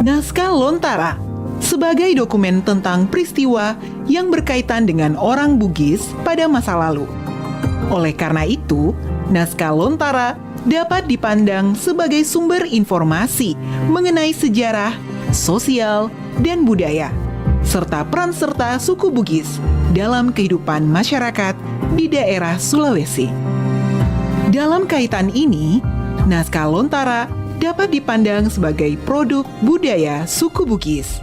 Naskah Lontara sebagai dokumen tentang peristiwa yang berkaitan dengan orang Bugis pada masa lalu. Oleh karena itu, naskah Lontara dapat dipandang sebagai sumber informasi mengenai sejarah, sosial, dan budaya, serta peran serta suku Bugis dalam kehidupan masyarakat di daerah Sulawesi. Dalam kaitan ini, naskah Lontara dapat dipandang sebagai produk budaya suku Bugis.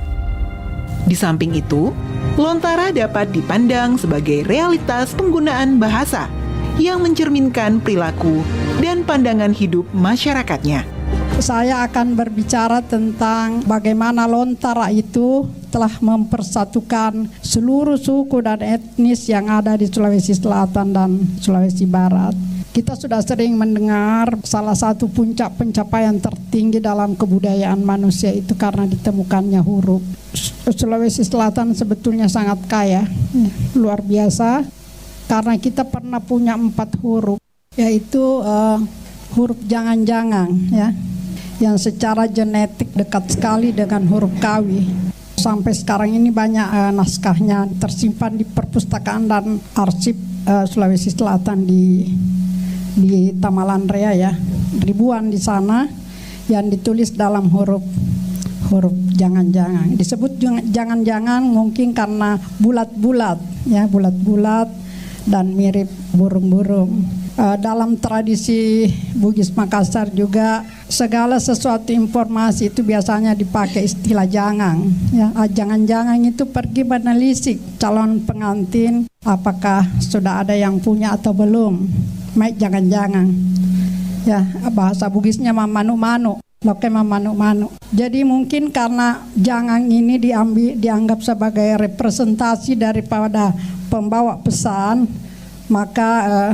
Di samping itu, Lontara dapat dipandang sebagai realitas penggunaan bahasa yang mencerminkan perilaku dan pandangan hidup masyarakatnya. Saya akan berbicara tentang bagaimana Lontara itu telah mempersatukan seluruh suku dan etnis yang ada di Sulawesi Selatan dan Sulawesi Barat. Kita sudah sering mendengar salah satu puncak pencapaian tertinggi dalam kebudayaan manusia itu karena ditemukannya huruf. Sulawesi Selatan sebetulnya sangat kaya, luar biasa, karena kita pernah punya 4 huruf, yaitu huruf jangan-jangan, ya, yang secara genetik dekat sekali dengan huruf Kawi. Sampai sekarang ini banyak naskahnya tersimpan di perpustakaan dan arsip Sulawesi Selatan di Tamalandrea, ya, ribuan di sana yang ditulis dalam huruf jangan-jangan. Disebut jangan-jangan mungkin karena bulat-bulat, ya, bulat-bulat dan mirip burung-burung. Dalam tradisi Bugis Makassar juga segala sesuatu informasi itu biasanya dipakai istilah jangan, ya. Jangan-jangan itu pergi menelisik calon pengantin apakah sudah ada yang punya atau belum. Maik jangan-jangan, ya, bahasa Bugisnya mamanu-manu, loke mamanu-manu. Jadi mungkin karena jangan ini dianggap sebagai representasi daripada pembawa pesan, maka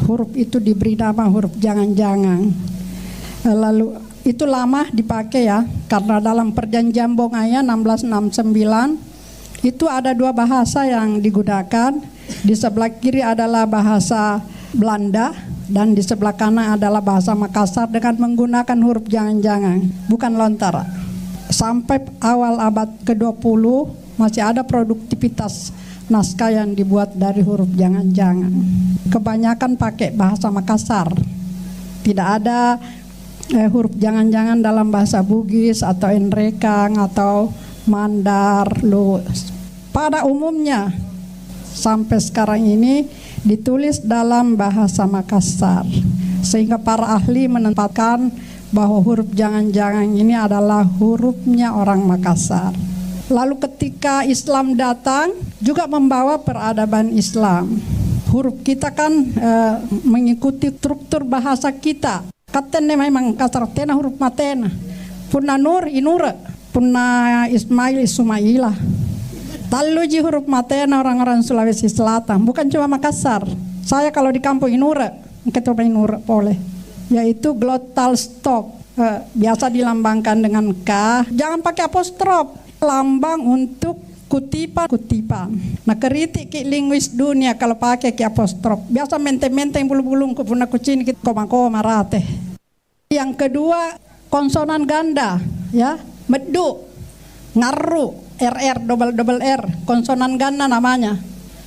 huruf itu diberi nama huruf jangan-jangan. Lalu itu lama dipakai, ya, karena dalam perjanjian Bongaya 1669 itu ada 2 bahasa yang digunakan. Di sebelah kiri adalah bahasa Belanda dan di sebelah kanan adalah bahasa Makassar dengan menggunakan huruf jangan-jangan, bukan Lontara. Sampai awal abad ke-20 masih ada produktivitas naskah yang dibuat dari huruf jangan-jangan. Kebanyakan pakai bahasa Makassar. Tidak ada huruf jangan-jangan dalam bahasa Bugis atau Enrekang atau Mandar, Lu. Pada umumnya sampai sekarang ini ditulis dalam bahasa Makassar, sehingga para ahli menempatkan bahwa huruf jangan-jangan ini adalah hurufnya orang Makassar. Lalu ketika Islam datang juga membawa peradaban Islam. Huruf kita kan mengikuti struktur bahasa kita. Katanya memang kasartena huruf matena. Punna nur inura, punna Ismail Ismailah. Taluji huruf matena orang-orang Sulawesi Selatan, bukan cuma Makassar. Saya kalau di kampung Inura, ketua Inura boleh, yaitu glottal stop, biasa dilambangkan dengan K. Jangan pakai apostrof, lambang untuk kutipan. Nah, kritik linguis dunia kalau pakai apostrof, biasa mente-mente yang bulu-bulung kupuna kucing koma-koma rate. Yang kedua konsonan ganda, ya, medu, ngaru. RR double R konsonan ganda namanya.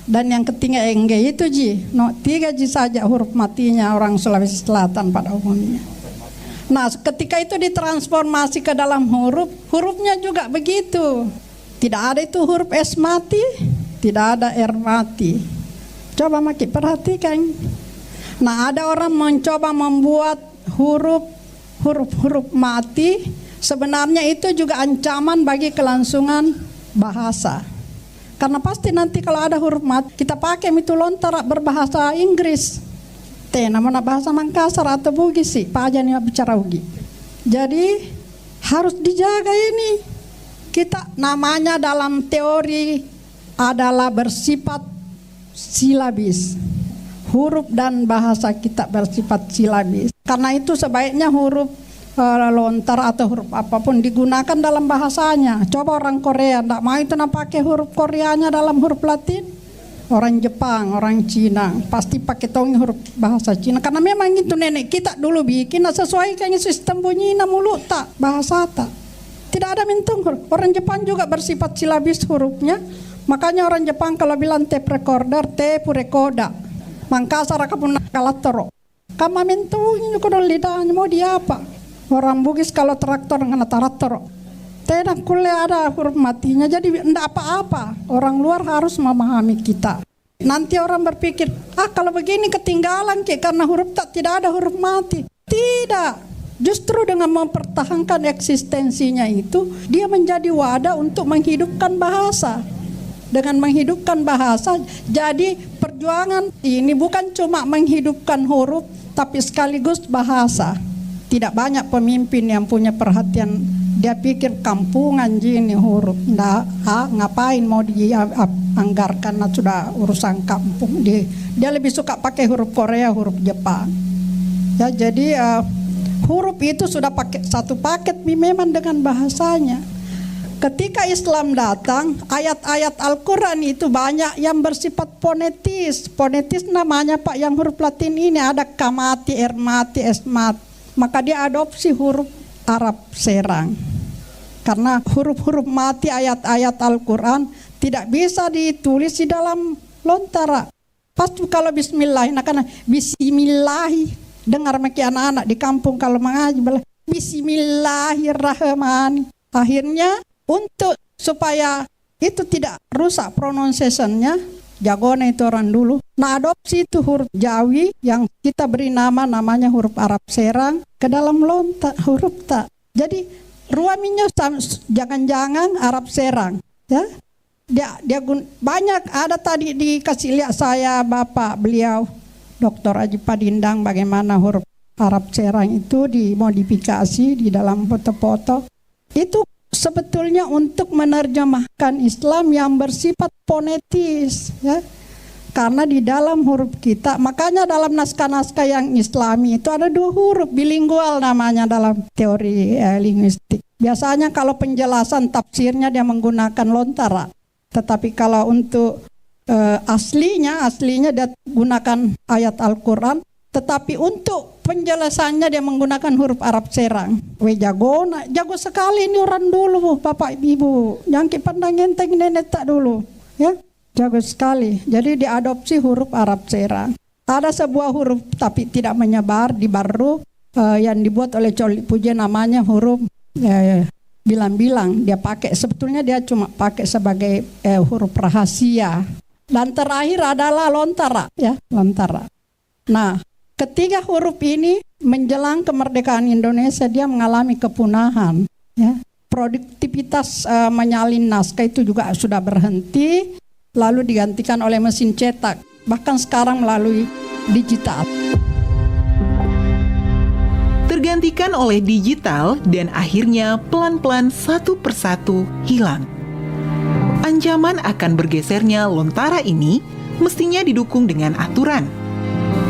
Dan yang ketiga NG itu Ji. 3 Ji saja huruf matinya orang Sulawesi Selatan pada umumnya. Nah, ketika itu ditransformasi ke dalam hurufnya juga begitu. Tidak ada itu huruf S mati, tidak ada R mati. Coba Maki perhatikan. Nah, ada orang mencoba membuat huruf mati. Sebenarnya itu juga ancaman bagi kelangsungan bahasa. Karena pasti nanti kalau ada huruf mati, kita pakai itu Lontara berbahasa Inggris. Namanya bahasa Makassar atau Bugis sih, Pak Aja nih bicara Ugi. Jadi harus dijaga ini. Kita namanya dalam teori adalah bersifat silabis. Huruf dan bahasa kita bersifat silabis. Karena itu sebaiknya huruf Lontara atau huruf apapun digunakan dalam bahasanya. Coba orang Korea, tidak mau itu pakai huruf Koreanya dalam huruf Latin. orang Jepang, orang Cina, pasti pakai tong huruf bahasa Cina. Karena memang itu nenek kita dulu bikin, sesuaikan sistem bunyi mulut tak, bahasa tak. Tidak ada mintung huruf. Orang Jepang juga bersifat silabis hurufnya. Makanya orang Jepang kalau bilang tape recorder, tape recorder. Mangkasar kapun kalatoro. Kama mintung kalau lidahnya mau dia apa? Orang Bugis kalau traktor ngana traktor. Tidak kuliah ada huruf matinya, jadi tidak apa-apa. Orang luar harus memahami kita. Nanti orang berpikir, kalau begini ketinggalan karena huruf tak, tidak ada huruf mati. Tidak. Justru dengan mempertahankan eksistensinya itu, dia menjadi wadah untuk menghidupkan bahasa. Dengan menghidupkan bahasa, jadi perjuangan ini bukan cuma menghidupkan huruf, tapi sekaligus bahasa. Tidak banyak pemimpin yang punya perhatian. Dia pikir kampungan gini huruf. Ngapain mau dianggarkan, sudah urusan kampung. Dia lebih suka pakai huruf Korea, huruf Jepang. Ya, jadi huruf itu sudah pakai satu paket memang dengan bahasanya. Ketika Islam datang, ayat-ayat Al-Quran itu banyak yang bersifat fonetis. Fonetis namanya Pak, yang huruf Latin ini ada kamati, ermati, esmat. Maka dia adopsi huruf Arab serang. Karena huruf-huruf mati ayat-ayat Al-Quran tidak bisa ditulis di dalam lontara. Pasti kalau bismillah, karena bismillah, dengar maki anak-anak di kampung kalau mengaji, bismillahirrahmanirrahim. Akhirnya untuk supaya itu tidak rusak pronunciation-nya, jagona itu orang dulu. Nah, adopsi itu huruf Jawi yang kita beri namanya huruf Arab serang ke dalam lontar huruf tak. Jadi ruaminya jangan-jangan Arab serang, ya. Dia banyak ada tadi dikasih lihat saya Bapak beliau Dr. Haji Padindang bagaimana huruf Arab serang itu dimodifikasi di dalam foto-foto. Itu sebetulnya untuk menerjemahkan Islam yang bersifat fonetis, ya. Karena di dalam huruf kita, makanya dalam naskah-naskah yang Islami itu ada 2 huruf bilingual namanya dalam teori linguistik. Biasanya kalau penjelasan tafsirnya dia menggunakan lontara, tetapi kalau untuk aslinya dia gunakan ayat Al-Quran, tetapi untuk penjelasannya dia menggunakan huruf Arab serang. Jago sekali ini orang dulu, Bapak Ibu. Jangan pandang enteng nenek tak dulu, ya. Jago sekali. Jadi diadopsi huruf Arab serang. Ada sebuah huruf tapi tidak menyebar di baru yang dibuat oleh Coli Puji namanya huruf bilang-bilang. Dia pakai, sebetulnya dia cuma pakai sebagai huruf rahasia. Dan terakhir adalah lontara, ya, lontara. Nah, ketiga huruf ini menjelang kemerdekaan Indonesia dia mengalami kepunahan, ya. Produktivitas menyalin naskah itu juga sudah berhenti, lalu digantikan oleh mesin cetak, bahkan sekarang melalui digital. Tergantikan oleh digital dan akhirnya pelan-pelan satu persatu hilang. Ancaman akan bergesernya lontara ini mestinya didukung dengan aturan.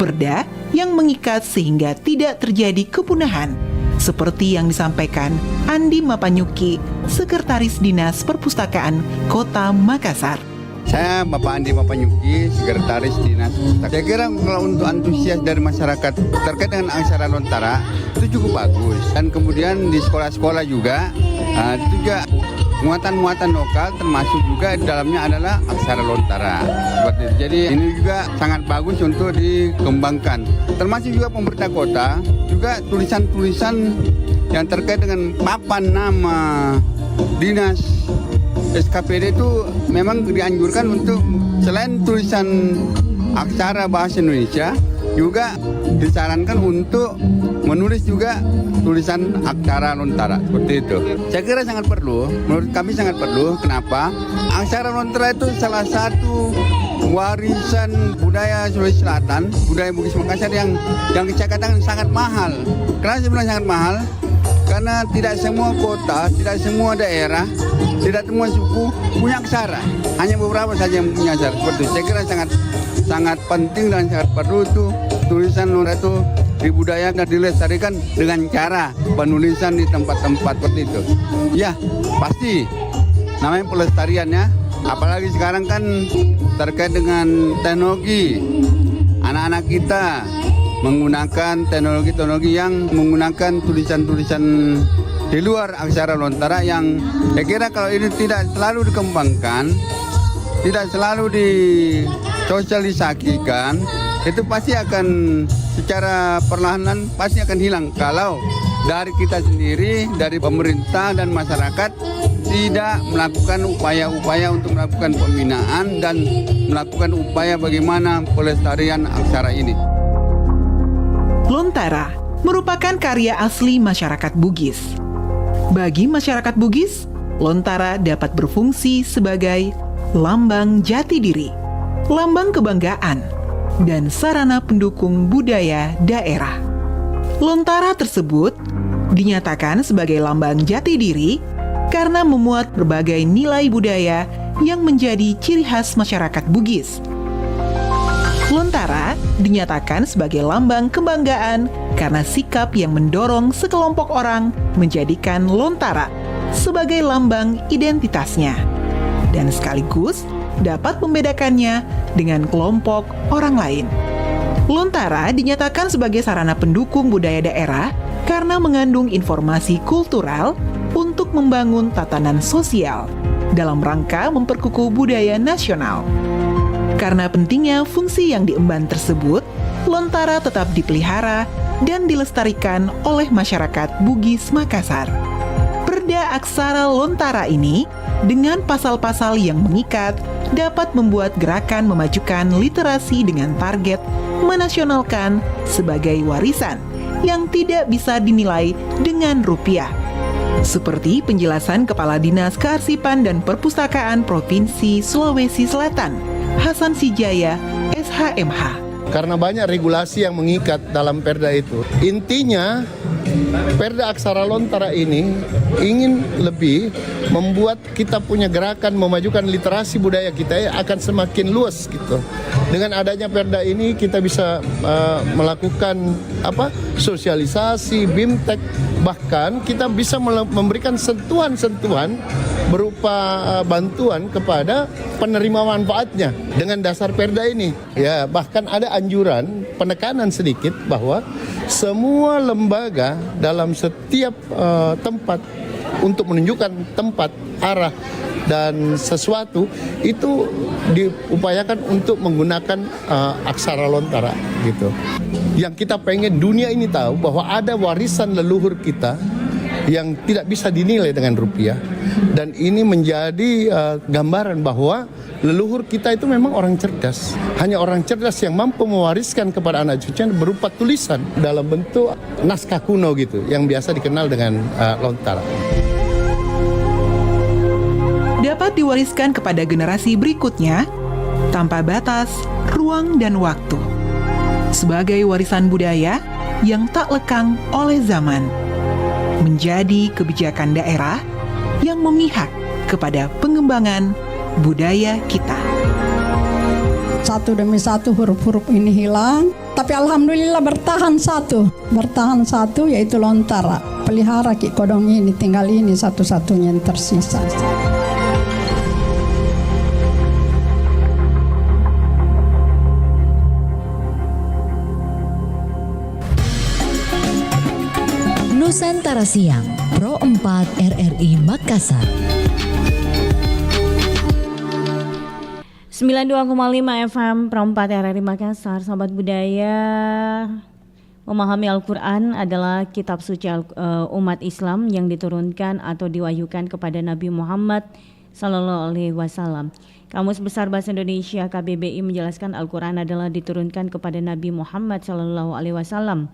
Perda yang mengikat sehingga tidak terjadi kepunahan, seperti yang disampaikan Andi Mapanyuki, Sekretaris Dinas Perpustakaan Kota Makassar. Saya Bapak Andi Mapanyuki, Sekretaris Dinas Perpustakaan. Saya kira kalau untuk antusias dari masyarakat terkait dengan aksara lontara itu cukup bagus. Dan kemudian di sekolah-sekolah juga itu juga muatan-muatan lokal termasuk juga di dalamnya adalah aksara lontara. Seperti itu. Jadi ini juga sangat bagus untuk dikembangkan. Termasuk juga pemerintah kota juga tulisan-tulisan yang terkait dengan papan nama dinas SKPD itu memang dianjurkan untuk selain tulisan aksara bahasa Indonesia juga disarankan untuk menulis juga tulisan aksara lontara seperti itu. Saya kira sangat perlu, menurut kami sangat perlu. Kenapa? Aksara lontara itu salah satu warisan budaya Sulawesi Selatan, budaya Bugis Makassar yang saya katakan sangat mahal. Kenapa saya bilang sangat mahal? Karena tidak semua kota, tidak semua daerah, tidak semua suku punya aksara. Hanya beberapa saja yang punya aksara seperti itu. Saya kira sangat penting dan sangat perlu itu tulisan lontara itu dibudayakan, dilestarikan dengan cara penulisan di tempat-tempat seperti itu. Ya, pasti namanya pelestariannya Apalagi sekarang kan terkait dengan teknologi. Anak-anak kita menggunakan teknologi-teknologi yang menggunakan tulisan-tulisan di luar aksara Lontara yang saya kira kalau ini tidak selalu dikembangkan, tidak selalu disosialisasikan, itu pasti akan secara perlahan pasti akan hilang kalau dari kita sendiri, dari pemerintah dan masyarakat tidak melakukan upaya-upaya untuk melakukan pembinaan dan melakukan upaya bagaimana pelestarian aksara ini. Lontara merupakan karya asli masyarakat Bugis. Bagi masyarakat Bugis, Lontara dapat berfungsi sebagai lambang jati diri, lambang kebanggaan, dan sarana pendukung budaya daerah. Lontara tersebut dinyatakan sebagai lambang jati diri karena memuat berbagai nilai budaya yang menjadi ciri khas masyarakat Bugis. Lontara dinyatakan sebagai lambang kebanggaan karena sikap yang mendorong sekelompok orang menjadikan Lontara sebagai lambang identitasnya, dan sekaligus dapat membedakannya dengan kelompok orang lain. Lontara dinyatakan sebagai sarana pendukung budaya daerah karena mengandung informasi kultural untuk membangun tatanan sosial dalam rangka memperkukuh budaya nasional. Karena pentingnya fungsi yang diemban tersebut, Lontara tetap dipelihara dan dilestarikan oleh masyarakat Bugis Makassar. Perda Aksara Lontara ini dengan pasal-pasal yang mengikat dapat membuat gerakan memajukan literasi dengan target menasionalkan sebagai warisan yang tidak bisa dinilai dengan rupiah. Seperti penjelasan Kepala Dinas Kearsipan dan Perpustakaan Provinsi Sulawesi Selatan, Hasan Sijaya, SHMH. Karena banyak regulasi yang mengikat dalam perda itu. Intinya, perda Aksara Lontara ini ingin lebih membuat kita punya gerakan memajukan literasi budaya kita akan semakin luas gitu. Dengan adanya perda ini kita bisa melakukan sosialisasi, BIMTEK, bahkan kita bisa memberikan sentuhan-sentuhan berupa bantuan kepada penerima manfaatnya dengan dasar perda ini. Ya, bahkan ada anjuran penekanan sedikit bahwa semua lembaga dalam setiap tempat untuk menunjukkan tempat, arah, dan sesuatu itu diupayakan untuk menggunakan aksara Lontara gitu. Yang kita pengen dunia ini tahu bahwa ada warisan leluhur kita yang tidak bisa dinilai dengan rupiah, dan ini menjadi gambaran bahwa leluhur kita itu memang orang cerdas. Hanya orang cerdas yang mampu mewariskan kepada anak cucunya berupa tulisan dalam bentuk naskah kuno gitu, yang biasa dikenal dengan Lontara. Dapat diwariskan kepada generasi berikutnya tanpa batas, ruang, dan waktu. Sebagai warisan budaya yang tak lekang oleh zaman, menjadi kebijakan daerah yang memihak kepada pengembangan budaya kita. Satu demi satu huruf-huruf ini hilang, tapi alhamdulillah bertahan satu yaitu Lontara. Pelihara Ki Kodong ini, tinggal ini satu-satunya yang tersisa. Nusantara Siang, Pro 4 RRI Makassar. 92,5 FM Pro 4 RRI Makassar. Sahabat budaya, memahami Al-Quran adalah kitab suci umat Islam yang diturunkan atau diwahyukan kepada Nabi Muhammad Sallallahu Alaihi Wasallam. Kamus Besar Bahasa Indonesia KBBI menjelaskan Al-Quran adalah diturunkan kepada Nabi Muhammad Sallallahu Alaihi Wasallam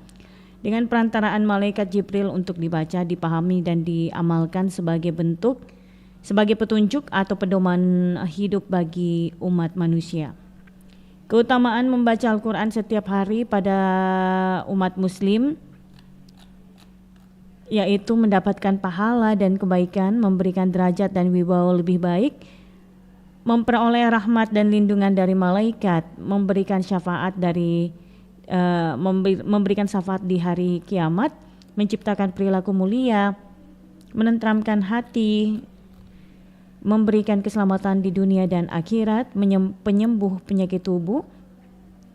dengan perantaraan malaikat Jibril untuk dibaca, dipahami, dan diamalkan sebagai petunjuk atau pedoman hidup bagi umat manusia. Keutamaan membaca Al-Quran setiap hari pada umat muslim yaitu mendapatkan pahala dan kebaikan, memberikan derajat dan wibawa lebih baik, memperoleh rahmat dan lindungan dari malaikat, memberikan syafaat di hari kiamat, menciptakan perilaku mulia, menenteramkan hati, memberikan keselamatan di dunia dan akhirat, penyembuh penyakit tubuh,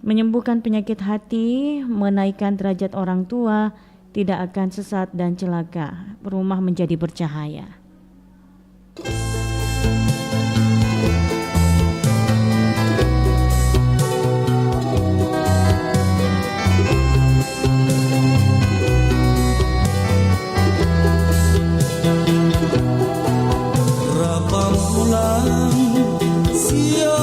menyembuhkan penyakit hati, menaikkan derajat orang tua, tidak akan sesat dan celaka, rumah menjadi bercahaya. Berapa bulan siarona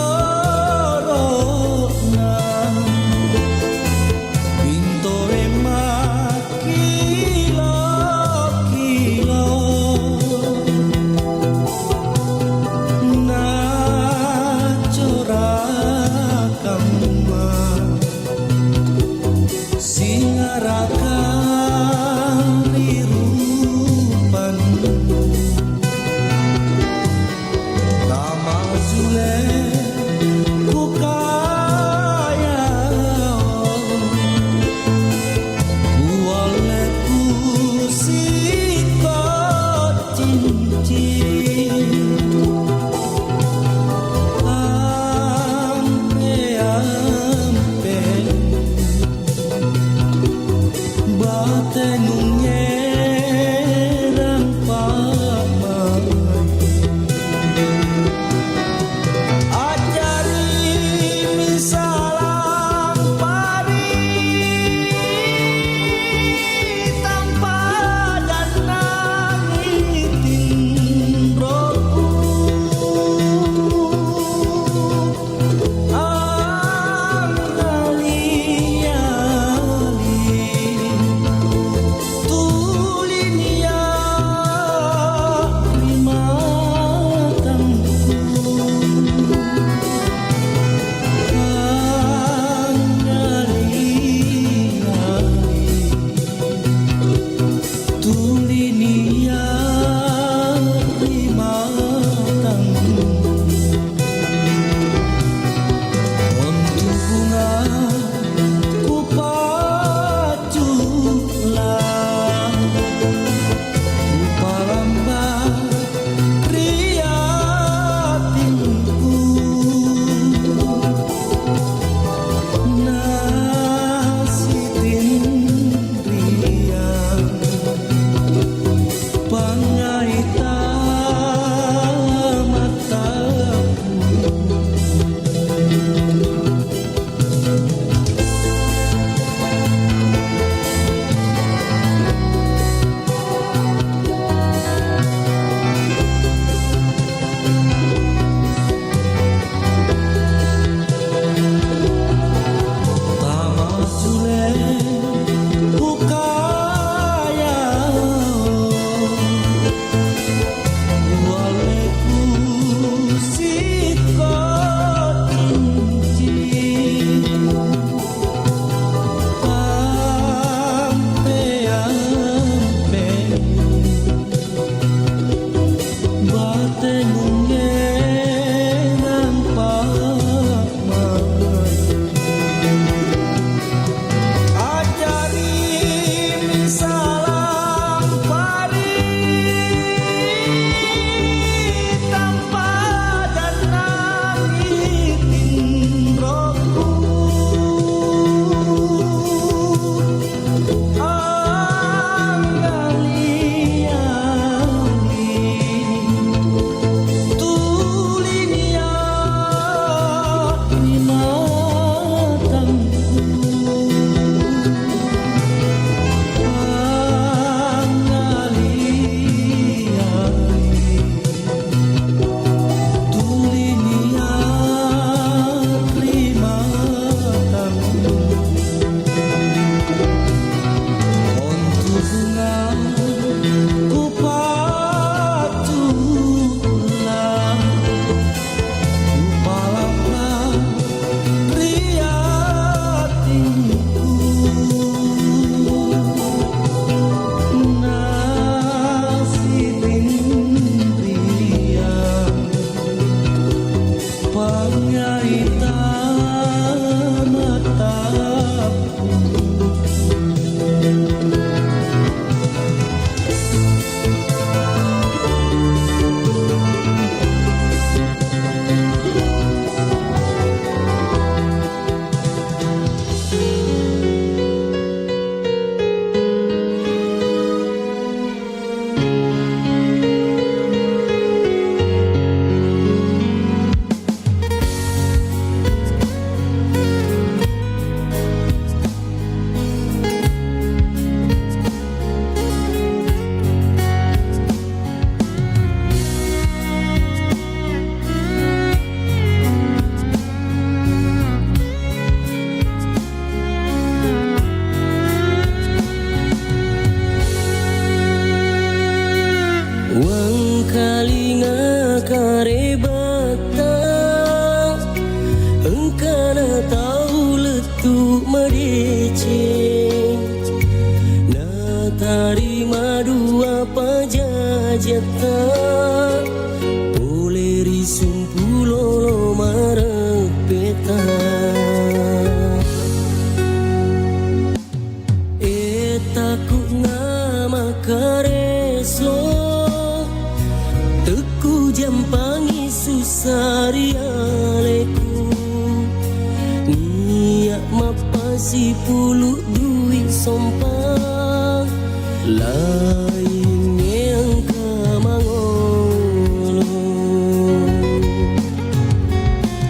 Bintore makila-kila Na corakan singarakan rirupan jata Poleri sumpulolo marepeta Etaku ngama kareso Teku jampangi susari aleku Niak mapasi pulu duit sompang Lain yang kamangolo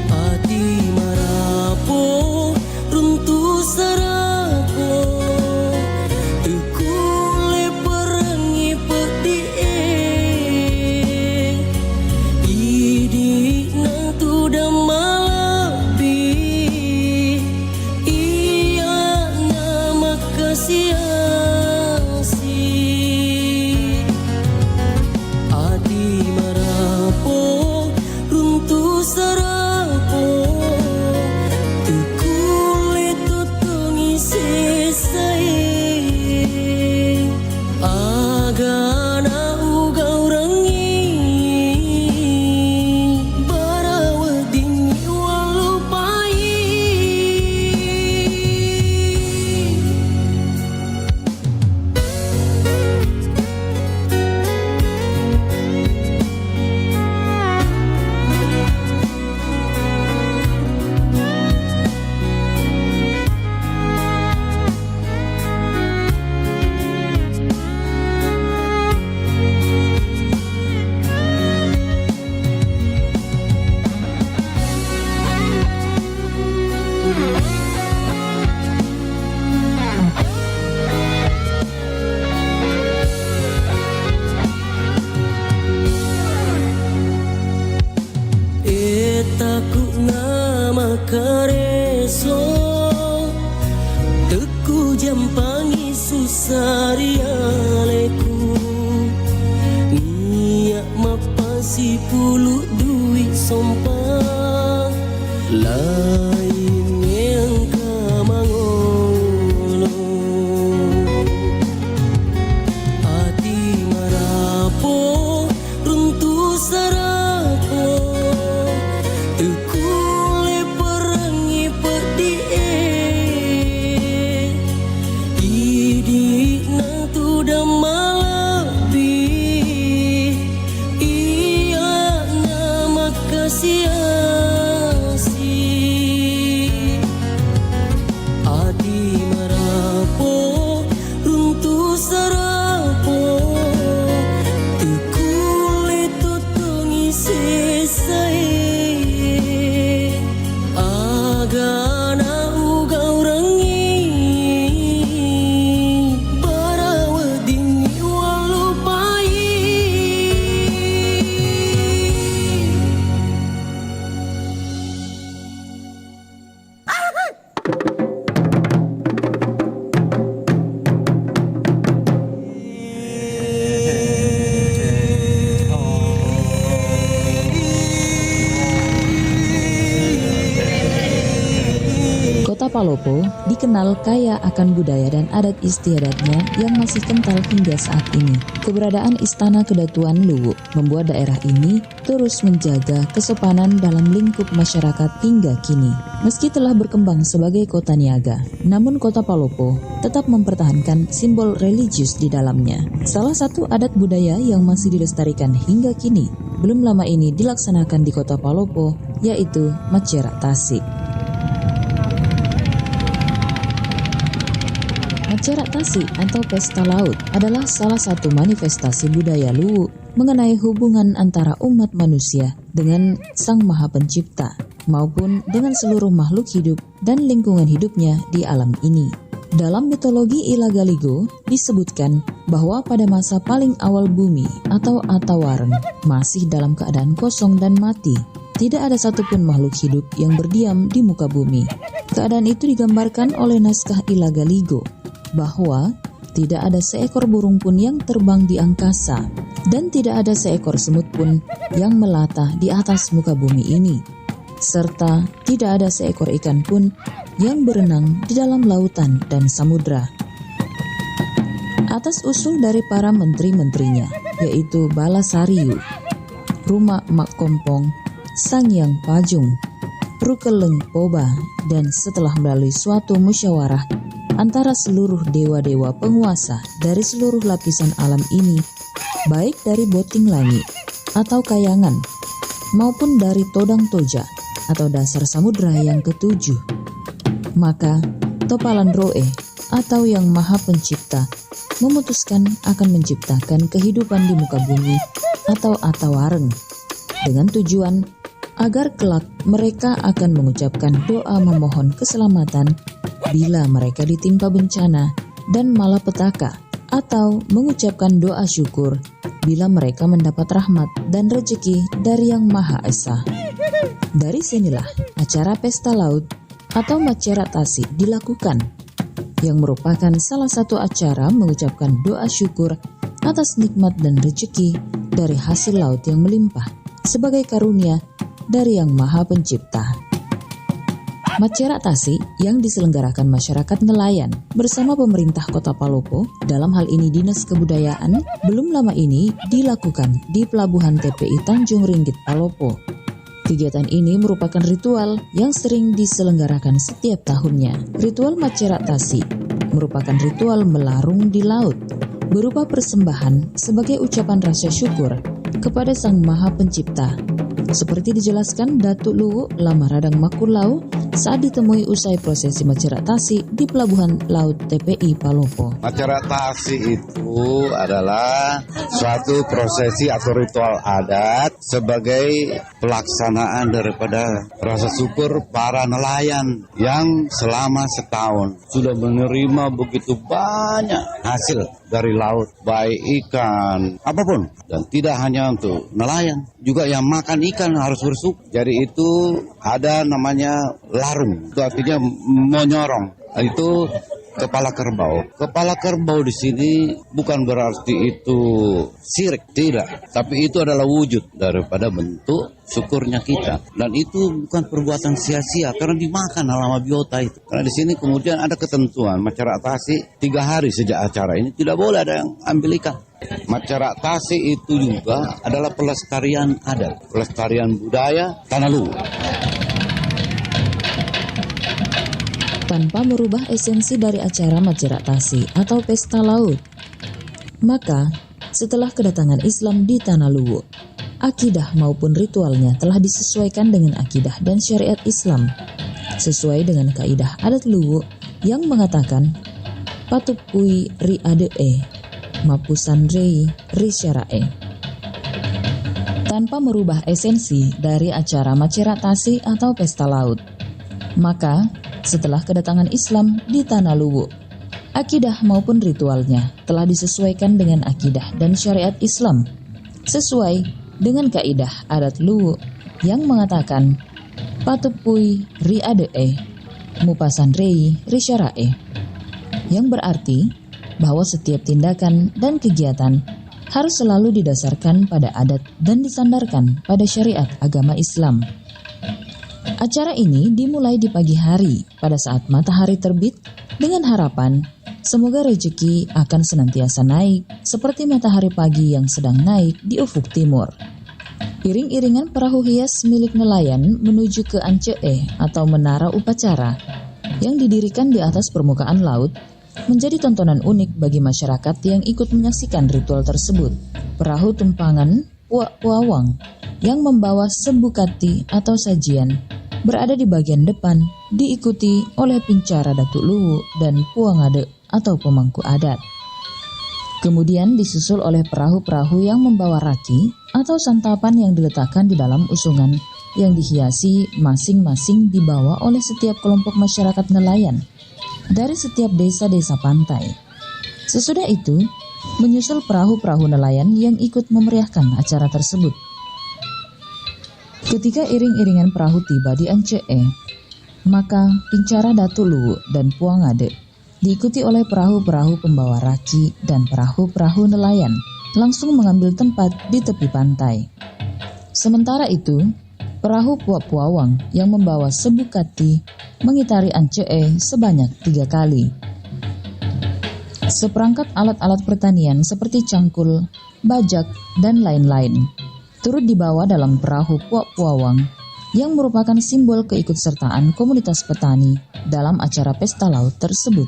Hati marapo runtuh sarapo Tekule perangi pedih Idik na tu damalabi Iya nama kasih kareso Teku jampangi susari aleku Niak mapasi pulu duit sompang Lain yang kamangolo Hati marapo runtuh sarapo Teku Palopo dikenal kaya akan budaya dan adat istiadatnya yang masih kental hingga saat ini. Keberadaan Istana Kedatuan Luwu membuat daerah ini terus menjaga kesopanan dalam lingkup masyarakat hingga kini. Meski telah berkembang sebagai kota niaga, namun Kota Palopo tetap mempertahankan simbol religius di dalamnya. Salah satu adat budaya yang masih dilestarikan hingga kini belum lama ini dilaksanakan di Kota Palopo, yaitu Macerak Tasik. Macerak Tasik atau Pesta Laut adalah salah satu manifestasi budaya Luwu mengenai hubungan antara umat manusia dengan Sang Maha Pencipta maupun dengan seluruh makhluk hidup dan lingkungan hidupnya di alam ini. Dalam mitologi Ilagaligo disebutkan bahwa pada masa paling awal bumi atau Atawareng masih dalam keadaan kosong dan mati, tidak ada satupun makhluk hidup yang berdiam di muka bumi. Keadaan itu digambarkan oleh naskah Ilagaligo bahwa tidak ada seekor burung pun yang terbang di angkasa dan tidak ada seekor semut pun yang melata di atas muka bumi ini, serta tidak ada seekor ikan pun yang berenang di dalam lautan dan samudra. Atas usul dari para menteri-menterinya, yaitu Balasariu, Rumah Mak Kompong, Sangyang Pajung, Rukeleng Poba, dan setelah melalui suatu musyawarah antara seluruh dewa-dewa penguasa dari seluruh lapisan alam ini, baik dari Boting Langit atau Kayangan, maupun dari Todang Toja atau dasar samudra yang ketujuh, maka Topalan Roe atau Yang Maha Pencipta memutuskan akan menciptakan kehidupan di muka bumi atau Atawareng dengan tujuan agar kelak mereka akan mengucapkan doa memohon keselamatan bila mereka ditimpa bencana dan malapetaka, atau mengucapkan doa syukur bila mereka mendapat rahmat dan rezeki dari Yang Maha Esa. Dari sinilah acara Pesta Laut atau Maceratasi dilakukan, yang merupakan salah satu acara mengucapkan doa syukur atas nikmat dan rezeki dari hasil laut yang melimpah sebagai karunia dari Yang Maha Pencipta. Maceratasi yang diselenggarakan masyarakat nelayan bersama pemerintah Kota Palopo, dalam hal ini Dinas Kebudayaan, belum lama ini dilakukan di Pelabuhan TPI Tanjung Ringgit Palopo. Kegiatan ini merupakan ritual yang sering diselenggarakan setiap tahunnya. Ritual Maceratasi merupakan ritual melarung di laut berupa persembahan sebagai ucapan rasa syukur kepada Sang Maha Pencipta, seperti dijelaskan Datuk Luwu Lamaradang Makulau saat ditemui usai prosesi Maceratasi di Pelabuhan Laut TPI Palopo. Maceratasi itu adalah suatu prosesi atau ritual adat sebagai pelaksanaan daripada rasa syukur para nelayan yang selama setahun sudah menerima begitu banyak hasil dari laut, baik ikan, apapun. Dan tidak hanya untuk nelayan, juga yang makan ikan harus bersyukur. Jadi itu ada namanya larung, itu artinya menyorong. Itu kepala kerbau. Kepala kerbau di sini bukan berarti itu syirik, tidak. Tapi itu adalah wujud daripada bentuk syukurnya kita. Dan itu bukan perbuatan sia-sia karena dimakan alama biota itu. Karena di sini kemudian ada ketentuan Maceratasi 3 hari sejak acara ini tidak boleh ada yang ambil ikan. Maceratasi itu juga adalah pelestarian adat, pelestarian budaya Tanah Luwu. Tanpa merubah esensi dari acara Maceratasi atau Pesta Laut, maka setelah kedatangan Islam di Tanah Luwu, akidah maupun ritualnya telah disesuaikan dengan akidah dan syariat Islam, sesuai dengan kaidah adat Luwu yang mengatakan patupui ri adee, mapusan rei ri syarae. Tanpa merubah esensi dari acara Maceratasi atau Pesta Laut, maka setelah kedatangan Islam di Tanah Luwu, akidah maupun ritualnya telah disesuaikan dengan akidah dan syariat Islam, sesuai dengan kaidah adat Luwu yang mengatakan patupui ri adee, mupasan rei ri syarae, yang berarti bahwa setiap tindakan dan kegiatan harus selalu didasarkan pada adat dan disandarkan pada syariat agama Islam. Acara ini dimulai di pagi hari pada saat matahari terbit dengan harapan semoga rezeki akan senantiasa naik seperti matahari pagi yang sedang naik di ufuk timur. Iring-iringan perahu hias milik nelayan menuju ke Ancee atau Menara Upacara yang didirikan di atas permukaan laut menjadi tontonan unik bagi masyarakat yang ikut menyaksikan ritual tersebut. Perahu tumpangan Puak Puawang yang membawa sebukati atau sajian berada di bagian depan, diikuti oleh Pincara Datuk Luwu dan Puangade atau pemangku adat. Kemudian disusul oleh perahu-perahu yang membawa raki atau santapan yang diletakkan di dalam usungan yang dihiasi masing-masing dibawa oleh setiap kelompok masyarakat nelayan dari setiap desa-desa pantai. Sesudah itu, menyusul perahu-perahu nelayan yang ikut memeriahkan acara tersebut. Ketika iring-iringan perahu tiba di Ancee, maka Pincara Datuk Luwu dan Puangade diikuti oleh perahu-perahu pembawa raki dan perahu-perahu nelayan langsung mengambil tempat di tepi pantai. Sementara itu, perahu Puak Puawang yang membawa sebukati mengitari Ancee sebanyak 3 kali. Seperangkat alat-alat pertanian seperti cangkul, bajak, dan lain-lain turut dibawa dalam perahu Puak Puawang yang merupakan simbol keikutsertaan komunitas petani dalam acara pesta laut tersebut.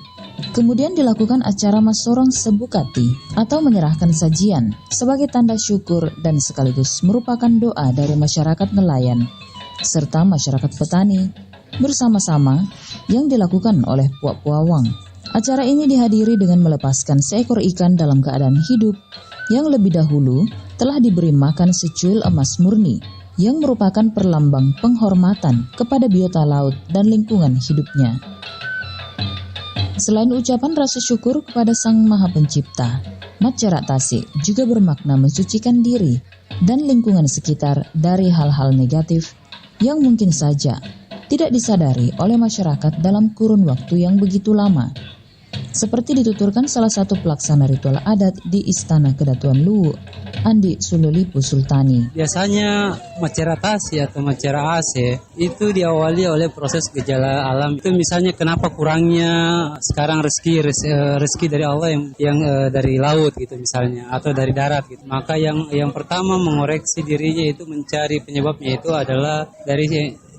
Kemudian dilakukan acara Masorong Sebukati atau menyerahkan sajian sebagai tanda syukur dan sekaligus merupakan doa dari masyarakat nelayan serta masyarakat petani bersama-sama yang dilakukan oleh Puak Puawang. Acara ini dihadiri dengan melepaskan seekor ikan dalam keadaan hidup yang lebih dahulu telah diberi makan secuil emas murni yang merupakan perlambang penghormatan kepada biota laut dan lingkungan hidupnya. Selain ucapan rasa syukur kepada Sang Maha Pencipta, Matcerak Tasik juga bermakna mensucikan diri dan lingkungan sekitar dari hal-hal negatif yang mungkin saja tidak disadari oleh masyarakat dalam kurun waktu yang begitu lama. Seperti dituturkan salah satu pelaksana ritual adat di Istana Kedatuan Luwu, Andi Sulolipu Sultani. Biasanya Matcerak Tasik atau Matcerak Aceh itu diawali oleh proses gejala alam. Itu misalnya kenapa kurangnya sekarang rezeki dari Allah yang dari laut gitu misalnya atau dari darat gitu. Maka yang pertama mengoreksi dirinya itu mencari penyebabnya itu adalah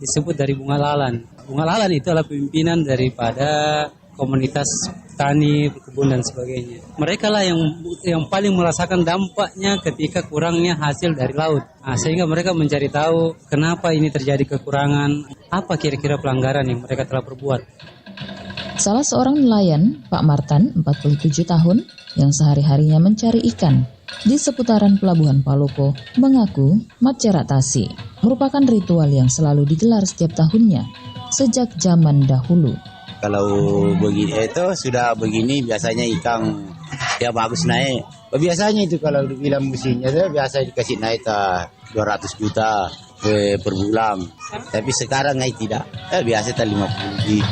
disebut dari bunga lalan. Bunga lalan itu adalah pimpinan daripada komunitas tani, kebun dan sebagainya. Mereka lah yang paling merasakan dampaknya ketika kurangnya hasil dari laut. Nah, sehingga mereka mencari tahu kenapa ini terjadi kekurangan, apa kira-kira pelanggaran yang mereka telah perbuat. Salah seorang nelayan, Pak Martan, 47 tahun, yang sehari-harinya mencari ikan di seputaran Pelabuhan Palopo, mengaku Matcerak Tasik merupakan ritual yang selalu digelar setiap tahunnya sejak zaman dahulu. Kalau begini itu sudah begini biasanya ikan ya bagus naik. Biasanya itu kalau bilang musimnya itu biasa dikasih naik 200 juta per bulan. Tapi sekarang naik tidak. Biasa 50 juta.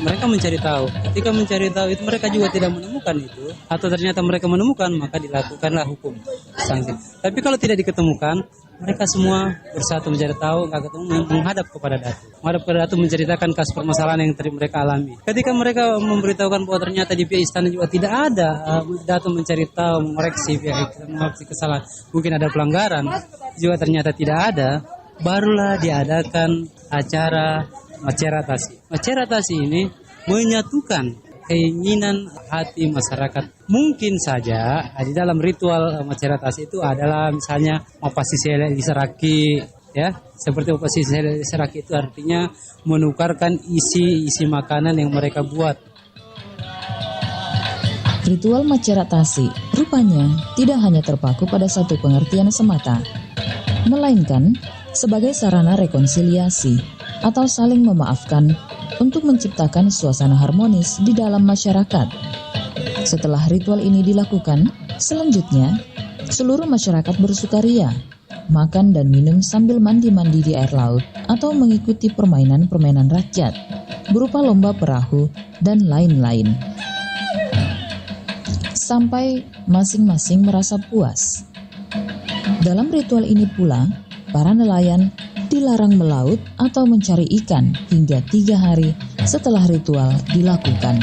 Mereka mencari tahu. Ketika mencari tahu itu mereka juga tidak menemukan itu, atau ternyata mereka menemukan, maka dilakukanlah hukum sanksi. Tapi kalau tidak diketemukan, mereka semua bersatu mencari tahu, nggak ketemu, menghadap kepada Datu. Menghadap kepada Datu menceritakan kasus permasalahan yang mereka alami. Ketika mereka memberitahukan bahwa ternyata di pihak istana juga tidak ada, Datu mencari tahu, mengoreksi kesalahan, mungkin ada pelanggaran, juga ternyata tidak ada, barulah diadakan acara Matcerak Tasik. Matcerak Tasik ini menyatukan keinginan hati masyarakat. Mungkin saja di dalam ritual Matcerak Tasik itu adalah misalnya opasi sele diseraki, ya, seperti opasi sele diseraki itu artinya menukarkan isi makanan yang mereka buat. Ritual Matcerak Tasik rupanya tidak hanya terpaku pada satu pengertian semata, melainkan sebagai sarana rekonsiliasi atau saling memaafkan untuk menciptakan suasana harmonis di dalam masyarakat. Setelah ritual ini dilakukan, selanjutnya seluruh masyarakat bersukaria, makan dan minum sambil mandi-mandi di air laut atau mengikuti permainan-permainan rakyat berupa lomba perahu dan lain-lain. Sampai masing-masing merasa puas. Dalam ritual ini pula, para nelayan dilarang melaut atau mencari ikan hingga 3 hari setelah ritual dilakukan.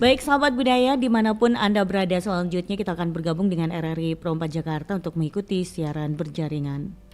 Baik sahabat budaya, dimanapun Anda berada, selanjutnya kita akan bergabung dengan RRI Pro 4 Jakarta untuk mengikuti siaran berjaringan.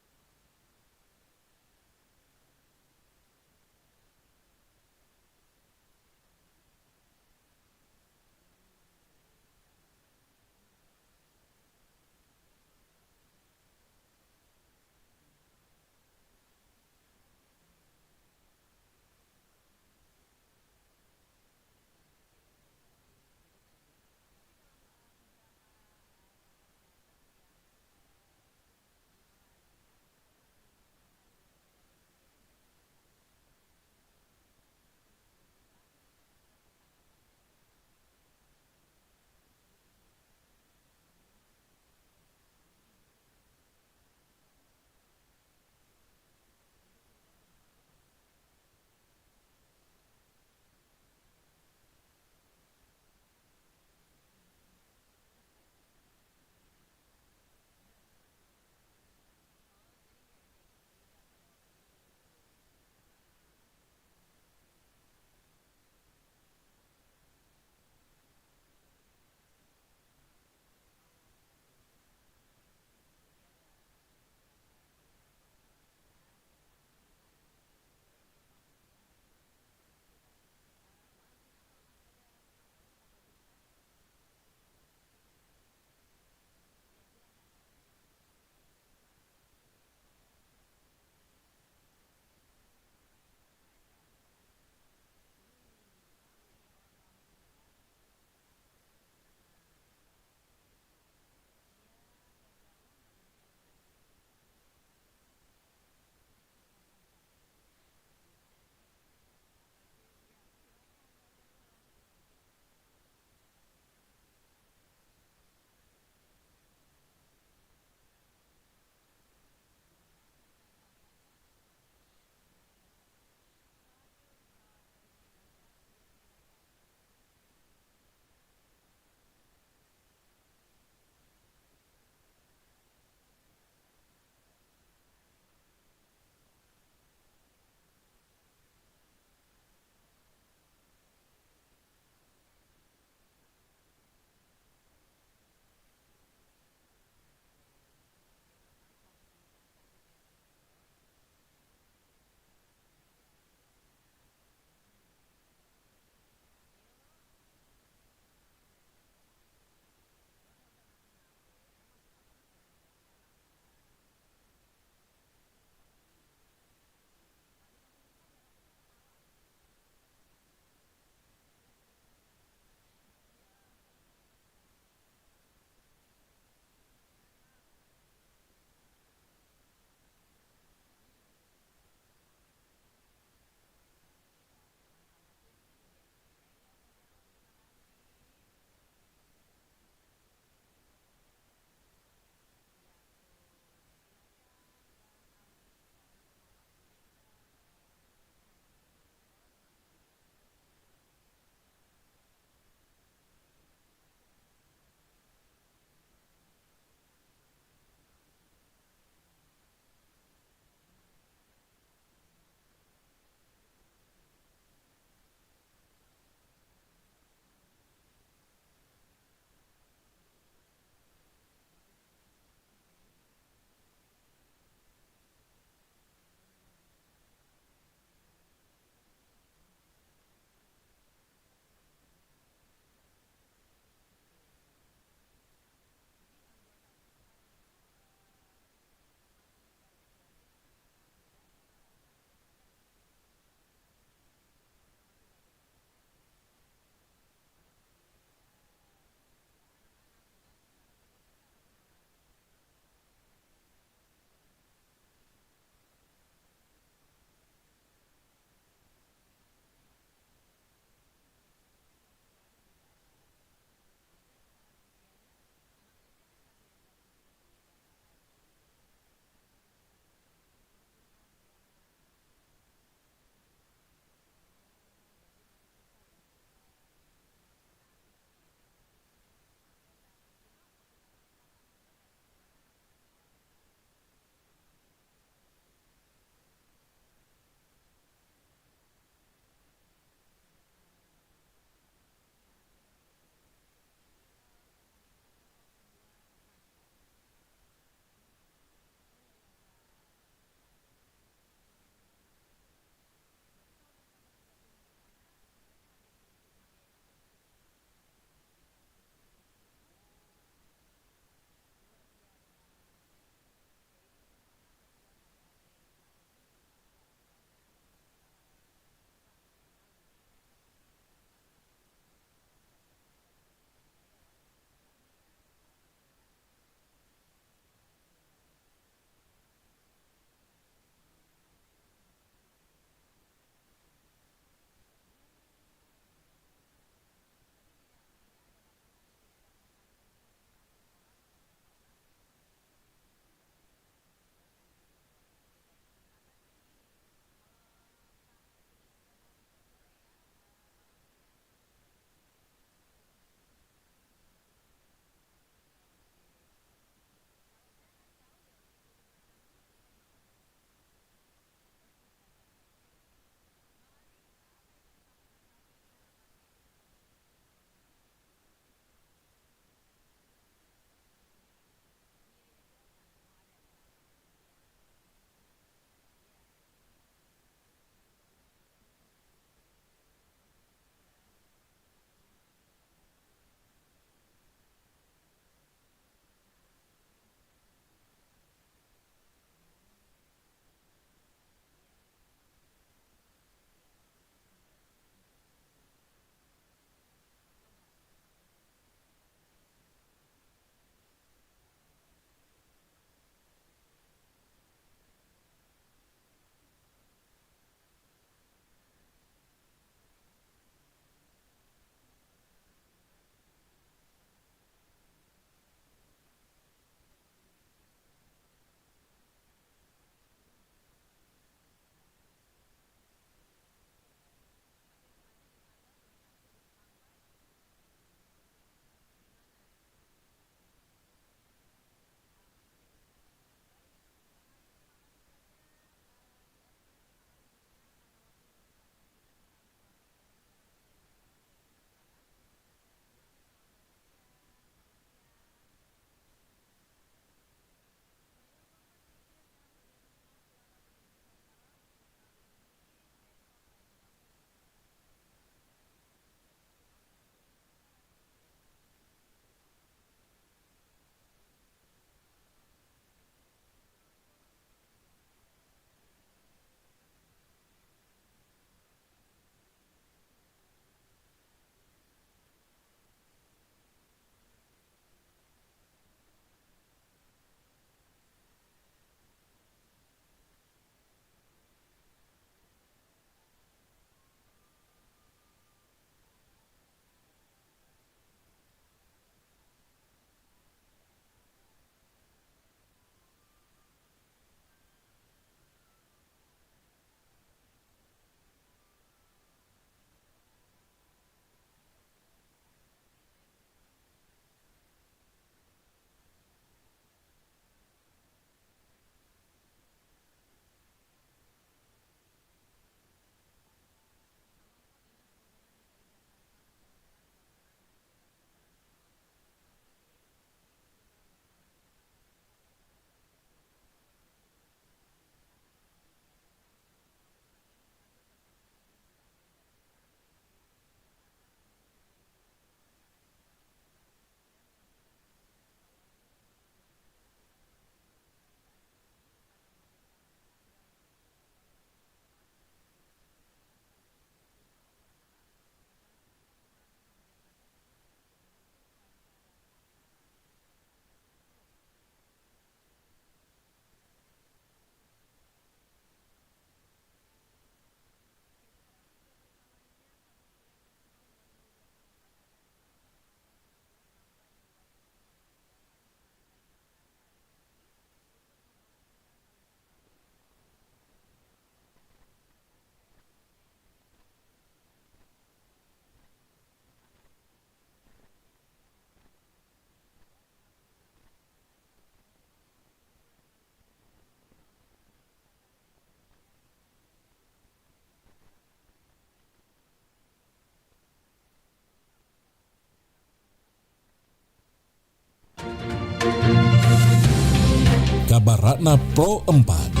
Kabaratna Pro 4.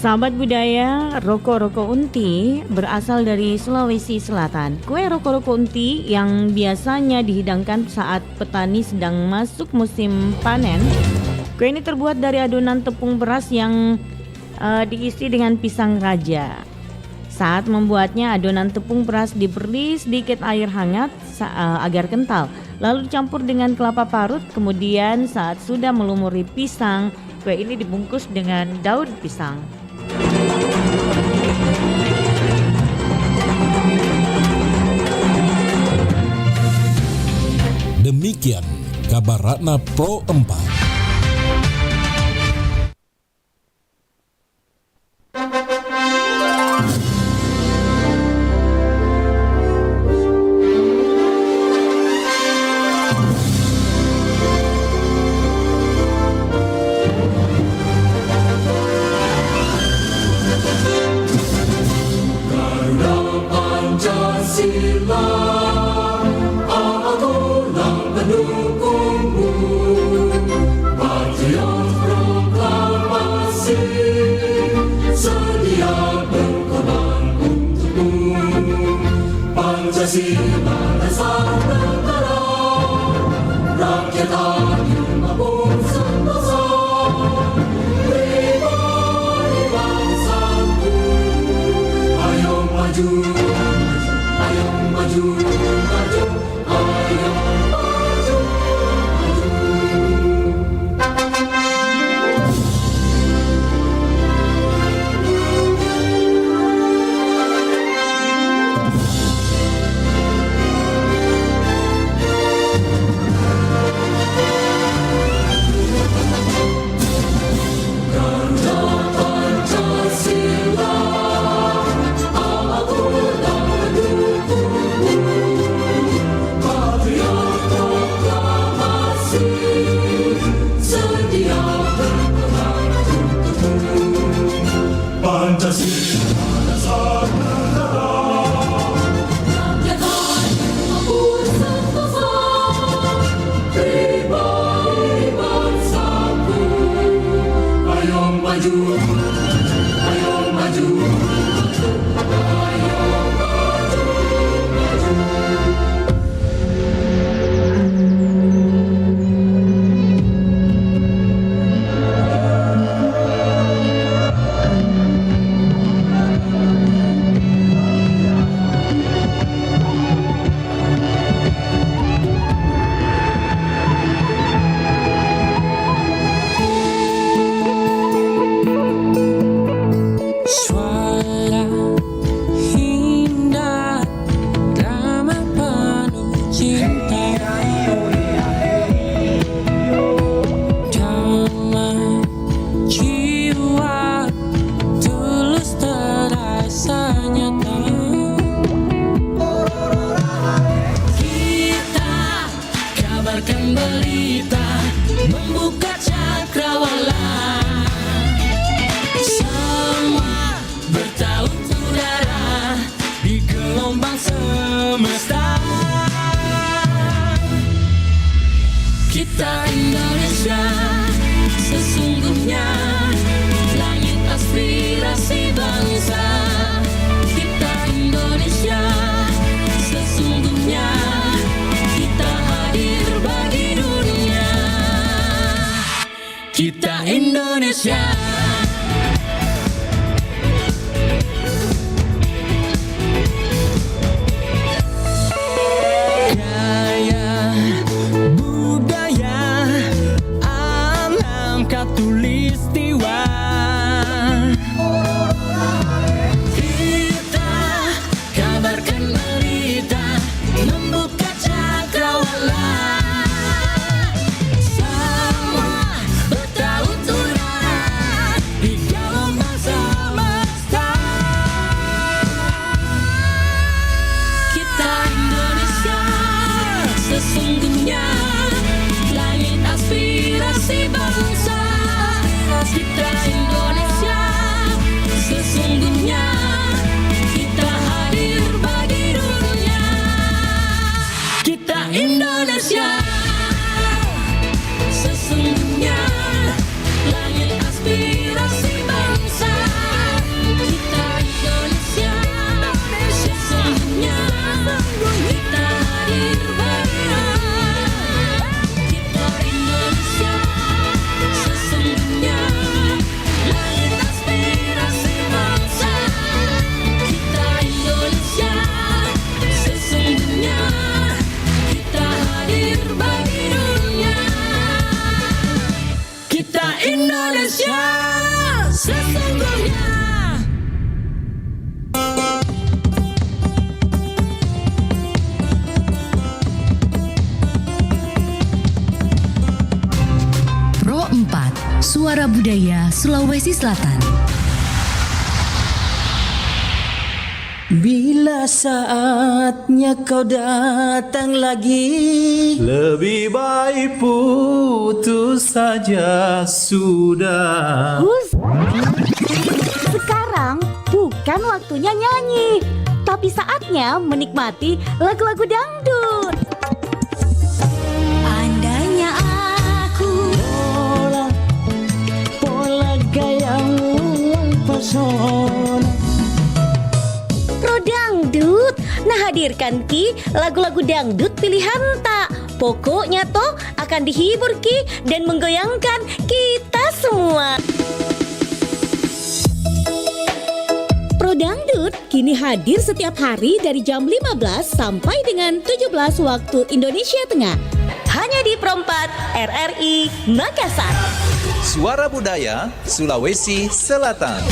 Sahabat budaya, roko-roko unti berasal dari Sulawesi Selatan. Kue roko-roko unti yang biasanya dihidangkan saat petani sedang masuk musim panen. Kue ini terbuat dari adonan tepung beras yang diisi dengan pisang raja. Saat membuatnya, adonan tepung beras diberi sedikit air hangat agar kental, lalu dicampur dengan kelapa parut. Kemudian saat sudah melumuri pisang, kue ini dibungkus dengan daun pisang. Demikian Kabaratna Pro 4. Kita Indonesia, sesungguhnya langit aspirasi bangsa. Kita Indonesia, sesungguhnya kita hadir bagi dunia. Kita Indonesia. Tulistiwa, kita kabarkan berita, membuka cakrawala. Semua bertaut turai di dalam semesta. Kita Indonesia, sesungguhnya langit aspirasi bangsa. Kita Indonesia, sesungguhnya kita hadir bagi dunia. Kita Indonesia, sesungguhnya langit aspirasi bangsa. Kita Indonesia, sesungguhnya kita hadir bagi dunia. Kita Indonesia, sesungguhnya langit aspirasi bangsa. Kita Indonesia, sesungguhnya kita hadir bagi dunia. Kita Indonesia, sesungguhnya. Pro 4, Suara Budaya Sulawesi Selatan. Bila saatnya kau datang lagi, Lebih baik putus saja sudah. Sekarang bukan waktunya nyanyi, tapi saatnya menikmati lagu-lagu dangdut. Andainya aku pola gayamu pesona. Pro Dangdut, nah hadirkan Ki lagu-lagu dangdut pilihan tak. Pokoknya toh akan dihibur Ki dan menggoyangkan kita semua. Pro Dangdut kini hadir setiap hari dari jam 15 sampai dengan 17 waktu Indonesia Tengah. Hanya di Pro 4 RRI Makassar. Suara Budaya Sulawesi Selatan.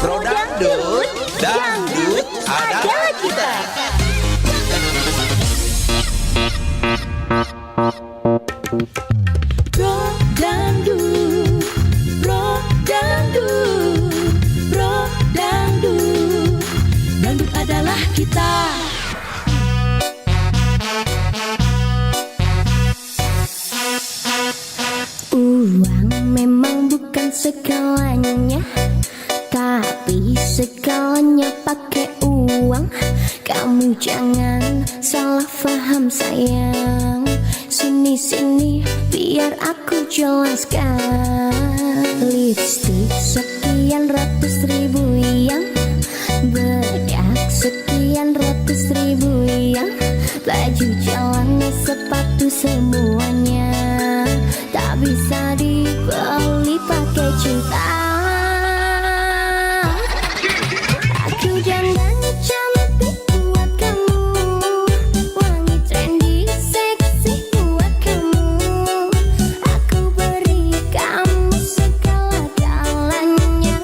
Pro Dangdut, dangdut adalah kita. Pro Dangdut, Pro Dangdut, Pro Dangdut, dangdut adalah kita. Uang memang bukan segalanya, tapi segalanya pakai uang. Kamu jangan salah paham sayang. Sini biar aku jelaskan. Lipstick sekian ratus ribu yang, bedak sekian ratus ribu yang, baju celana sepatu semuanya tak bisa dibeli pakai cinta. Aku jangan cantik buat kamu, wangi trendy seksi buat kamu. Aku beri kamu segala-galanya,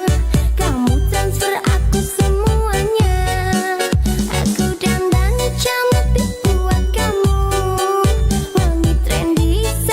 kamu transfer aku semuanya. Aku dandan cantik buat kamu, wangi trendy seksi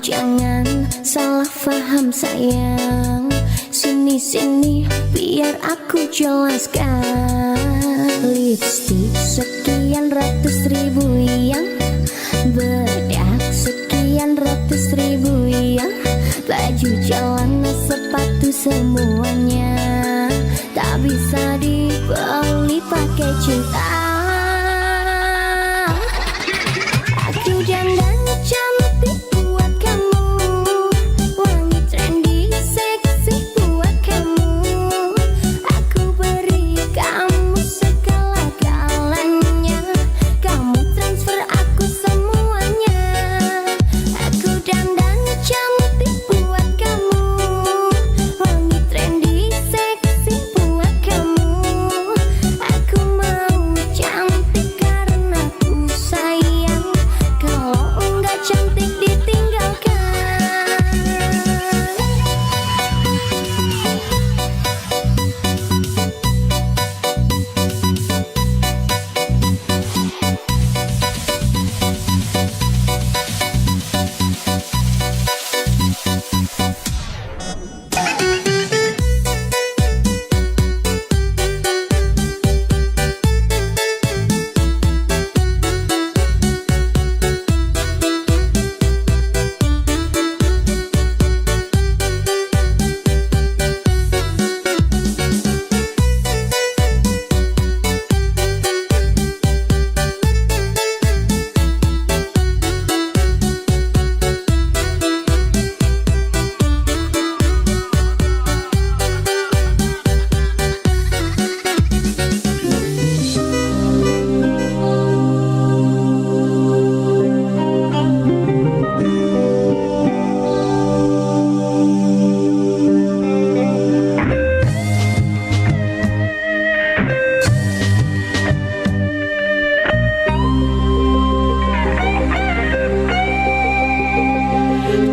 jangan salah paham sayang. Sini biar aku jelaskan. Lipstik sekian ratus ribu yang, bedak sekian ratus ribu yang, baju celana sepatu semuanya tak bisa dibeli pakai cinta. Aku dandan cantik buat kamu, wangi trendy seksi buat kamu. Aku beri kamu segala-galanya, kamu transfer aku semuanya. Aku dandan cantik buat kamu, wangi trendy seksi buat kamu. Aku mau cantik karena ku sayang, kalau enggak cantik ditinggalkan.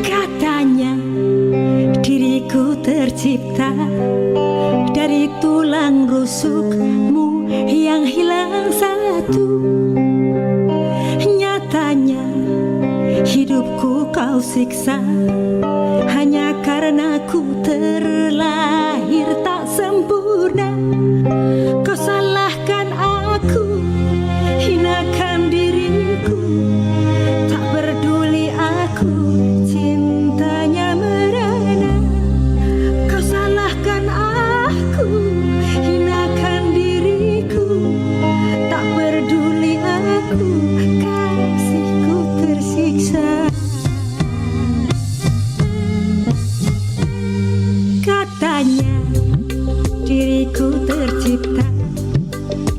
Katanya diriku tercipta dari tulang rusukmu yang hilang satu. Nyatanya hidupku kau siksa hanya karena ku terlahir tak sempurna. Kau salahkan aku, hinakan diriku, tak peduli aku, cintanya merana. Kau salahkan aku, hinakan diriku, tak peduli aku, kasihku tersiksa. Katanya diriku tercipta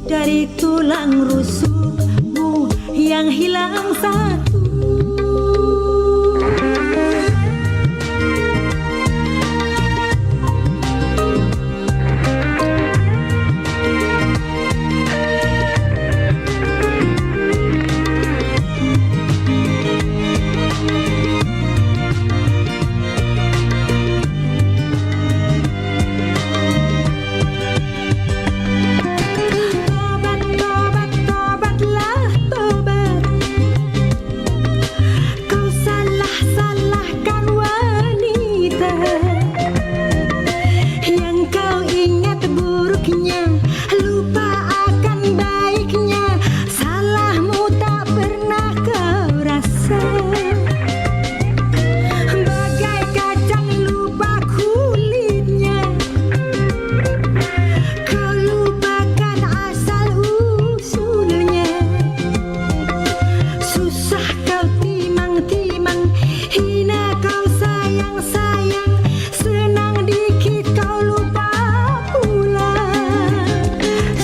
dari tulang rusukmu yang hilang satu. Tobatlah tobat, kau salah-salahkan wanita yang kau ingat buruknya, lupa akan baiknya. Salahmu tak pernah kau rasa, bagai kacang lupa kulitnya. Kau lupakan asal usulnya, susah kau timang-timang, hina kau sayang-sayang, senang dikit kau lupa pula.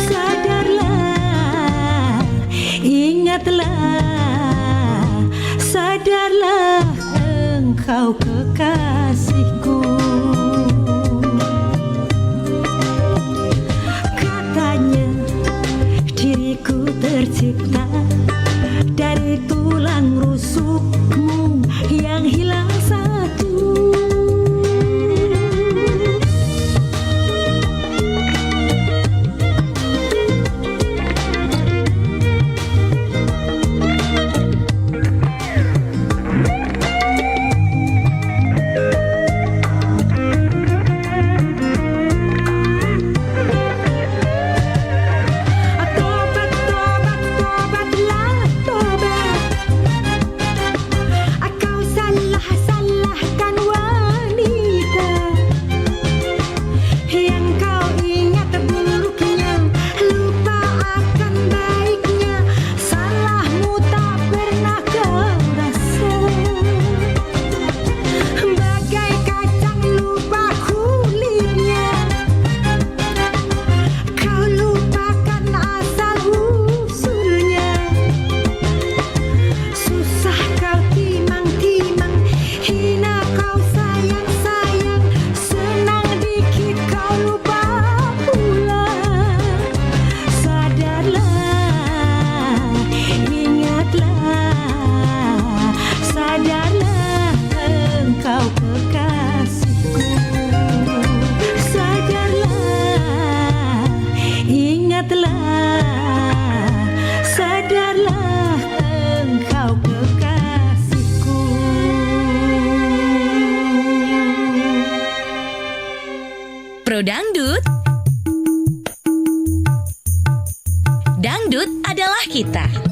Sadarlah, ingatlah, sadarlah engkau kekasihku. Katanya diriku tercipta dari tulang rusukmu yang hilang satu. Dangdut. Dangdut adalah kita.